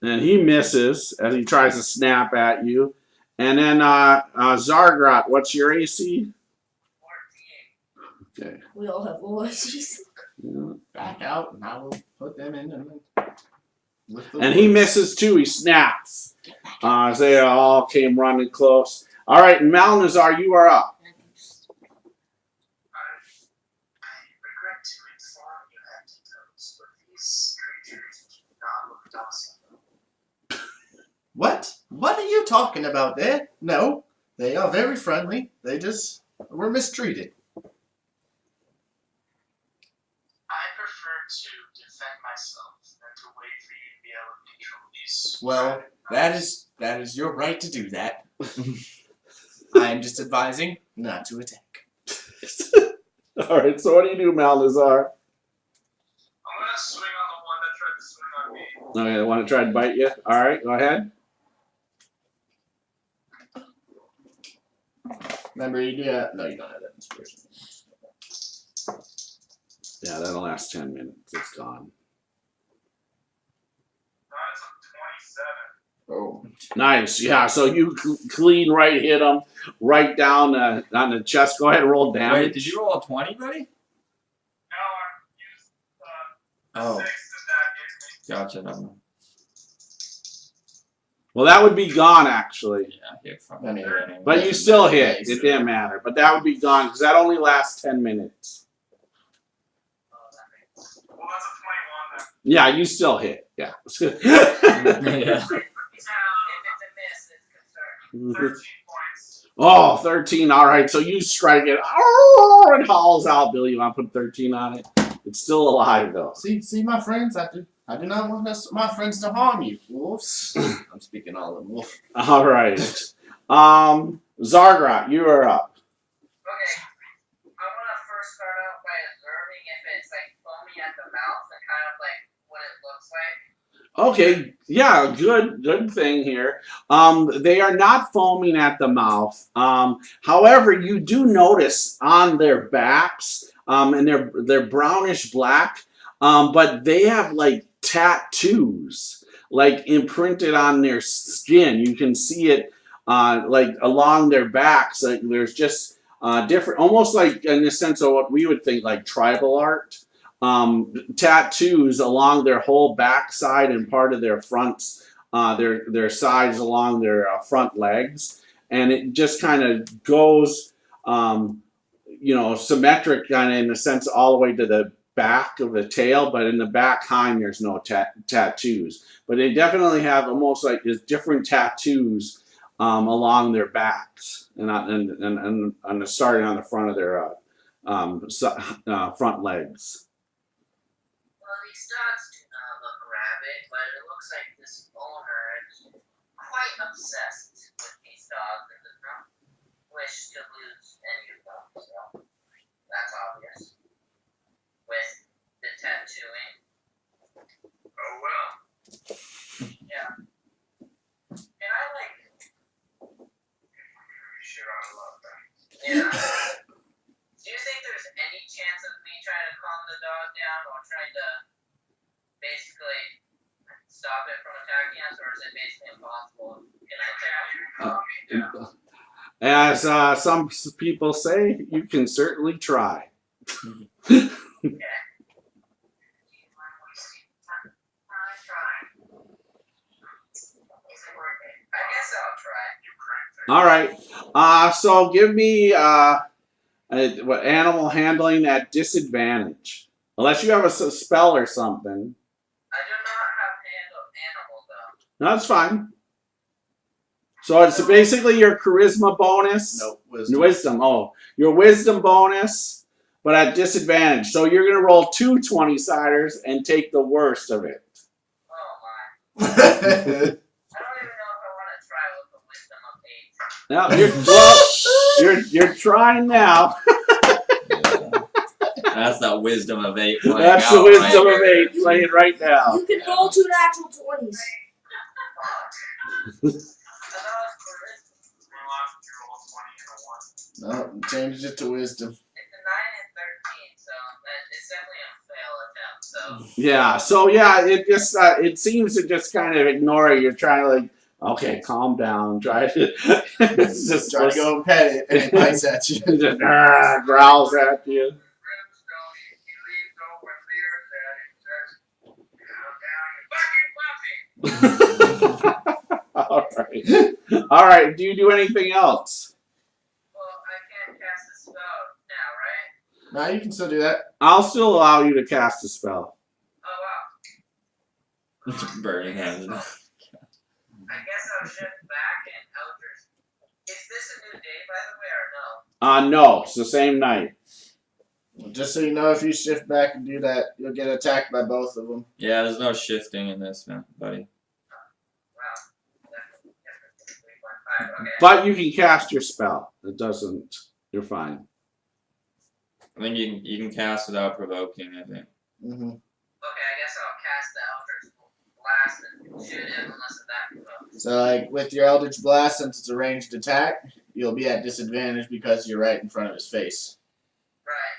S1: And he misses as he tries to snap at you. And then Zargrot, what's your AC?
S6: 14.
S1: Okay.
S3: We all have voices.
S1: Yeah.
S2: Back out and I will put them in.
S1: And he misses too. He snaps. As they all came running close. All right, and Malnazar, you are up.
S5: I regret to inform you, Antidotes, but these creatures do not look docile.
S2: What? What are you talking about there? No, they are very friendly. They just were mistreated.
S5: I prefer to defend myself than to wait for you to be able to control these.
S2: Well, that is your right to do that. I am just advising not to attack.
S1: All right, so what do you do, Malnazar?
S5: I'm gonna swing on the one that tried to swing on me.
S1: Okay, the one that tried to bite you. All right, go ahead.
S2: Remember, you do that? No, you don't have that inspiration.
S1: Yeah, that'll last 10 minutes. It's gone.
S5: That's a 27.
S2: Oh.
S1: Nice. Yeah, so you clean right hit him right down on the chest. Go ahead and roll damage.
S7: Wait, did you roll a 20, buddy?
S5: No, I used
S7: Oh,
S5: 6 to that gives me.
S7: gotcha. No.
S1: Well, that would be gone, actually.
S7: Yeah, here from
S2: I mean,
S7: anyway.
S1: But you still hit. It didn't matter. But that would be gone because that only lasts 10 minutes.
S5: Well, that's a 21 then.
S1: Yeah, you still hit. Yeah.
S7: Yeah.
S6: If it's a miss, it's concerned.
S5: 13 points.
S1: Oh, 13. All right. So you strike it. Oh, it hauls out. Billy, you want to put 13 on it? It's still alive, though.
S2: See, my friends, I do not want my friends to harm you, wolves. I'm speaking all in wolf.
S1: All right. Zargrot, you are up.
S6: Okay. I want to first start out by observing if it's like foamy at the mouth and kind of like what it looks like.
S1: Okay, yeah, good thing here. They are not foaming at the mouth. However, you do notice on their backs, and they're brownish black, but they have like tattoos, like imprinted on their skin. You can see it, like along their backs. Like there's just different, almost like in the sense of what we would think like tribal art. Tattoos along their whole backside and part of their fronts, their sides along their front legs, and it just kind of goes, symmetric kind of in the sense all the way to the back of the tail, but in the back hind there's no tattoos. But they definitely have almost like there's different tattoos along their backs and starting on the front of their front legs.
S6: Well, these dogs do not look rabid, but it looks like this owner is quite obsessed with these dogs and does not wish to lose any of them. So That's obvious. With the tattooing.
S5: Oh well.
S6: Yeah. And I like.
S5: Shit, I love that.
S6: Yeah. Do you think there's any chance of me trying to calm the dog down or trying to basically stop it from attacking us, or is it basically impossible? Can I tell you to calm me down?
S1: As some people say, you can certainly try.
S6: I guess I'll try.
S1: All right. So give me what animal handling at disadvantage, unless you have a spell or something.
S6: I do not have animal though.
S1: No, that's fine. So it's basically your charisma bonus.
S2: Nope. Wisdom.
S1: Wisdom. Oh, your wisdom bonus, but at disadvantage. So you're gonna roll 2 20-siders and take the worst of it.
S6: Oh my. I don't even know if I want to try with the wisdom of 8.
S1: Now you're trying now.
S7: That's that wisdom of 8 playing
S1: That's
S7: out
S1: the wisdom
S7: right
S1: of
S7: here.
S1: 8 playing right now.
S3: You can roll 2 natural 20s.
S2: No, changes it to wisdom.
S6: It's a 9 and 13, so it's definitely a fail attempt. So
S1: Yeah. So yeah, it just it seems to just kind of ignore you. You're trying to like, okay, calm down. Try to. It's just
S2: Try to go and pet it, and it bites at you.
S1: It just growls at you. All right. All right. Do you do anything else?
S6: well, I can't cast a spell now, right?
S2: Now you can still do that.
S1: I'll still allow you to cast a spell.
S6: Oh wow.
S7: Burning hands.
S6: I guess I'll shift back and Eldritch. Is this a new day, by the way, or no?
S1: No, it's the same night.
S2: Just so you know, if you shift back and do that, you'll get attacked by both of them.
S7: Yeah, there's no shifting in this, man, buddy.
S6: Wow. That's 3.5. Okay.
S1: But you can cast your spell. It doesn't. You're fine.
S7: I mean, you can cast without provoking, I think.
S2: Mm-hmm.
S6: Okay, I guess I'll cast the Eldritch Blast and shoot him unless that provokes.
S2: So, like, with your Eldritch Blast, since it's a ranged attack, you'll be at disadvantage because you're right in front of his face.
S6: Right.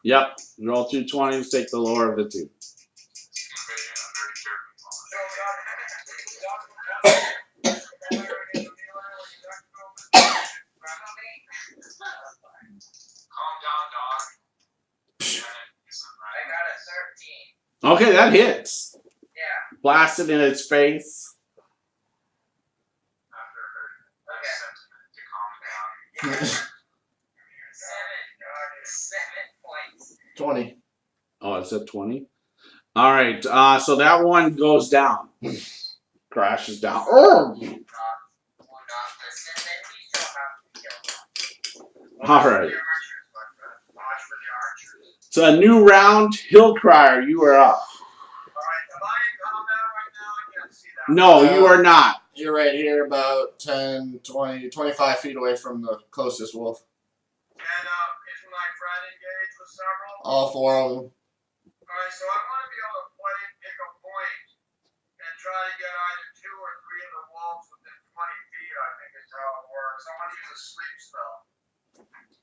S1: Yep. Roll 2 20s, take the lower of the two.
S6: I got a 13.
S1: Okay, that hits.
S6: Yeah.
S1: Blasted in its face.
S6: Okay. 7 points.
S2: 20.
S1: Oh, it's at 20. All right. So that one goes down. Crashes down. Oh!
S6: Will not listen, then we still have to kill him.
S1: All right. So a new round. Hillcrier, you are up. No, you are not.
S2: You're right here about 10, 20, 25 feet away from the closest wolf.
S5: And is my friend engaged with several?
S2: All 4 of them.
S5: Alright, so I want to be able to pick a point and try to get either 2 or 3 of the wolves within 20 feet, I think is how it works. I want to use a sleep spell.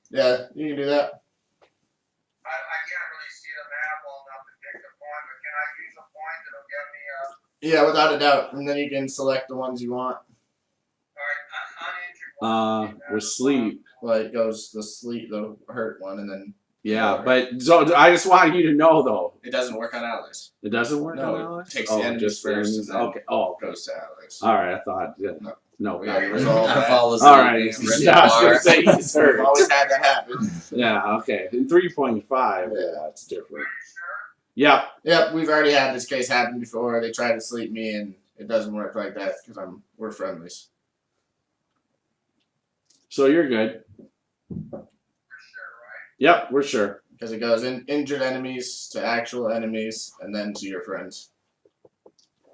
S2: Yeah, you can do that.
S5: I can't really see the map well enough to pick the point, but can I use a point that'll get me
S2: Yeah, without a doubt. And then you can select the ones you want.
S5: uninjured one?
S1: With sleep.
S2: Well, it goes the sleep, the hurt one, and then
S1: Yeah, but so I just want you to know though.
S2: it doesn't work on allies.
S1: It doesn't work
S2: No,
S1: on
S2: it
S1: allies?
S2: takes the enemies
S1: just
S2: first
S1: enemies.
S2: and then
S1: Okay. Oh, okay.
S2: Goes to allies.
S1: All right. I thought. Yeah. No.
S2: We
S1: not
S2: already
S1: really.
S2: resolved that.
S7: Follows
S1: All
S7: the
S1: right.
S7: red
S1: Yeah, I was
S7: bar.
S1: gonna say he's hurt.
S2: We've always had that happen.
S1: Yeah. Okay. In 3.5. Yeah, it's different. Yep.
S2: Yep, we've already had this case happen before. They tried to sleep me, and it doesn't work like that because we're friendlies.
S1: So you're good. Yep, we're sure.
S2: Because it goes injured enemies to actual enemies, and then to your friends.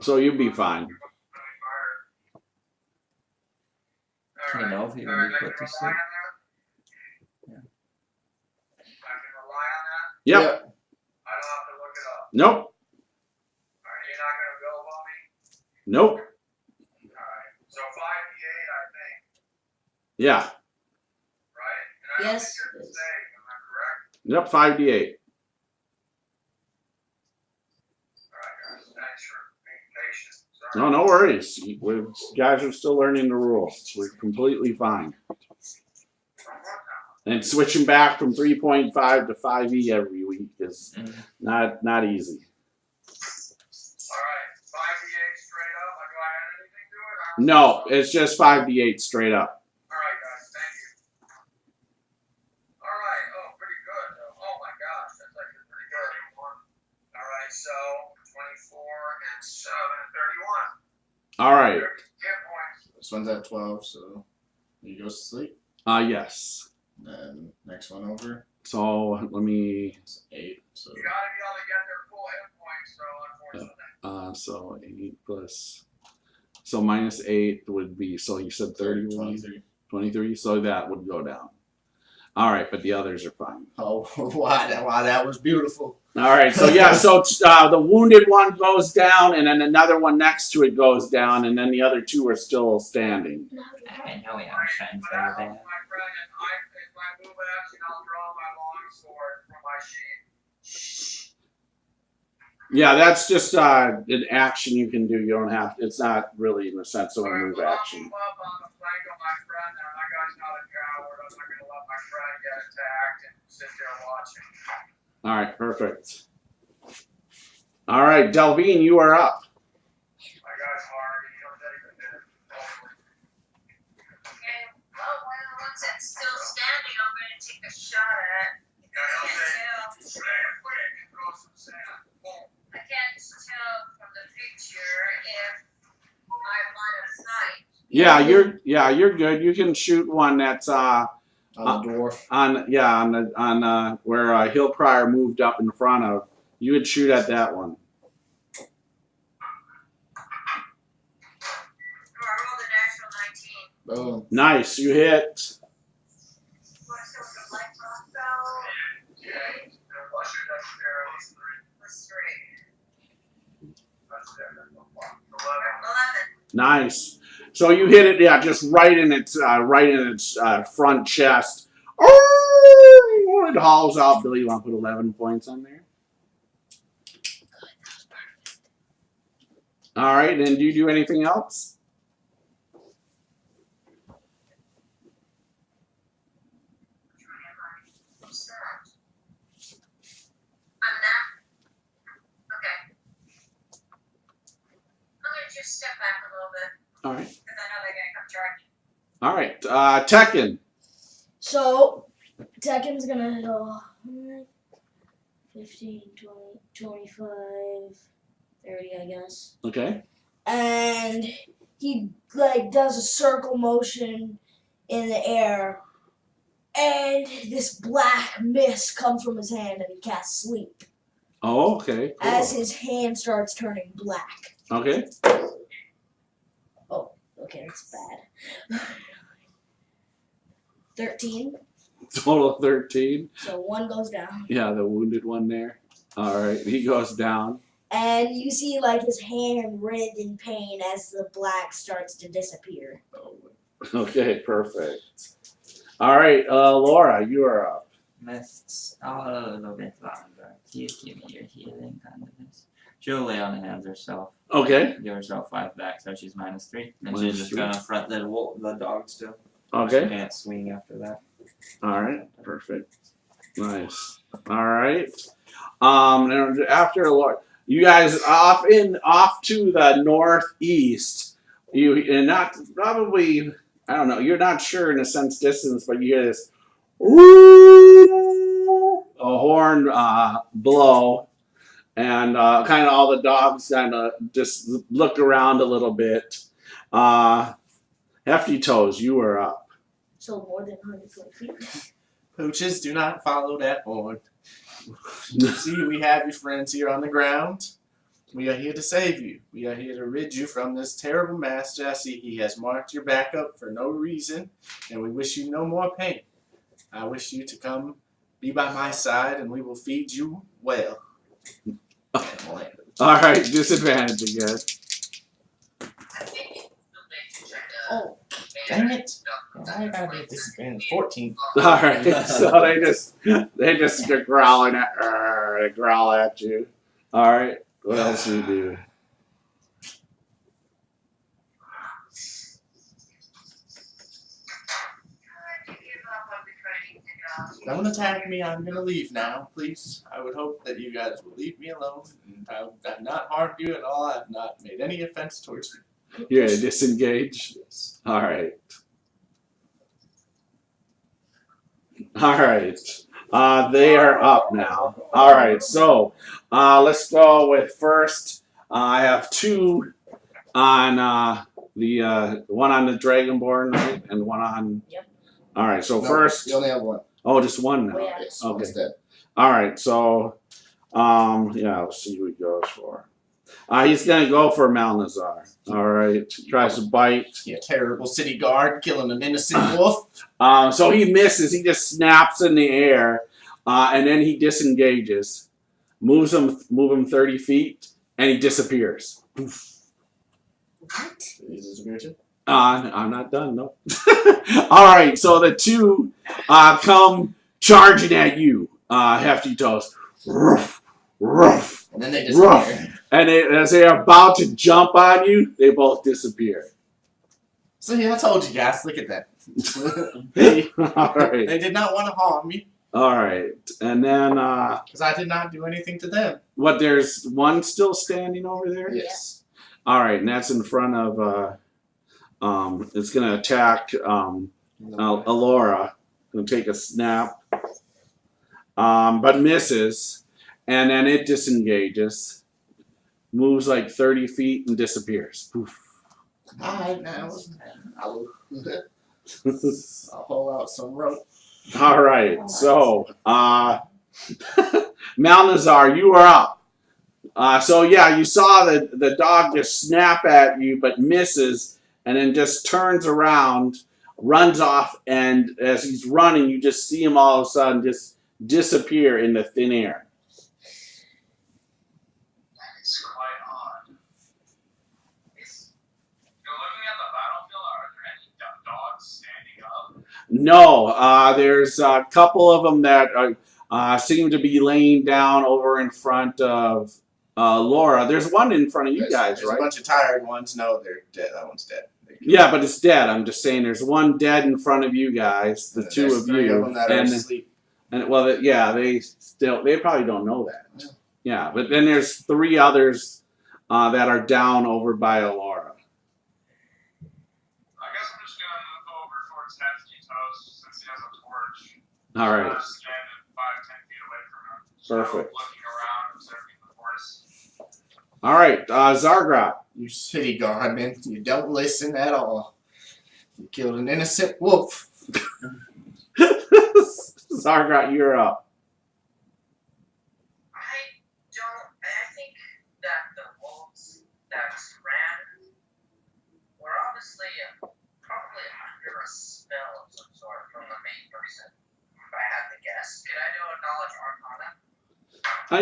S1: So you'll be fine.
S7: you know if he would be put to sleep?
S5: I can rely on that.
S1: Yep.
S2: Yeah.
S5: I don't have to look it up.
S1: Nope.
S5: Are you not gonna build on me?
S1: Nope.
S5: Alright. So 5d8, I think,
S1: Yeah.
S5: right? And I don't
S3: Yes,
S5: think you're
S3: it is.
S5: saying, am I correct?
S1: Yep. 5d8.
S5: Alright, guys. Thanks for being patient. Sorry.
S1: No, no worries. You guys are still learning the rules. We're completely fine. And switching back from 3.5 to 5e every week is not easy.
S5: Alright, 5d8 straight up. Do I add anything to it?
S1: No, it's just 5d8 straight up.
S5: Alright, guys, thank you. Alright, oh, pretty good. Oh my gosh, that's actually pretty good. Alright, so 24 and 7, 31.
S1: All right.
S5: 30 hit points.
S2: This one's at 12, so he goes to sleep.
S1: Yes.
S2: Then next one over,
S1: So let me.
S2: it's 8. So
S5: You gotta be able to get their full hit points, though, unfortunately.
S1: So 8 plus. So minus 8 would be. So you said 31,
S2: 23.
S1: 23. So that would go down. All right, but the others are fine.
S2: Oh, wow, that was beautiful.
S1: All right, so yeah, so the wounded one goes down, and then another one next to it goes down, and then the other two are still standing.
S7: I know we have friends
S5: But
S7: that
S5: I
S7: are
S5: hope
S7: bad.
S5: my friend, and if my move action, I'll draw my long sword from my sheath.
S1: Yeah, that's just an action you can do. You don't have. It's not really in the sense of a
S5: Alright,
S1: move
S5: well, I'll
S1: action.
S5: move up on the flank of my friend there. My guy's not a coward. I'm not gonna let my friend get attacked and sit there watching.
S1: All right, perfect. All right, Delvine, you are up.
S5: My guy's hard. He knows everything there.
S6: Okay, well, one of the ones that's still standing, I'm gonna take a shot at.
S5: Yeah, he'll say,
S6: Can't
S5: "Slam quick," and throw some sand. Boom.
S6: I can't tell from the picture if I'm line of sight.
S1: Yeah, you're good. You can shoot one that's
S2: On the dwarf.
S1: on where Hill Crier moved up in front of. You would shoot at that one.
S6: Oh, I rolled a natural 19.
S2: Boom.
S1: Nice, you hit.
S6: What's with the light crossbow?
S5: Yeah, plus your dexterity is 3.
S6: Plus 3.
S5: That's it. 11.
S6: 11.
S1: Nice. So you hit it, yeah, just right in its front chest. Oh, it hauls out. Billy, you want to put 11 points on there? All right, and do you do anything else?
S6: I'm not. Okay. I'm gonna just step back a little bit
S1: All right.
S6: because I know they're gonna come charge.
S1: All right, Tekken.
S3: So, Tekken's gonna go 15, 20, 25, 30, I guess.
S1: Okay.
S3: And he, like, does a circle motion in the air. And this black mist comes from his hand and he casts sleep.
S1: Oh, okay. Cool.
S3: As his hand starts turning black.
S1: Okay.
S3: Okay, that's bad. 13.
S1: Total of 13.
S3: So one goes down.
S1: Yeah, the wounded one there. All right, he goes down.
S3: And you see, like, his hand red in pain as the black starts to disappear.
S1: Okay, perfect. All right, Laura, you are up.
S7: Mists a little bit longer. Please give me your healing under this. She'll lay on hands herself.
S1: Okay.
S7: Give herself 5 back, so she's -3. And
S1: Minus
S7: she's just
S1: 3.
S7: gonna front the dog still. She
S1: Okay.
S7: can't swing after that.
S1: All right. Perfect. Nice. All right. And after Laura, you guys off to the northeast. And not probably. I don't know. You're not sure in a sense distance, but you hear this. A horn blow. And kind of all the dogs kind of just look around a little bit. Hefty Toes, you are up.
S3: So more than 120 feet.
S2: Pooches, do not follow that horn. See, we have your friends here on the ground. We are here to save you. We are here to rid you from this terrible master. I see he has marked your back up for no reason, and we wish you no more pain. I wish you to come be by my side, and we will feed you well.
S1: Alright, disadvantage again.
S2: Oh, dang it. I gotta be at disadvantage 14.
S1: Alright, so they just growling at they growl at you. Alright, what else do you do?
S2: Don't attack me. I'm gonna leave now, please. I would hope that you guys will leave me alone. I've not harmed you at all. I've not made any offense towards you.
S1: You're gonna disengage? Alright. Alright. They are up now. Alright, so let's go with first. I have two on the one on the Dragonborn, right? And one on.
S3: Yep.
S1: Alright, so
S2: No,
S1: first.
S2: you only have one.
S1: Oh, just one now.
S3: Oh, yeah.
S2: Yes,
S1: Okay.
S2: one's dead.
S1: Alright, so yeah, let's see who he goes for. He's gonna go for Malnazar. Alright. Tries to bite.
S2: You terrible city guard killing an innocent wolf.
S1: So he misses. He just snaps in the air, and then he disengages, move him 30 feet, and he disappears.
S3: What?
S2: Is this a creature?
S1: I'm not done, no. All right, so the two come charging at you, Hefty Toes. Ruff, ruff,
S2: And then they
S1: ruff.
S2: disappear.
S1: And as they're about to jump on you, they both disappear.
S2: So yeah, I told you guys. Look at that. they,
S1: All right.
S2: they did not want to harm me
S1: All right, and then
S2: because I did not do anything to them.
S1: what? There's one still standing over there.
S2: Yes.
S1: All right, and that's in front of. It's gonna attack Alora. Gonna take a snap, but misses, and then it disengages, moves like 30 feet and disappears. Poof.
S2: Alright, now I'll pull out some rope.
S1: All right, so Malnazar, you are up. So yeah, you saw the dog just snap at you, but misses, and then just turns around, runs off, and as he's running, you just see him all of a sudden just disappear in the thin air.
S5: That is quite odd. You're looking at the battlefield. Are there any dogs standing up?
S1: No, there's a couple of them that seem to be laying down over in front of Laura. There's one in front of you guys,
S2: There's
S1: right?
S2: a bunch of tired ones. No, they're dead. That one's dead.
S1: Yeah, but it's dead. I'm just saying there's one dead in front of you guys, the two
S2: There's
S1: of
S2: three
S1: you.
S2: of them that are
S1: and
S2: asleep.
S1: well, yeah, they probably don't know that. Yeah, but then there's three others that are down over by Alora.
S5: I guess I'm just gonna move over towards Hefty's house since he has a torch.
S1: All right,
S5: Standing 5-10 feet away from him.
S1: Perfect.
S5: So looking around, observing the forest.
S1: all right, Zargrot.
S2: You city guardman, you don't listen at all. You killed an innocent wolf.
S1: Zargrot, you're up.
S6: I think that the wolves that ran were obviously probably under a spell of some sort from the main person. If I had to guess. Could I do a knowledge arcana?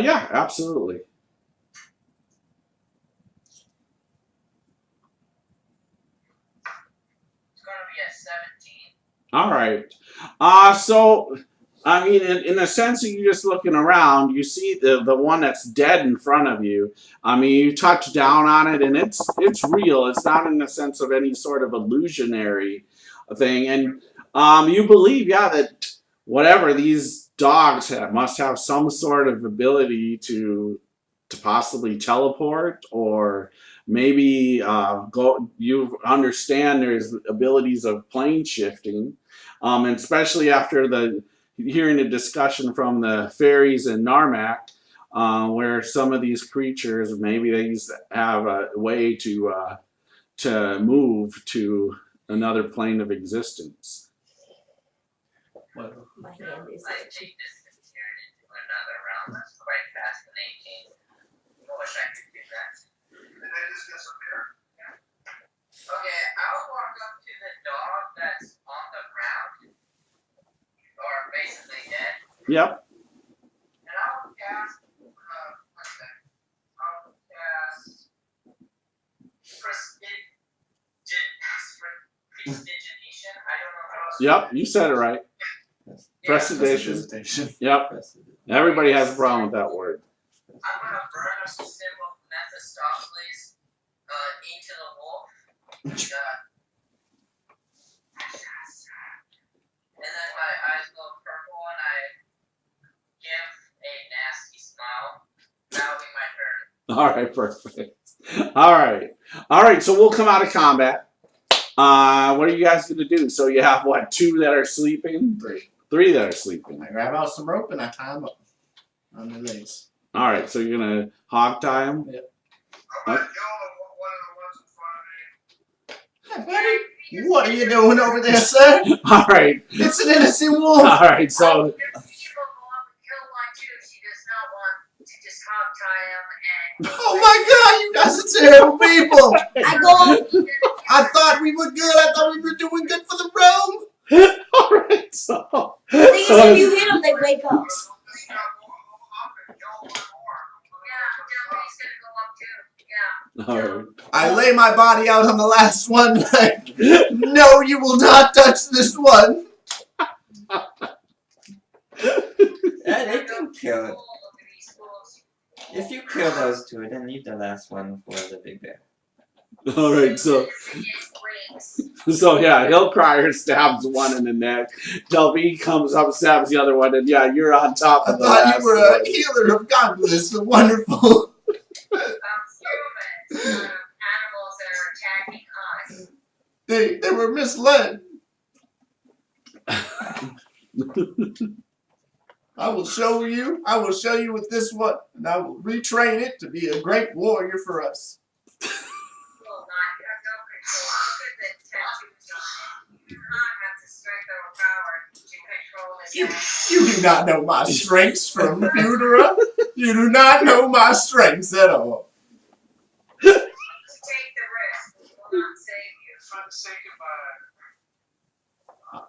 S1: Yeah, absolutely.
S6: It's gonna be a 17.
S1: All right. So I mean, in a sense, of you just looking around, you see the one that's dead in front of you. I mean, you touch down on it, and it's real. It's not in the sense of any sort of illusionary thing, and you believe, yeah, that whatever these dogs have must have some sort of ability to possibly teleport, or maybe go. You understand there's abilities of plane shifting, and especially after hearing the discussion from the fairies in Narmak, where some of these creatures maybe they have a way to move to another plane of existence.
S2: Well,
S3: My hand is
S6: I think this is turned into another realm. That's quite fascinating. I wish I could do that.
S1: Yep.
S5: And I'll cast, what's that? I'll cast Prestidigitation. I don't know how else.
S1: Yep. You said it right. Prestidigitation.
S2: Presentation.
S1: Yep. Everybody has a problem with that word.
S5: I'm gonna burn a symbol of Mephistopheles into the wolf. And then my eyes go purple and I give a nasty smile. That'll be my turn.
S1: All right, perfect. All right. So we'll come out of combat. What are you guys gonna do? So you have what? 2 that are sleeping, 3 that are sleeping.
S2: I grab out some rope and I tie them up on their legs.
S1: All right. So you're gonna hog tie them.
S5: I'm gonna kill one of the ones in front of me.
S2: Hey, buddy, what are you doing over there, sir?
S1: All right.
S2: It's an innocent wolf.
S1: All right. So.
S6: People go up and kill one too. She does not want to just hog tie him and.
S2: Oh my God, you guys are terrible people.
S3: I go.
S2: I thought we were good. I thought we were doing good for the realm.
S1: All right. So.
S3: The thing is, if you hit them, they wake up.
S5: Just gotta go up and kill one more.
S6: Yeah, Delphi's gonna go up too. Yeah.
S1: All right.
S2: I lay my body out on the last one. Like, no, you will not touch this one.
S7: Yeah, they can kill it. If you kill those 2, then leave the last one for the big bear.
S1: All right. So yeah, Hillcrier stabs one in the neck. Delphi comes up, stabs the other one, and yeah, you're on top
S2: I
S1: of the
S2: thought
S1: last
S2: you were
S1: one.
S2: a healer of godless. Wonderful.
S6: Humans, animals that are attacking us.
S2: They were misled. I will show you with this one, and I will retrain it to be a great warrior for us.
S6: Will not. You have no control. Look at the tattoos on it. You do not have the strength or power to control this.
S2: You do not know my strengths from Futura. You do not know my strengths at all.
S6: Take the risk. We will not save you.
S5: Trying to say goodbye.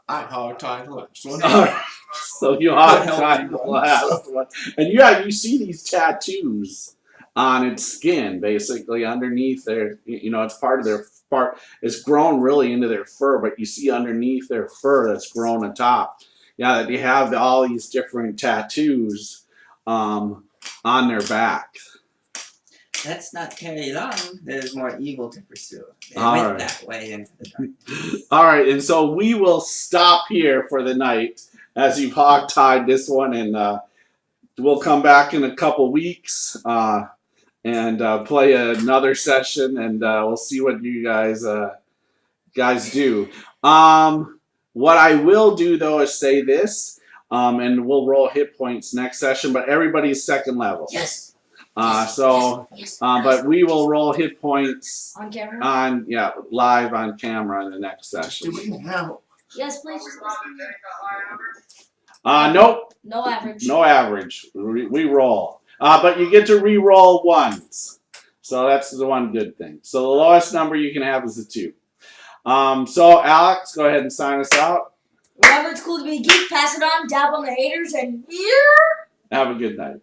S2: I hog-tied the last one.
S1: All right. So you hog-tie the last one, and yeah, you see these tattoos on its skin, basically underneath their. It's part of their part. It's grown really into their fur, but you see underneath their fur that's grown on top. Yeah, they have all these different tattoos on their back.
S7: Let's not carry long. There's more evil to pursue. They
S1: All
S7: went
S1: right.
S7: that way into the dark.
S1: All right, and so we will stop here for the night as you've hog-tied this one, and we'll come back in a couple weeks and play another session, and we'll see what you guys do. What I will do though is say this, and we'll roll hit points next session, but everybody's second level.
S3: Yes.
S1: But we will roll hit points
S3: On camera.
S1: live on camera in the next session.
S2: Do we now?
S3: Yes, please.
S5: Are we allowed to take a high average?
S1: Nope,
S3: No average.
S1: no average. We roll. But you get to re-roll once. So that's the one good thing. So the lowest number you can have is a 2. So Alex, go ahead and sign us out.
S3: Remember, it's cool to be a geek. Pass it on. Dab on the haters, and
S1: Have a good night.